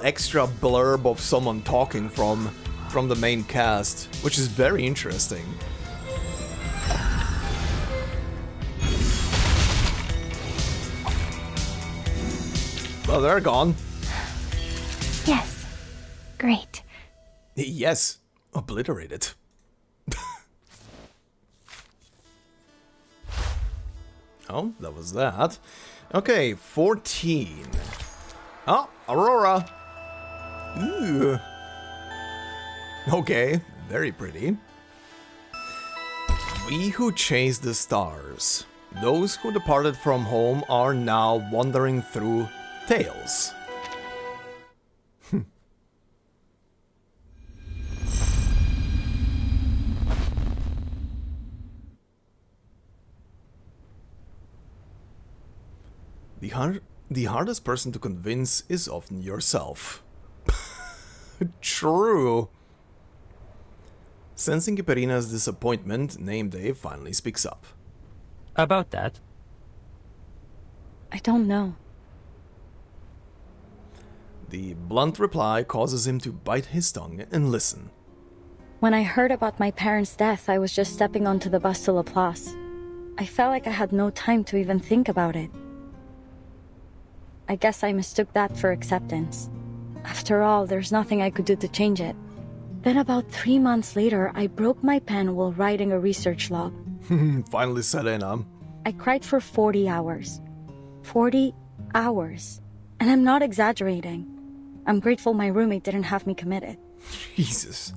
extra blurb of someone talking from the main cast, which is very interesting. Well, they're gone. Yes. Great. Yes. Obliterated. Oh, that was that. Okay, 14. Oh, Aurora. Ooh. Okay, very pretty. We who chase the stars. Those who departed from home are now wandering through tales. The hardest person to convince is often yourself. True. Sensing Kiperina's disappointment, Nameday finally speaks up. About that? I don't know. The blunt reply causes him to bite his tongue and listen. When I heard about my parents' death, I was just stepping onto the bus to Laplace. I felt like I had no time to even think about it. I guess I mistook that for acceptance. After all, there's nothing I could do to change it. Then about 3 months later, I broke my pen while writing a research log. Finally set in, huh? I cried for 40 hours. 40 hours. And I'm not exaggerating. I'm grateful my roommate didn't have me commit it. Jesus.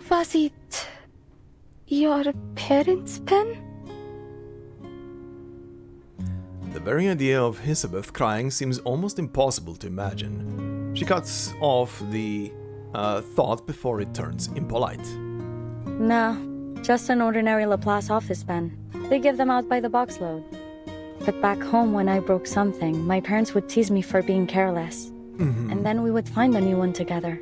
Was it your parents' pen? The very idea of Hissabeth crying seems almost impossible to imagine. She cuts off the thought before it turns impolite. Nah, just an ordinary Laplace office pen. They give them out by the box load. But back home, when I broke something, my parents would tease me for being careless. And then we would find a new one together.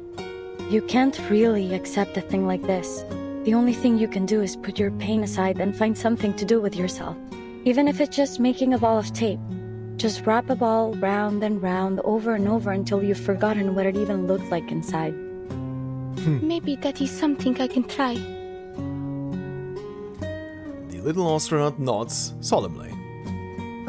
You can't really accept a thing like this. The only thing you can do is put your pain aside and find something to do with yourself. Even if it's just making a ball of tape. Just wrap a ball round and round over and over until you've forgotten what it even looked like inside. Maybe that is something I can try. The little astronaut nods solemnly.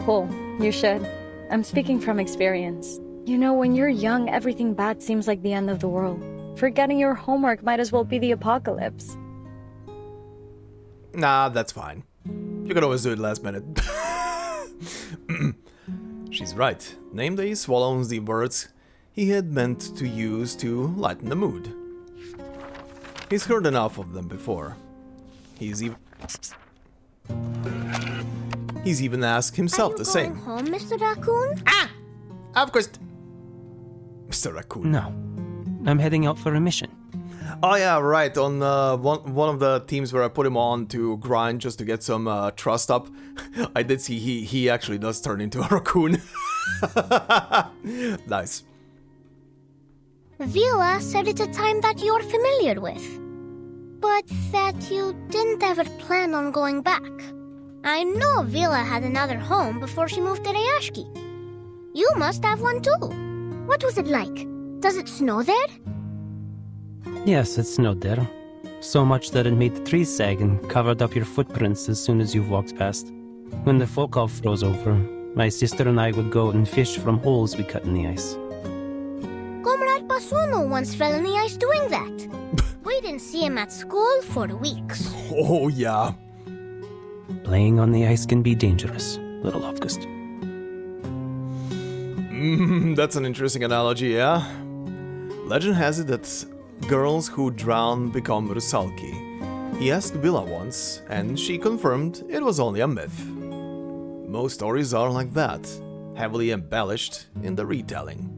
Cool, you should. I'm speaking from experience. You know, when you're young, everything bad seems like the end of the world. Forgetting your homework might as well be the apocalypse. Nah, that's fine. You can always do it last minute. She's right. Name Day swallows the words he had meant to use to lighten the mood. He's heard enough of them before. He's even asked himself the same. Home, Mr. Raccoon? Ah! Of course. Mr. Raccoon. No. I'm heading out for a mission. Oh yeah, right. On one of the teams where I put him on to grind just to get some trust up, I did see he actually does turn into a raccoon. Nice. Vila said it's a time that you're familiar with, but that you didn't ever plan on going back. I know Vila had another home before she moved to Rayashki. You must have one too. What was it like? Does it snow there? Yes, it snowed there. So much that it made the trees sag and covered up your footprints as soon as you walked past. When the Volkov froze over, my sister and I would go and fish from holes we cut in the ice. Comrade Basuno once fell in the ice doing that. We didn't see him at school for weeks. Oh yeah. Playing on the ice can be dangerous, little August. That's an interesting analogy, yeah? Legend has it that girls who drown become rusalki. He asked Vila once, and she confirmed it was only a myth. Most stories are like that, heavily embellished in the retelling.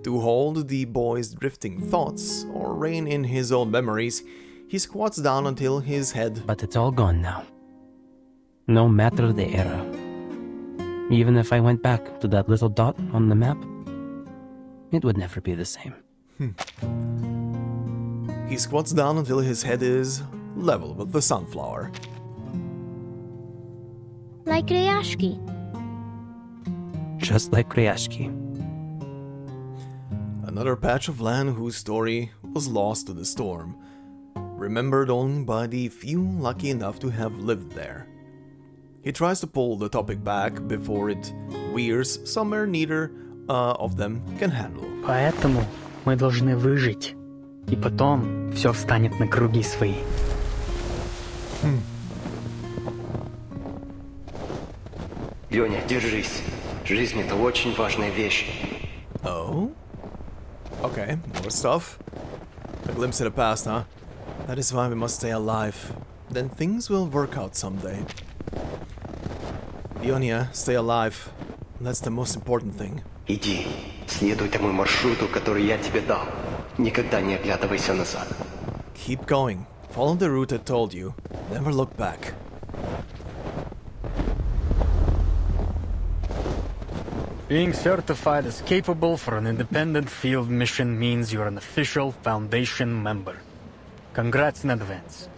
To hold the boy's drifting thoughts, or rein in his own memories, he squats down until his head... But it's all gone now. No matter the era. Even if I went back to that little dot on the map, it would never be the same. He squats down until his head is level with the sunflower. Like Rayashki. Just like Rayashki. Another patch of land whose story was lost to the storm, remembered only by the few lucky enough to have lived there. He tries to pull the topic back before it veers somewhere neither of them can handle. Поэтому мы должны выжить, и потом все встанет на круги свои. Лёня, держись. Жизнь — это очень важная вещь. Oh? Okay, more stuff. A glimpse of the past, huh? That is why we must stay alive. Then things will work out someday. Ionia, stay alive. That's the most important thing. Иди, следуй тому маршруту, который я тебе дал. Никогда не оглядывайся назад. Keep going. Follow the route I told you. Never look back. Being certified as capable for an independent field mission means you're an official Foundation member. Congrats in advance.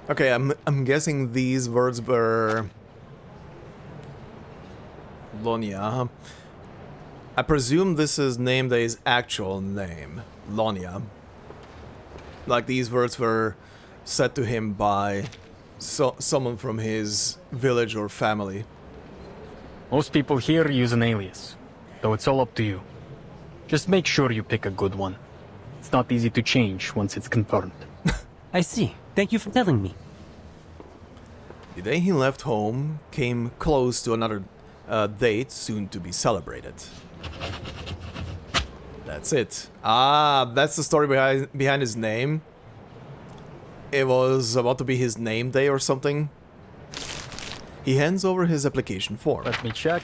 Okay, I'm guessing these words were... Lonia. I presume this is Name Day's actual name. Lonia. Like these words were said to him by someone from his village or family. Most people here use an alias, though it's all up to you. Just make sure you pick a good one. It's not easy to change once it's confirmed. I see. Thank you for telling me. The day he left home came close to another date soon to be celebrated. That's it. Ah, that's the story behind his name. It was about to be his name day or something. He hands over his application form. Let me check.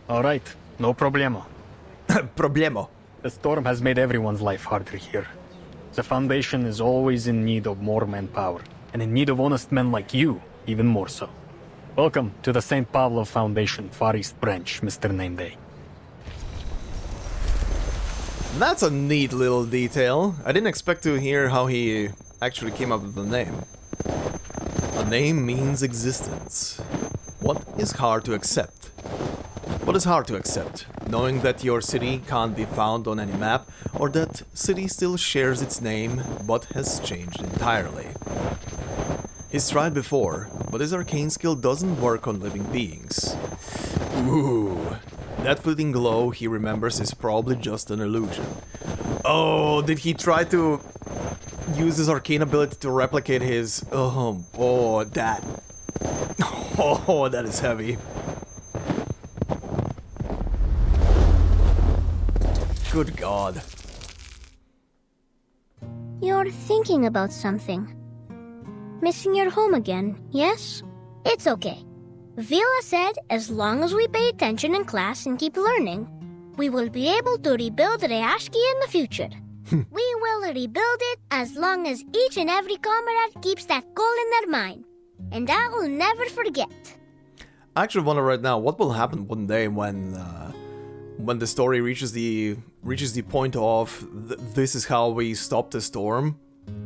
Alright, no problemo. Problemo. The storm has made everyone's life harder here. The Foundation is always in need of more manpower, and in need of honest men like you, even more so. Welcome to the St. Pavlov Foundation Far East Branch, Mr. Name Day. That's a neat little detail. I didn't expect to hear how he actually came up with the name. A name means existence. What is hard to accept? What is hard to accept? Knowing that your city can't be found on any map, or that city still shares its name, but has changed entirely. He's tried before, but his arcane skill doesn't work on living beings. Ooh, that fleeting glow he remembers is probably just an illusion. Oh, did he try to use his arcane ability to replicate his... Oh, that... Oh, that is heavy. Good God. You're thinking about something. Missing your home again, yes? It's okay. Vila said as long as we pay attention in class and keep learning, we will be able to rebuild Reashki in the future. We will rebuild it as long as each and every comrade keeps that goal in their mind. And I will never forget. I actually wonder right now what will happen one day when the story reaches the point of this is how we stop the storm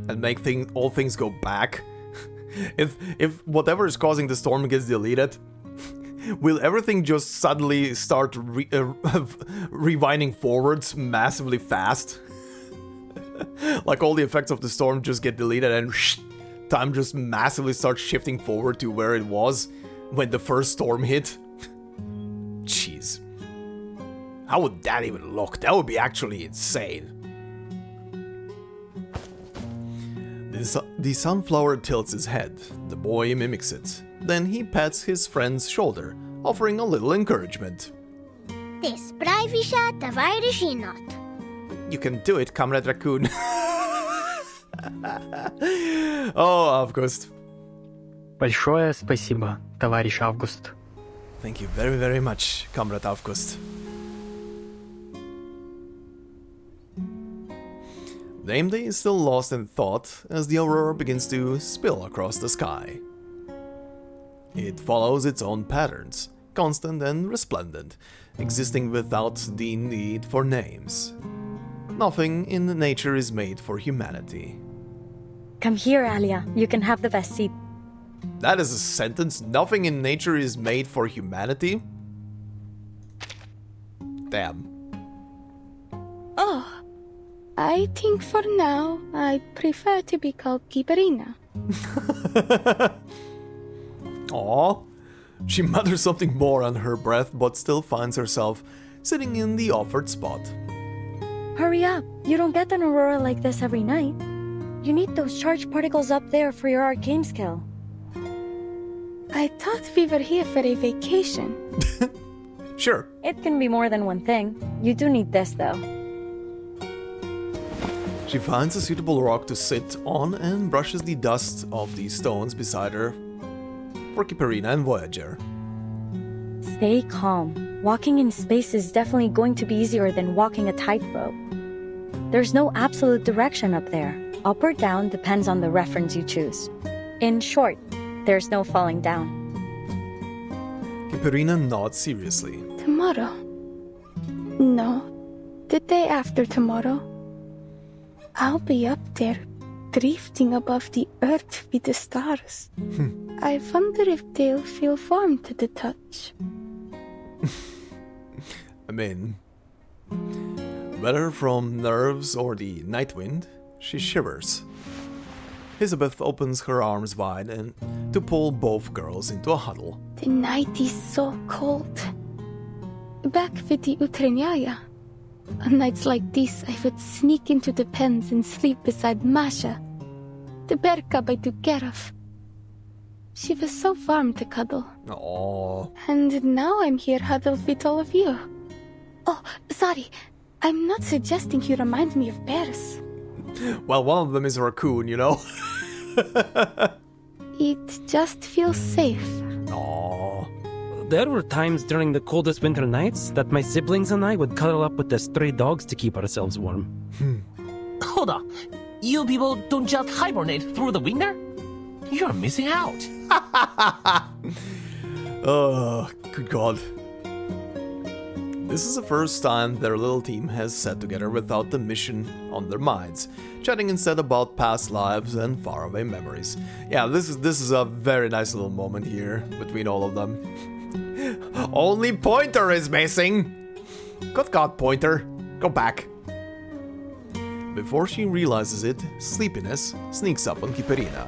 and make all things go back. If whatever is causing the storm gets deleted, will everything just suddenly start rewinding forwards massively fast? Like all the effects of the storm just get deleted and time just massively starts shifting forward to where it was when the first storm hit? Jeez. How would that even look? That would be actually insane. The sunflower tilts his head. The boy mimics it. Then he pats his friend's shoulder, offering a little encouragement. This Bravisha Tavarishinot. You can do it, Comrade Raccoon. Oh, Август. Большое спасибо, товарищ Август. Thank you very, very much, Comrade Август. The aim day is still lost in thought as the aurora begins to spill across the sky. It follows its own patterns, constant and resplendent, existing without the need for names. Nothing in nature is made for humanity. Come here, Alia. You can have the best seat. That is a sentence? Nothing in nature is made for humanity? Damn. Oh, I think for now I'd prefer to be called Kiperina. Aww. She mutters something more under her breath, but still finds herself sitting in the offered spot. Hurry up. You don't get an aurora like this every night. You need those charged particles up there for your arcane skill. I thought we were here for a vacation. Sure. It can be more than one thing. You do need this, though. She finds a suitable rock to sit on and brushes the dust of the stones beside her for Kiperina and Voyager. Stay calm. Walking in space is definitely going to be easier than walking a tightrope. There's no absolute direction up there. Up or down depends on the reference you choose. In short, there's no falling down. Kiperina nods seriously. Tomorrow? No, the day after tomorrow. I'll be up there, drifting above the earth with the stars. I wonder if they'll feel warm to the touch. I mean, whether from nerves or the night wind, she shivers. Hissabeth opens her arms wide and to pull both girls into a huddle. The night is so cold. Back with the Utreniaya. On nights like this, I would sneak into the pens and sleep beside Masha, the bear cub I took care of. She was so warm to cuddle. Aww. And now I'm here huddled with all of you. Oh, sorry. I'm not suggesting you remind me of bears. Well, one of them is a raccoon, you know? It just feels safe. Aww. There were times during the coldest winter nights that my siblings and I would cuddle up with the stray dogs to keep ourselves warm. Hold on. You people don't just hibernate through the winter? You're missing out. Oh, good God. This is the first time their little team has sat together without the mission on their minds, chatting instead about past lives and faraway memories. Yeah, this is a very nice little moment here between all of them. Only Pointer is missing! Good God, Pointer, go back. Before she realizes it, sleepiness sneaks up on Kiperina.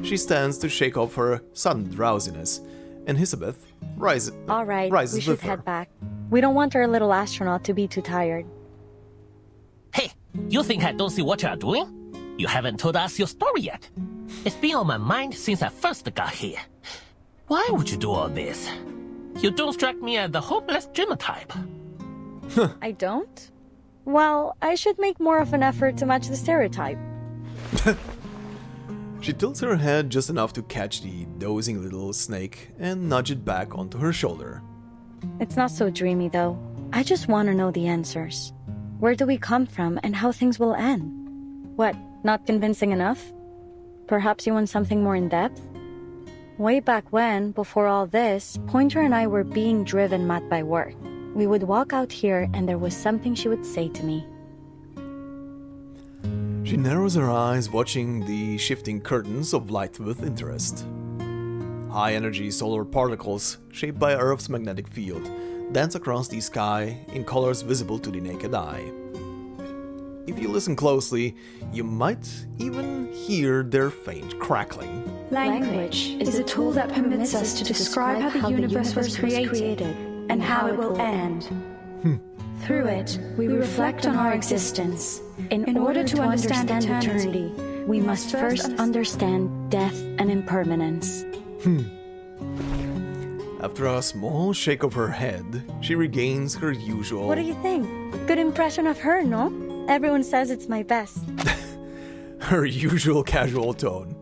She stands to shake off her sudden drowsiness, and Hissabeth rises we should with her. head back. We don't want our little astronaut to be too tired. Hey, you think I don't see what you're doing? You haven't told us your story yet. It's been on my mind since I first got here. Why would you do all this? You don't strike me as the hopeless dreamer type. I don't? Well, I should make more of an effort to match the stereotype. She tilts her head just enough to catch the dozing little snake and nudge it back onto her shoulder. It's not so dreamy, though. I just want to know the answers. Where do we come from and how things will end? What, not convincing enough? Perhaps you want something more in-depth? Way back when, before all this, Pointer and I were being driven mad by work. We would walk out here and there was something she would say to me. She narrows her eyes, watching the shifting curtains of light with interest. High-energy solar particles, shaped by Earth's magnetic field, dance across the sky in colors visible to the naked eye. If you listen closely, you might even hear their faint crackling. Language is a tool that permits us to describe how the universe was created and how it will end. Through it, we reflect on our existence. In order to understand eternity, we must first understand death and impermanence. After a small shake of her head, she regains her usual... What do you think? Good impression of her, no? Everyone says it's my best. her usual casual tone.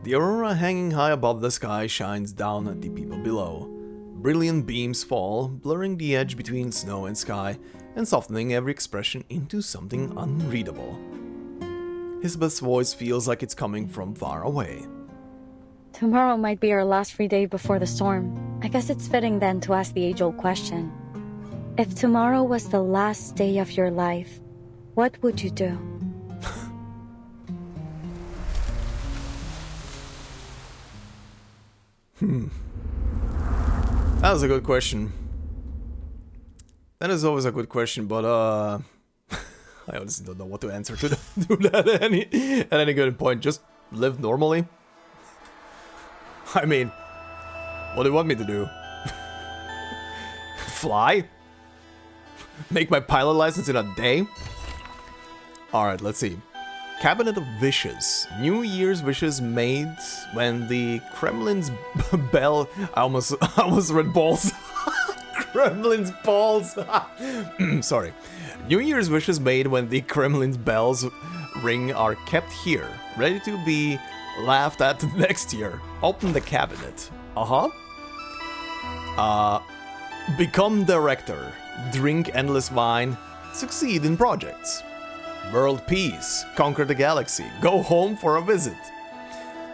The aurora hanging high above the sky shines down at the people below. Brilliant beams fall, blurring the edge between snow and sky, and softening every expression into something unreadable. Hissabeth's voice feels like it's coming from far away. Tomorrow might be our last free day before the storm. I guess it's fitting then to ask the age-old question. If tomorrow was the last day of your life, what would you do? That was a good question. That is always a good question, but I honestly don't know what to answer to that at any given point. Just live normally. I mean, what do you want me to do? Fly? Make my pilot license in a day? Alright, let's see. Cabinet of Wishes. New Year's wishes made when the Kremlin's bell... I almost read balls. Kremlin's balls. Sorry. New Year's wishes made when the Kremlin's bells ring are kept here, ready to be laughed at next year. Open the cabinet. Become director. Drink endless wine. Succeed in projects. World peace. Conquer the galaxy. Go home for a visit.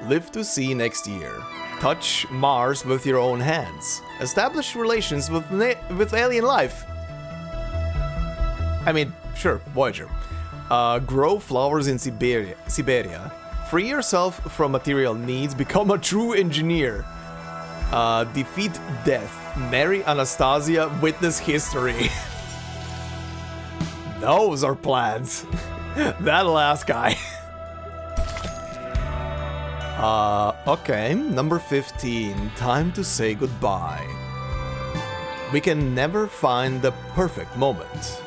Live to see next year. Touch Mars with your own hands. Establish relations with alien life. I mean, sure, Voyager. Grow flowers in Siberia. Free yourself from material needs. Become a true engineer. Defeat death. Marry Anastasia. Witness history. Those are plans. That last guy. Okay, number 15. Time to say goodbye. We can never find the perfect moment.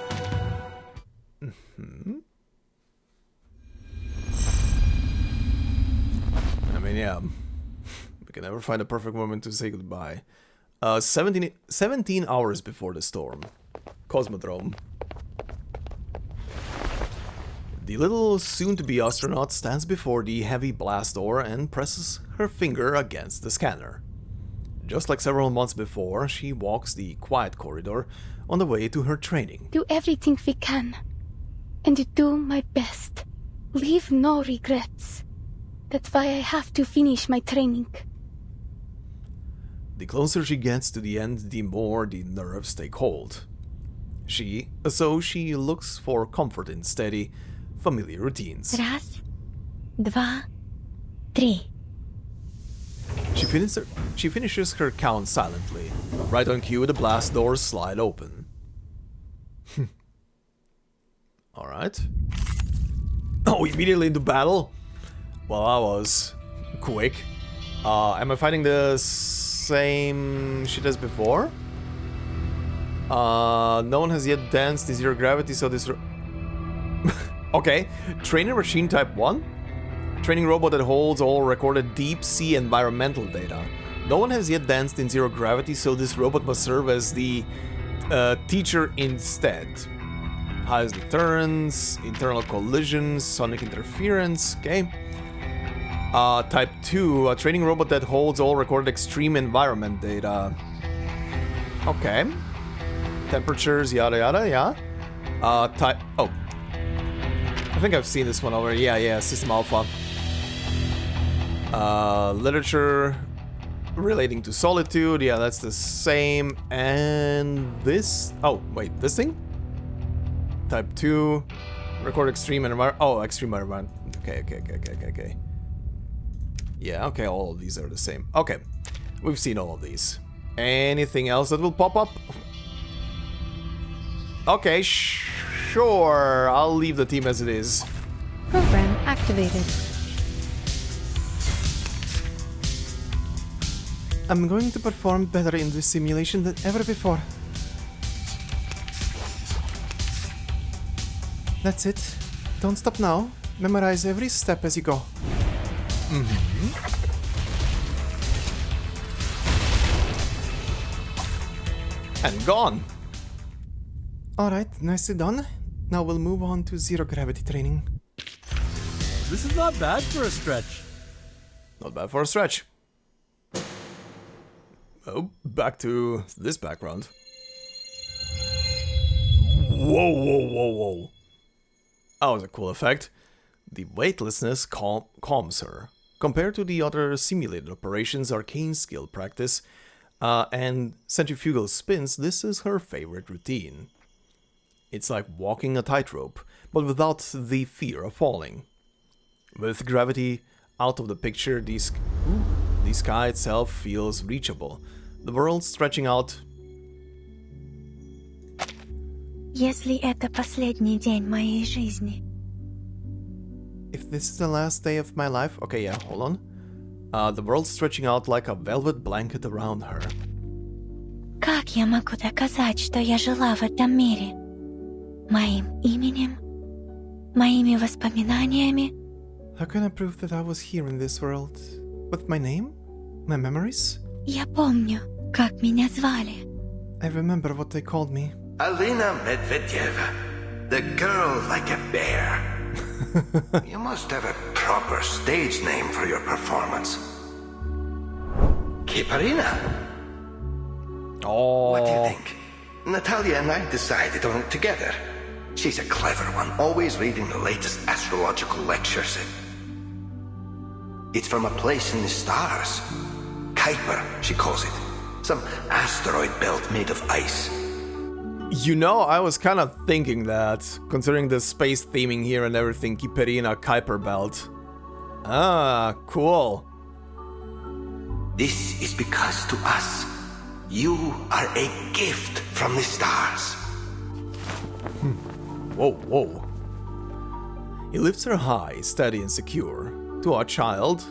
I mean, yeah. We can never find a perfect moment to say goodbye. 17 hours before the storm. Cosmodrome. The little soon-to-be astronaut stands before the heavy blast door and presses her finger against the scanner. Just like several months before, she walks the quiet corridor on the way to her training. Do everything we can, and do my best. Leave no regrets. That's why I have to finish my training. The closer she gets to the end, the more the nerves take hold. So she looks for comfort in steady, familiar routines. Raz, dva, tri. She finishes her count silently. Right on cue, the blast doors slide open. Alright. Oh, immediately into battle? Well, that was quick. Am I fighting the same shit as before? No one has yet danced in zero gravity, so this... Okay, trainer machine type 1? Training robot that holds all recorded deep sea environmental data. No one has yet danced in zero gravity, so this robot must serve as the teacher instead. Highest deterrence, internal collisions, sonic interference, okay. Type 2, a training robot that holds all recorded extreme environment data. Okay. Temperatures, yada yada, yeah. Type, oh. I think I've seen this one already, yeah, System Alpha. Literature relating to solitude, yeah, that's the same. And this, oh, wait, this thing? Type 2, record extreme environment, oh, extreme environment, okay. Yeah, okay, all of these are the same. Okay, we've seen all of these. Anything else that will pop up? Okay, sure, I'll leave the team as it is. Program activated. I'm going to perform better in this simulation than ever before. That's it. Don't stop now. Memorize every step as you go. And gone. Alright, nicely done. Now we'll move on to zero gravity training. This is not bad for a stretch. Not bad for a stretch. Oh, back to this background. Whoa. That was a cool effect. The weightlessness calms her. Compared to the other simulated operations, arcane skill practice, and centrifugal spins, this is her favorite routine. It's like walking a tightrope, but without the fear of falling. With gravity out of the picture, the sky itself feels reachable. The world stretching out. Если это последний день моей жизни. If this is the last day of my life, okay, yeah, hold on. The world stretching out like a velvet blanket around her. Как я могу доказать, что я жила в этом мире? Моим именем? Моими воспоминаниями? How can I prove that I was here in this world? With my name? My memories? Я помню, как меня звали. I remember what they called me. Alina Medvedeva, the girl like a bear. You must have a proper stage name for your performance. Kiperina. Oh. What do you think? Natalia and I decided on it together. She's a clever one, always reading the latest astrological lectures. It's from a place in the stars. Kuiper, she calls it. Some asteroid belt made of ice. You know, I was kind of thinking that, considering the space theming here and everything, Kiperina Kuiper belt. Ah, cool. This is because to us, you are a gift from the stars. Whoa. He lifts her high, steady and secure. To a child,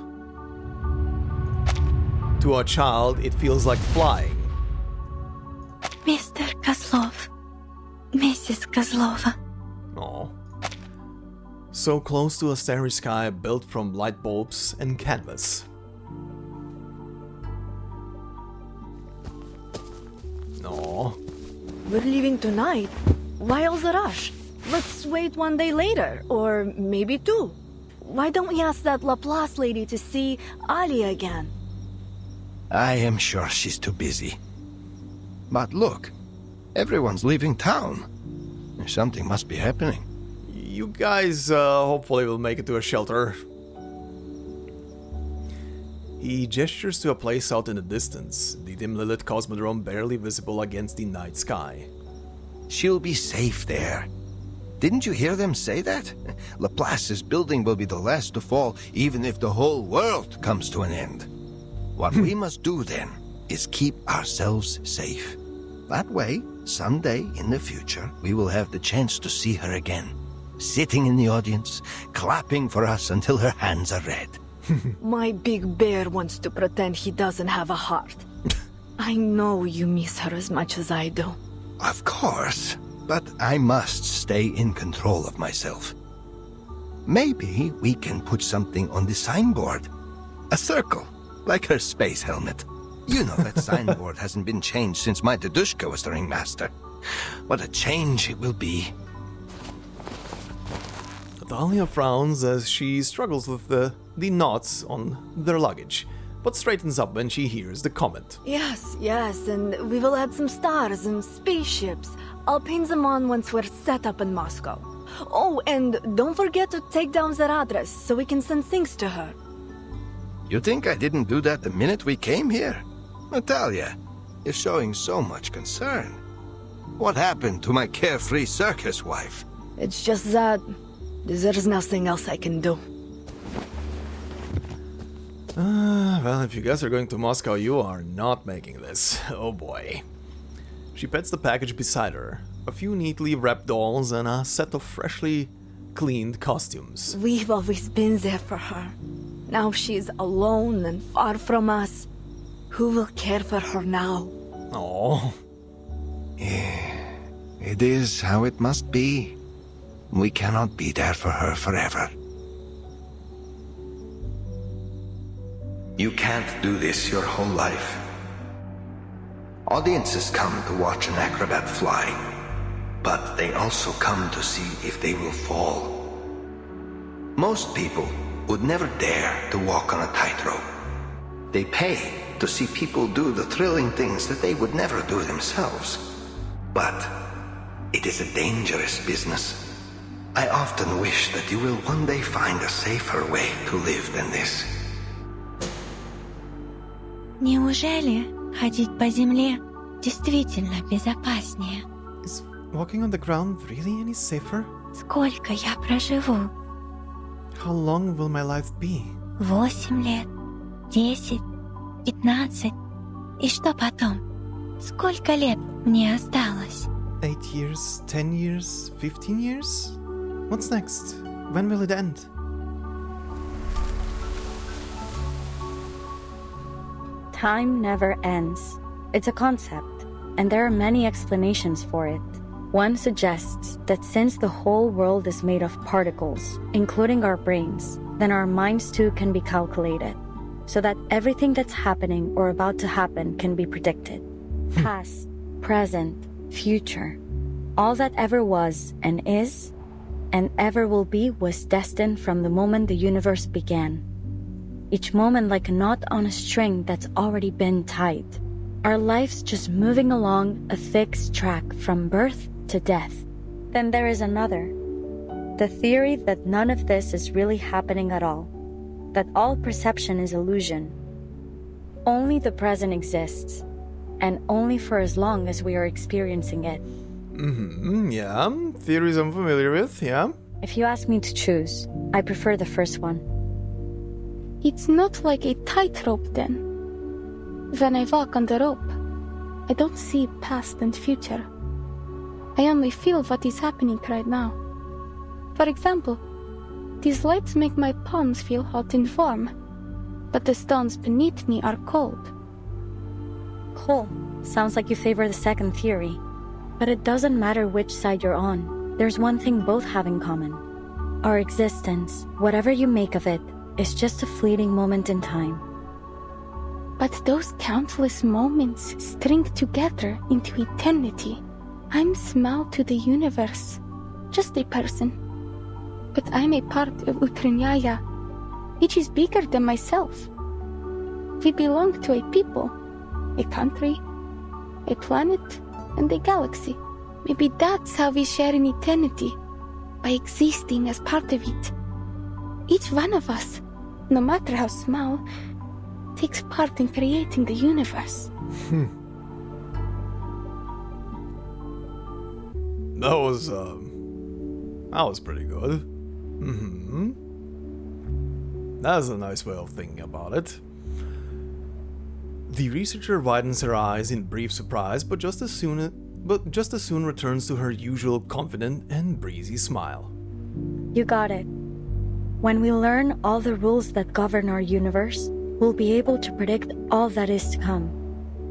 it feels like flying. Mr. Kozlov. Mrs. Kozlova. Aw. So close to a starry sky built from light bulbs and canvas. Aw. We're leaving tonight. Why all the rush? Let's wait one day later, or maybe two. Why don't we ask that Laplace lady to see Ali again? I am sure she's too busy. But look, everyone's leaving town. Something must be happening. You guys hopefully will make it to a shelter. He gestures to a place out in the distance, the dim lit cosmodrome barely visible against the night sky. She'll be safe there. Didn't you hear them say that? Laplace's building will be the last to fall, even if the whole world comes to an end. What we must do then is keep ourselves safe. That way, someday in the future, we will have the chance to see her again, sitting in the audience, clapping for us until her hands are red. My big bear wants to pretend he doesn't have a heart. I know you miss her as much as I do. Of course, but I must stay in control of myself. Maybe we can put something on the signboard. A circle, like her space helmet. You know that signboard hasn't been changed since my Dedushka was the ringmaster. What a change it will be. Dahlia frowns as she struggles with the knots on their luggage, but straightens up when she hears the comment. Yes, and we will add some stars and spaceships. I'll paint them on once we're set up in Moscow. Oh, and don't forget to take down their address so we can send things to her. You think I didn't do that the minute we came here? Natalia, you're showing so much concern. What happened to my carefree circus wife? It's just that there's nothing else I can do. Well, if you guys are going to Moscow, you are not making this. Oh boy. She pets the package beside her. A few neatly wrapped dolls and a set of freshly cleaned costumes. We've always been there for her. Now she's alone and far from us. Who will care for her now? Oh. Yeah, it is how it must be. We cannot be there for her forever. You can't do this your whole life. Audiences come to watch an acrobat fly, but they also come to see if they will fall. Most people would never dare to walk on a tightrope. They pay to see people do the thrilling things that they would never do themselves. But it is a dangerous business. I often wish that you will one day find a safer way to live than this. Неужели ходить по земле действительно безопаснее? Is walking on the ground really any safer? Сколько я проживу? How long will my life be? 8 лет, 10, 15. И что потом? Сколько лет мне осталось? 8 years, 10 years, 15 years? What's next? When will it end? Time never ends. It's a concept, and there are many explanations for it. One suggests that since the whole world is made of particles, including our brains, then our minds too can be calculated, so that everything that's happening or about to happen can be predicted. Past, present, future. All that ever was and is, and ever will be, was destined from the moment the universe began. Each moment like a knot on a string that's already been tied. Our lives just moving along a fixed track from birth to death. Then there is another. The theory that none of this is really happening at all. That all perception is illusion. Only the present exists, and only for as long as we are experiencing it. Yeah, theories I'm familiar with, yeah. If you ask me to choose, I prefer the first one. It's not like a tightrope then. When I walk on the rope, I don't see past and future. I only feel what is happening right now. For example, these lights make my palms feel hot and warm, but the stones beneath me are cold. Cool. Sounds like you favor the second theory. But it doesn't matter which side you're on. There's one thing both have in common. Our existence, whatever you make of it, is just a fleeting moment in time. But those countless moments string together into eternity. I'm small to the universe, just a person. But I'm a part of Utranyaya, which is bigger than myself. We belong to a people, a country, a planet, and a galaxy. Maybe that's how we share in eternity, by existing as part of it. Each one of us, no matter how small, takes part in creating the universe. That was pretty good. That's a nice way of thinking about it. The researcher widens her eyes in brief surprise, but just as soon returns to her usual confident and breezy smile. You got it. When we learn all the rules that govern our universe, we'll be able to predict all that is to come.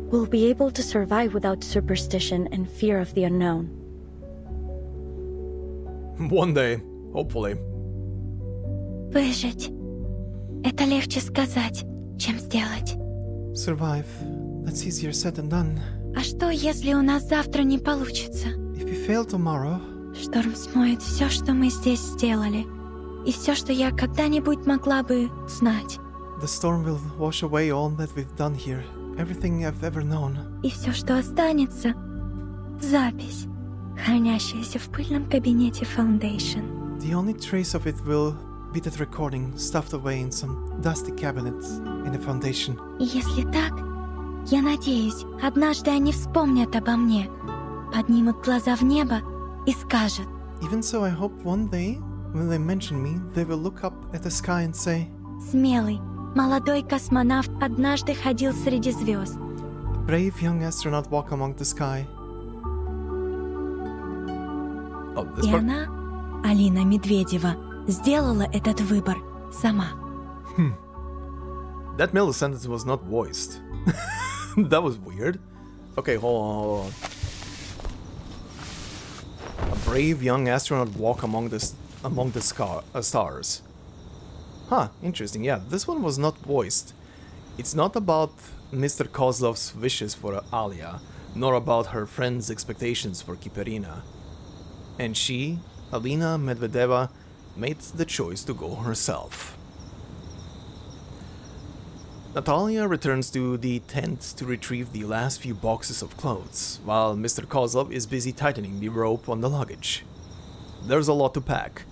We'll be able to survive without superstition and fear of the unknown. One day, hopefully. Выжить. Это легче сказать, чем сделать. Survive. That's easier said than done. А что, если у нас завтра не получится? If we fail tomorrow... Шторм смоет все, что мы здесь сделали. И все, что я когда-нибудь могла бы знать. The storm will wash away all that we've done here. Everything I've ever known. И все, что останется, запись, хранящаяся в пыльном кабинете Foundation. The only trace of it will be that recording stuffed away in some dusty cabinet in the Foundation. И если так, я надеюсь, однажды они вспомнят обо мне, поднимут глаза в небо и скажут. Even so, I hope one day, when they mention me, they will look up at the sky and say, Смелый, молодой космонавт однажды ходил среди звезд. A brave young astronaut walk among the sky. Oh, this И part... она, Алина Медведева, сделала этот выбор сама. That middle sentence was not voiced. That was weird. Okay, hold on. A brave young astronaut walk among the stars. Huh, interesting. Yeah, this one was not voiced. It's not about Mr. Kozlov's wishes for Alia, nor about her friend's expectations for Kiperina. And she, Alina Medvedeva, made the choice to go herself. Natalia returns to the tent to retrieve the last few boxes of clothes, while Mr. Kozlov is busy tightening the rope on the luggage. There's a lot to pack.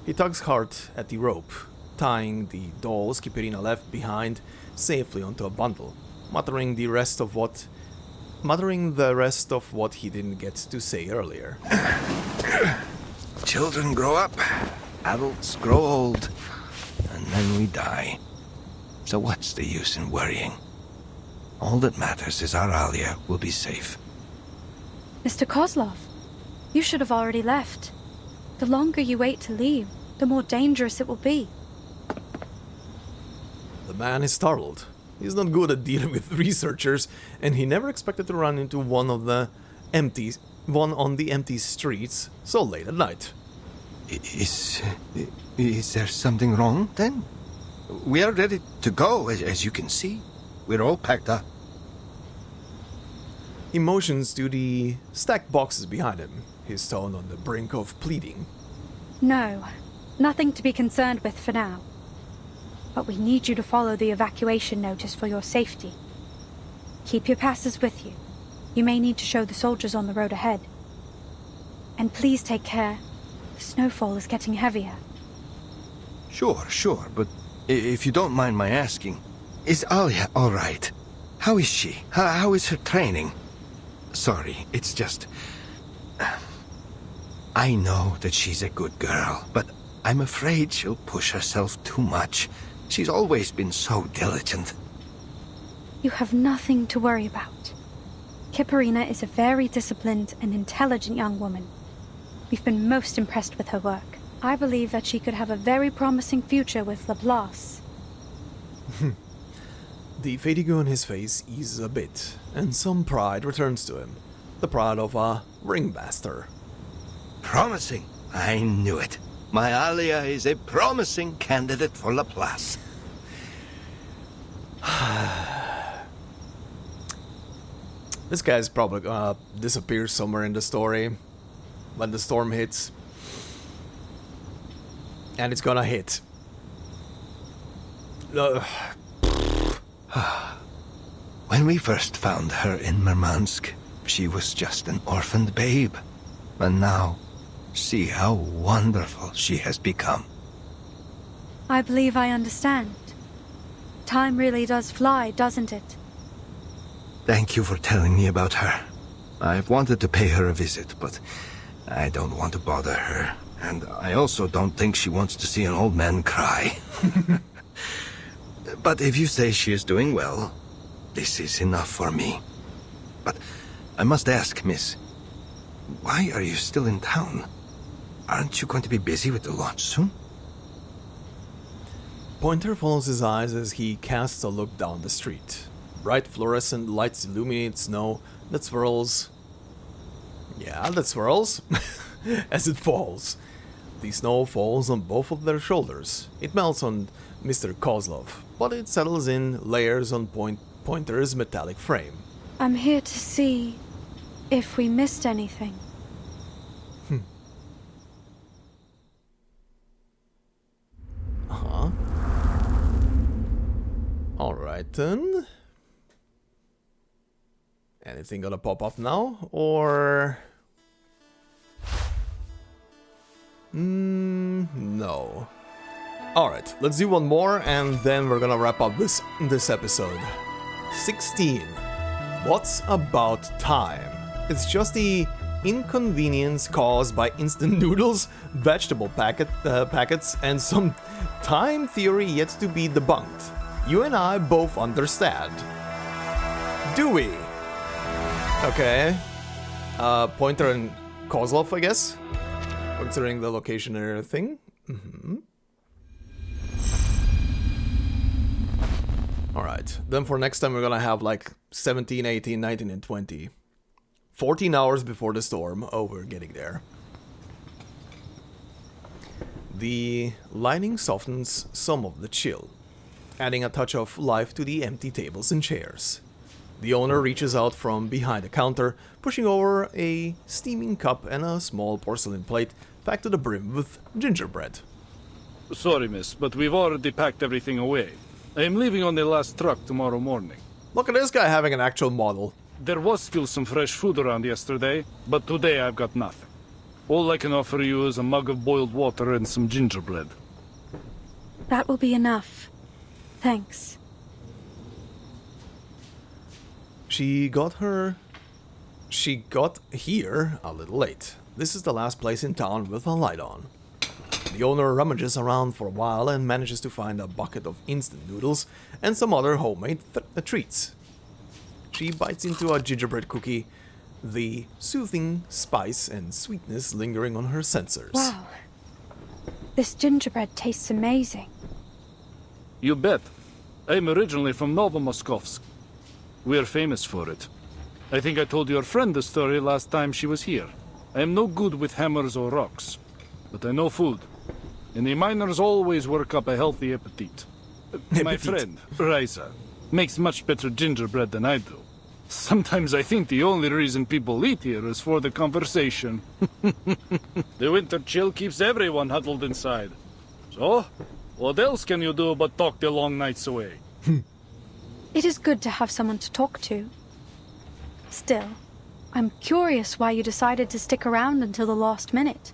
He tugs hard at the rope, tying the dolls Kiperina left behind safely onto a bundle, muttering the rest of what he didn't get to say earlier. Children grow up, adults grow old, and then we die. So what's the use in worrying? All that matters is our Alia will be safe. Mr. Kozlov, you should have already left. The longer you wait to leave, the more dangerous it will be. The man is startled. He's not good at dealing with researchers, and he never expected to run into one on the empty streets so late at night. Is there something wrong, then? We are ready to go, as you can see. We're all packed up. He motions to the stacked boxes behind him, his tone on the brink of pleading. No, nothing to be concerned with for now. But we need you to follow the evacuation notice for your safety. Keep your passes with you. You may need to show the soldiers on the road ahead. And please take care. The snowfall is getting heavier. Sure, but if you don't mind my asking, is Alia all right? How is she? How is her training? Sorry, it's just... I know that she's a good girl, but I'm afraid she'll push herself too much. She's always been so diligent. You have nothing to worry about. Kiperina is a very disciplined and intelligent young woman. We've been most impressed with her work. I believe that she could have a very promising future with Laplace. The fatigue on his face eases a bit, and some pride returns to him. The pride of a ringmaster. Promising? I knew it. My Alia is a promising candidate for Laplace. This guy's probably gonna disappear somewhere in the story when the storm hits. And it's gonna hit. When we first found her in Murmansk, she was just an orphaned babe. And now, see how wonderful she has become. I believe I understand. Time really does fly, doesn't it? Thank you for telling me about her. I've wanted to pay her a visit, but I don't want to bother her. And I also don't think she wants to see an old man cry. But if you say she is doing well, this is enough for me. But I must ask, miss, why are you still in town? Aren't you going to be busy with the launch soon? Pointer follows his eyes as he casts a look down the street. Bright fluorescent lights illuminate snow that swirls. Yeah, that swirls as it falls. The snow falls on both of their shoulders. It melts on Mr. Kozlov, but it settles in layers on Pointer's metallic frame. I'm here to see if we missed anything. Uh-huh. Alright then. Anything gonna pop up now, or... no. Alright, let's do one more and then we're gonna wrap up this episode. 16. What's about time? It's just the inconvenience caused by instant noodles, vegetable packets, and some time theory yet to be debunked. You and I both understand. Do we? Okay. Pointer and Kozlov, I guess? Considering the location and everything. Alright, then for next time we're gonna have like 17, 18, 19, and 20. 14 hours before the storm. Oh, we're getting there. The lighting softens some of the chill, adding a touch of life to the empty tables and chairs. The owner reaches out from behind the counter, pushing over a steaming cup and a small porcelain plate packed to the brim with gingerbread. Sorry, miss, but we've already packed everything away. I am leaving on the last truck tomorrow morning. Look at this guy having an actual model. There was still some fresh food around yesterday, but today I've got nothing. All I can offer you is a mug of boiled water and some gingerbread. That will be enough. Thanks. She got here a little late. This is the last place in town with a light on. The owner rummages around for a while and manages to find a bucket of instant noodles and some other homemade treats. She bites into a gingerbread cookie, the soothing spice and sweetness lingering on her sensors. Wow. This gingerbread tastes amazing. You bet. I'm originally from Novomoskovsk. We're famous for it. I think I told your friend the story last time she was here. I am no good with hammers or rocks, but I know food. And the miners always work up a healthy appetite. My friend, Raisa, makes much better gingerbread than I do. Sometimes I think the only reason people eat here is for the conversation. The winter chill keeps everyone huddled inside. So, what else can you do but talk the long nights away? It is good to have someone to talk to. Still, I'm curious why you decided to stick around until the last minute.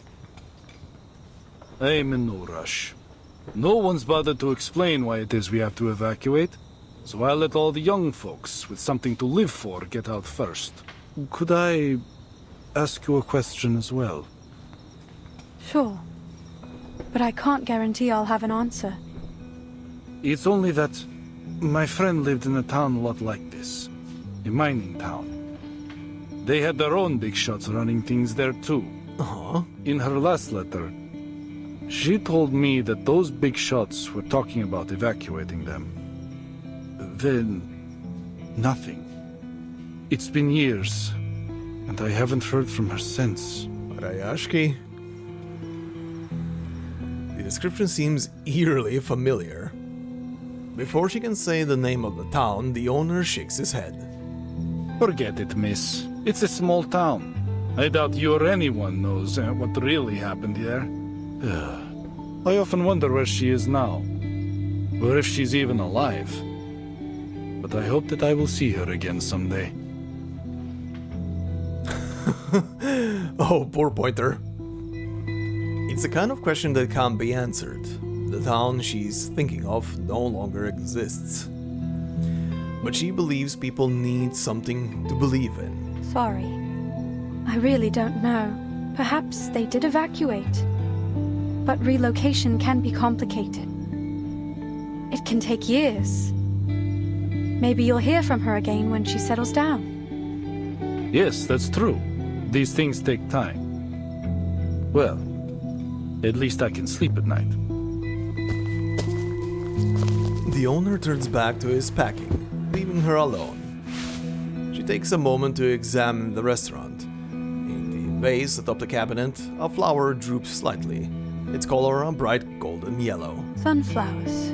I'm in no rush. No one's bothered to explain why it is we have to evacuate, so I'll let all the young folks with something to live for get out first. Could I ask you a question as well? Sure, but I can't guarantee I'll have an answer. It's only that my friend lived in a town a lot like this. A mining town. They had their own big shots running things there too. In her last letter, she told me that those big shots were talking about evacuating them. Then, nothing. It's been years, and I haven't heard from her since. Rayashki? The description seems eerily familiar. Before she can say the name of the town, the owner shakes his head. Forget it, miss. It's a small town. I doubt you or anyone knows what really happened here. I often wonder where she is now, or if she's even alive. But I hope that I will see her again someday. Oh, poor Pointer. It's the kind of question that can't be answered. The town she's thinking of no longer exists. But she believes people need something to believe in. Sorry. I really don't know. Perhaps they did evacuate. But relocation can be complicated. It can take years. Maybe you'll hear from her again when she settles down. Yes, that's true. These things take time. Well, at least I can sleep at night. The owner turns back to his packing, leaving her alone. She takes a moment to examine the restaurant. In the vase atop the cabinet, a flower droops slightly, its color a bright golden yellow. Sunflowers.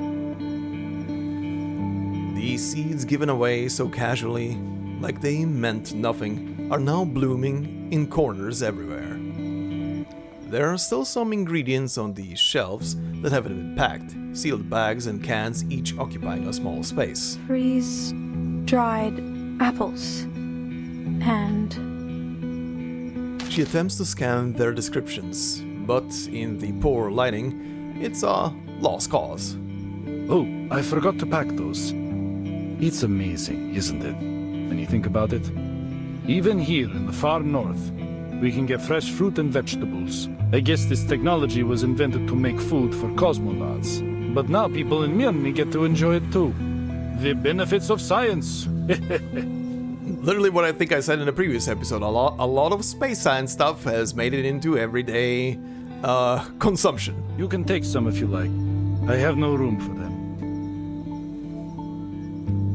The seeds given away so casually, like they meant nothing, are now blooming in corners everywhere. There are still some ingredients on the shelves that haven't been packed, sealed bags and cans each occupying a small space. Freeze-dried apples. And... She attempts to scan their descriptions, but in the poor lighting, it's a lost cause. Oh, I forgot to pack those. It's amazing, isn't it, when you think about it? Even here in the far north, we can get fresh fruit and vegetables. I guess this technology was invented to make food for cosmonauts. But now people in Mirny get to enjoy it too. The benefits of science. Literally what I think I said in the previous episode. A lot of space science stuff has made it into everyday consumption. You can take some if you like. I have no room for them.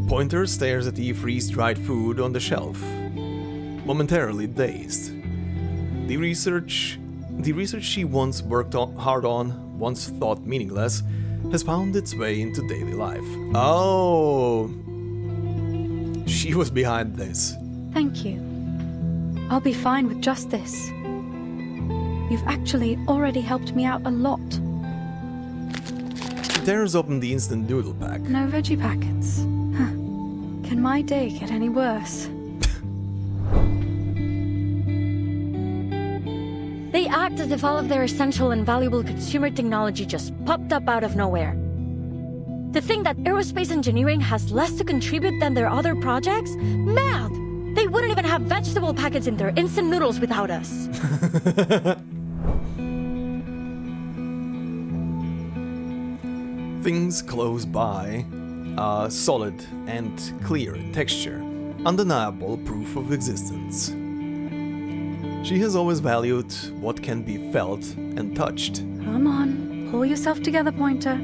Pointer stares at the freeze-dried food on the shelf, momentarily dazed. The research she once worked hard on, once thought meaningless, has found its way into daily life. Oh, she was behind this. Thank you. I'll be fine with just this. You've actually already helped me out a lot. She tears open the instant noodle pack. No veggie packets. Huh. Can my day get any worse? They act as if all of their essential and valuable consumer technology just popped up out of nowhere. To think that aerospace engineering has less to contribute than their other projects? Mad! They wouldn't even have vegetable packets in their instant noodles without us. Things close by are solid and clear in texture, undeniable proof of existence. She has always valued what can be felt and touched. Come on, pull yourself together, Pointer.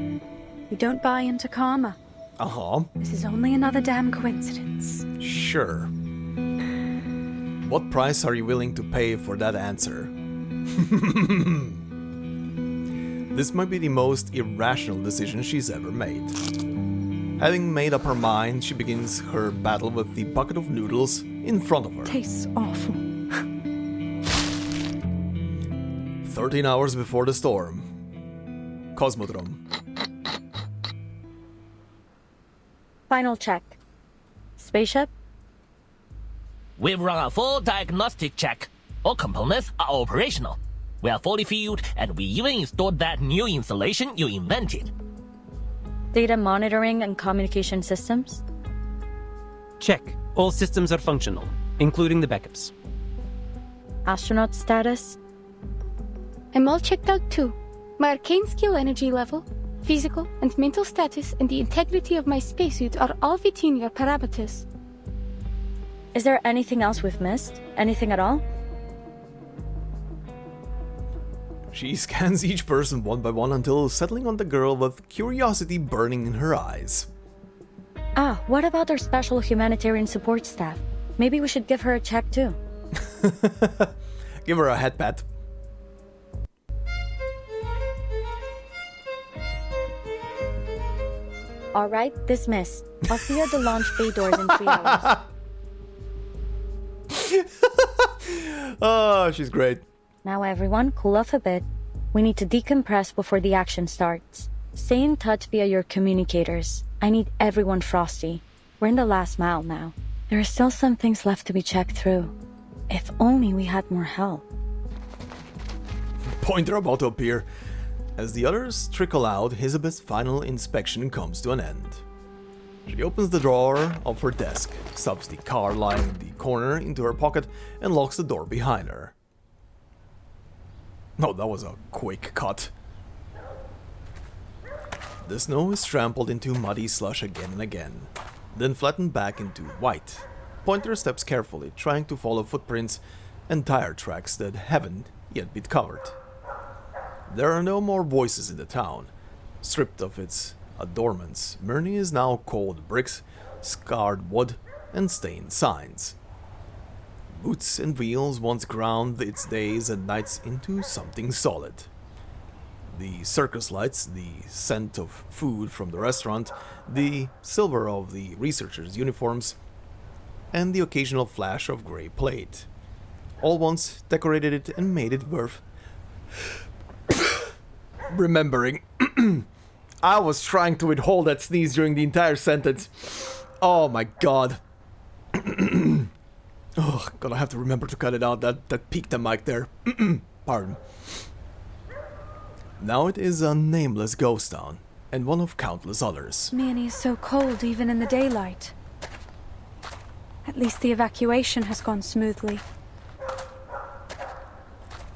We don't buy into karma. Uh-huh. This is only another damn coincidence. Sure. What price are you willing to pay for that answer? This might be the most irrational decision she's ever made. Having made up her mind, she begins her battle with the bucket of noodles in front of her. Tastes awful. 13 hours before the storm. Cosmodrome. Final check. Spaceship? We've run a full diagnostic check. All components are operational. We are fully fueled, and we even installed that new installation you invented. Data monitoring and communication systems? Check. All systems are functional, including the backups. Astronaut status? I'm all checked out too. My arcane skill energy level, physical and mental status, and the integrity of my spacesuit are all within your parameters. Is there anything else we've missed? Anything at all? She scans each person one by one until settling on the girl with curiosity burning in her eyes. Ah, what about our special humanitarian support staff? Maybe we should give her a check too. Give her a head pat. Alright, dismissed. I'll see you at the launch bay doors in 3 hours. Oh, she's great. Now everyone, cool off a bit. We need to decompress before the action starts. Stay in touch via your communicators. I need everyone frosty. We're in the last mile now. There are still some things left to be checked through. If only we had more help. Pointer about to appear. As the others trickle out, Hissabeth's final inspection comes to an end. She opens the drawer of her desk, stuffs the card lying in the corner into her pocket, and locks the door behind her. No, that was a quick cut. The snow is trampled into muddy slush again and again, then flattened back into white. Pointer steps carefully, trying to follow footprints and tire tracks that haven't yet been covered. There are no more voices in the town. Stripped of its adornments, Mirny is now cold bricks, scarred wood, and stained signs. Boots and wheels once ground its days and nights into something solid. The circus lights, the scent of food from the restaurant, the silver of the researchers' uniforms, and the occasional flash of grey plate. All once decorated it and made it worth remembering. I was trying to withhold that sneeze during the entire sentence. Oh my god. Oh, gonna have to remember to cut it out. That peaked the mic there. Pardon. Now it is a nameless ghost town, and one of countless others. Mirny is so cold even in the daylight. At least the evacuation has gone smoothly.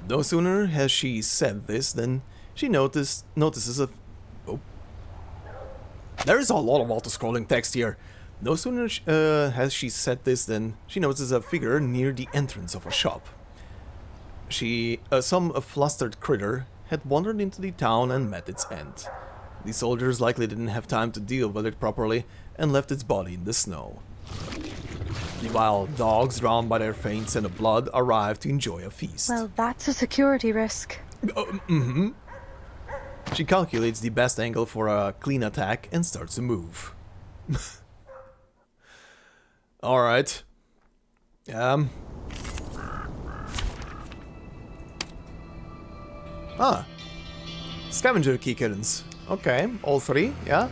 No sooner has she said this than she notices a... Oh. There is a lot of auto-scrolling text here. No sooner has she said this than she notices a figure near the entrance of a shop. Some flustered critter had wandered into the town and met its end. The soldiers likely didn't have time to deal with it properly and left its body in the snow. The wild dogs, drowned by their faint scent of blood, arrived to enjoy a feast. Well, that's a security risk. She calculates the best angle for a clean attack and starts to move. Alright. Scavenger key kittens. Okay, all three, yeah.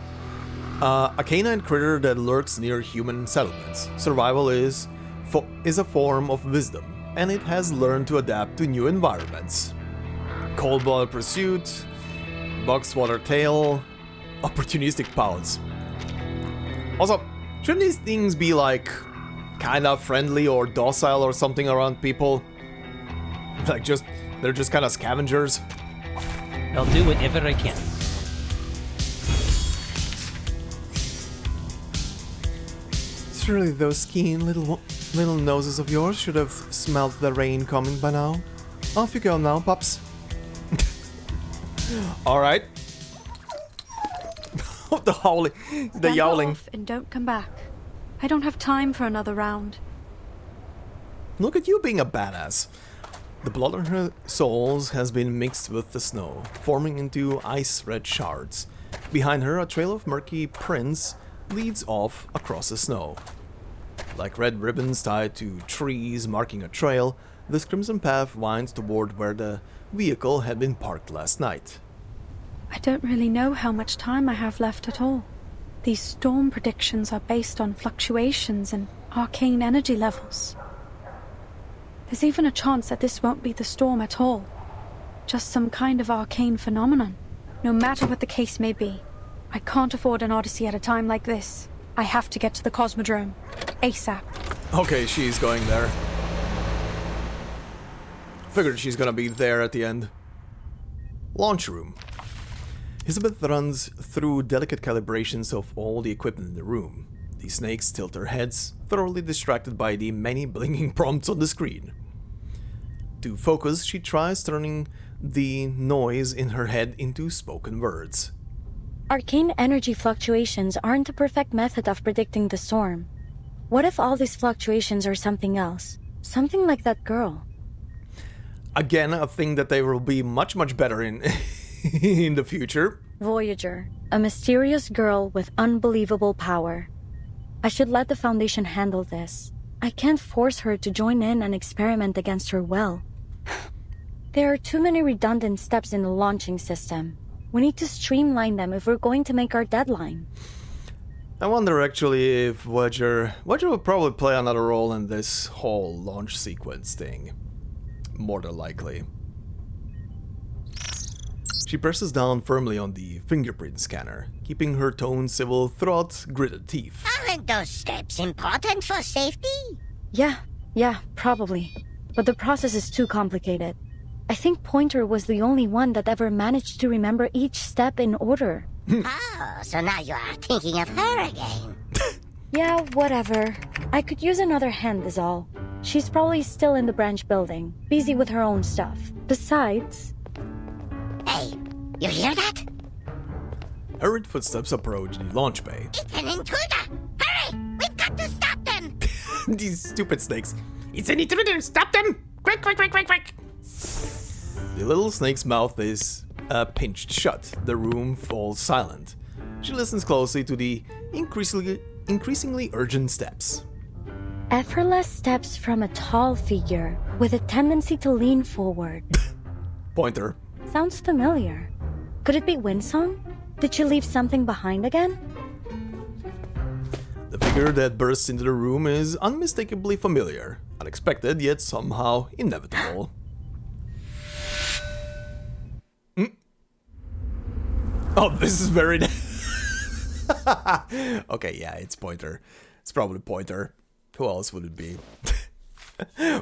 A canine critter that lurks near human settlements. Survival is a form of wisdom, and it has learned to adapt to new environments. Cold-blooded pursuit, boxwater tail, opportunistic pounce. Also, shouldn't these things be like kinda friendly or docile or something around people? Like they're just kinda scavengers? I'll do whatever I can. Surely those keen little noses of yours should have smelled the rain coming by now. Off you go now, pups. Alright. The howling, the yowling. Off and don't come back. I don't have time for another round. Look at you being a badass. The blood on her soles has been mixed with the snow, forming into ice-red shards. Behind her, a trail of murky prints leads off across the snow. Like red ribbons tied to trees marking a trail, this crimson path winds toward where the vehicle had been parked last night. I don't really know how much time I have left at all. These storm predictions are based on fluctuations in arcane energy levels. There's even a chance that this won't be the storm at all. Just some kind of arcane phenomenon. No matter what the case may be, I can't afford an odyssey at a time like this. I have to get to the Cosmodrome. ASAP. Okay, she's going there. Figured she's gonna be there at the end. Launch room. Hissabeth runs through delicate calibrations of all the equipment in the room. The snakes tilt their heads, thoroughly distracted by the many blinking prompts on the screen. To focus, she tries turning the noise in her head into spoken words. Arcane energy fluctuations aren't a perfect method of predicting the storm. What if all these fluctuations are something else? Something like that girl. Again, a thing that they will be much better in in the future. Voyager, a mysterious girl with unbelievable power. I should let the Foundation handle this. I can't force her to join in and experiment against her will. There are too many redundant steps in the launching system. We need to streamline them if we're going to make our deadline. I wonder actually if Voyager will probably play another role in this whole launch sequence thing. More than likely. She presses down firmly on the fingerprint scanner, keeping her tone civil throughout gritted teeth. Aren't those steps important for safety? Yeah, probably. But the process is too complicated. I think Pointer was the only one that ever managed to remember each step in order. Oh, so now you are thinking of her again. Yeah, whatever. I could use another hand is all. She's probably still in the branch building, busy with her own stuff. Besides... Hey, you hear that? Hurried footsteps approach the launch bay. It's an intruder! Hurry! We've got to stop them! These stupid snakes. It's an intruder! Stop them! Quick! The little snake's mouth is pinched shut. The room falls silent. She listens closely to the increasingly urgent steps. Effortless steps from a tall figure with a tendency to lean forward. Pointer. Sounds familiar. Could it be Windsong? Did she leave something behind again? The figure that bursts into the room is unmistakably familiar, unexpected yet somehow inevitable. Oh, this is very... Okay, yeah, it's Pointer. It's probably Pointer. Who else would it be?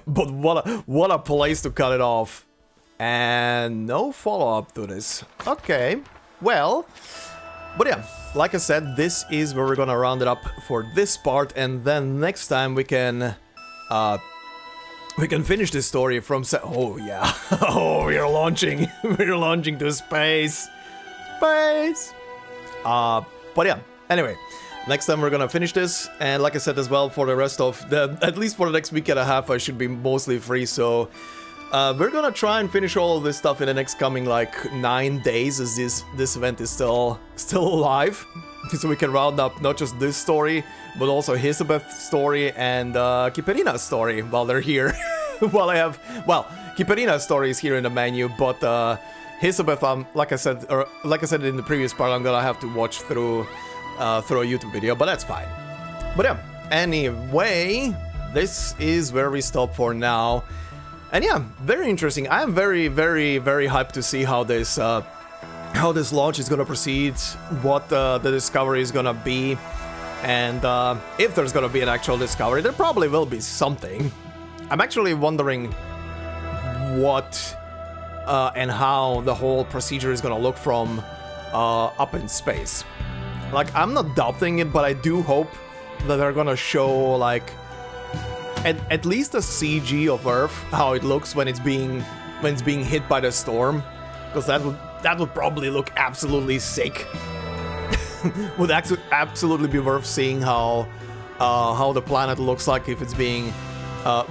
But what a place to cut it off. And no follow-up to this. Okay, well... But yeah, like I said, this is where we're gonna round it up for this part, and then next time we can finish this story from oh yeah, oh we're launching to space, but yeah. Anyway, next time we're gonna finish this, and like I said as well, for the rest of at least for the next week and a half, I should be mostly free. So we're gonna try and finish all of this stuff in the next coming like 9 days, as this event is still alive, so we can round up not just this story, but also Hissabeth's story and Kiperina's story while they're here. While Kiperina's story is here in the menu, but Hissabeth, like I said in the previous part, I'm gonna have to watch through a YouTube video, but that's fine. But yeah, anyway, this is where we stop for now. And yeah, very interesting. I am very, very, very hyped to see how this launch is gonna proceed, what the discovery is gonna be, and if there's gonna be an actual discovery. There probably will be something. I'm actually wondering what and how the whole procedure is gonna look from up in space. Like, I'm not doubting it, but I do hope that they're gonna show like at least a CG of Earth, how it looks when it's being hit by the storm, because that would probably look absolutely sick. Would absolutely be worth seeing how the planet looks like if it's being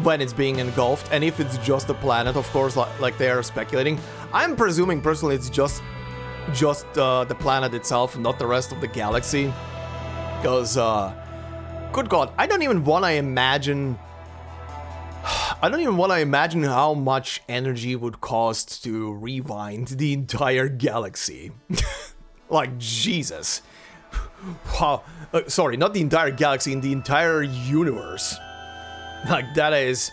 when it's being engulfed, and if it's just a planet, of course, like they are speculating. I'm presuming personally it's just the planet itself, not the rest of the galaxy, because good God, I don't even want to imagine how much energy would cost to rewind the entire galaxy. Like, Jesus. Wow. Sorry, not the entire galaxy, in the entire universe. Like, that is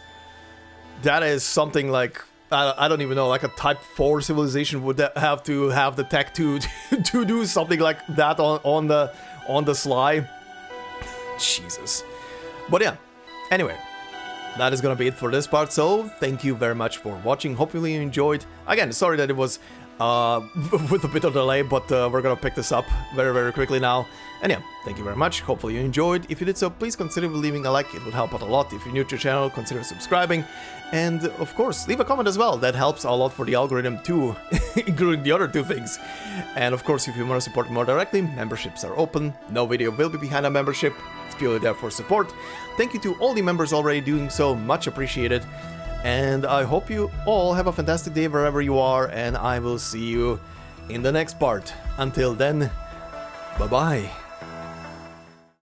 something like, I don't even know, like a Type 4 civilization would have to have the tech to do something like that on the sly. Jesus. But yeah, anyway, that is gonna be it for this part, so thank you very much for watching. Hopefully you enjoyed. Again, sorry that it was with a bit of delay, but we're gonna pick this up very, very quickly now. And yeah, thank you very much. Hopefully you enjoyed. If you did so, please consider leaving a like. It would help out a lot. If you're new to the channel, consider subscribing. And of course, leave a comment as well. That helps a lot for the algorithm too, including the other two things. And of course, if you want to support more directly, memberships are open. No video will be behind a membership. It's purely there for support. Thank you to all the members already doing so. Much appreciated. And I hope you all have a fantastic day wherever you are, and I will see you in the next part. Until then, bye-bye.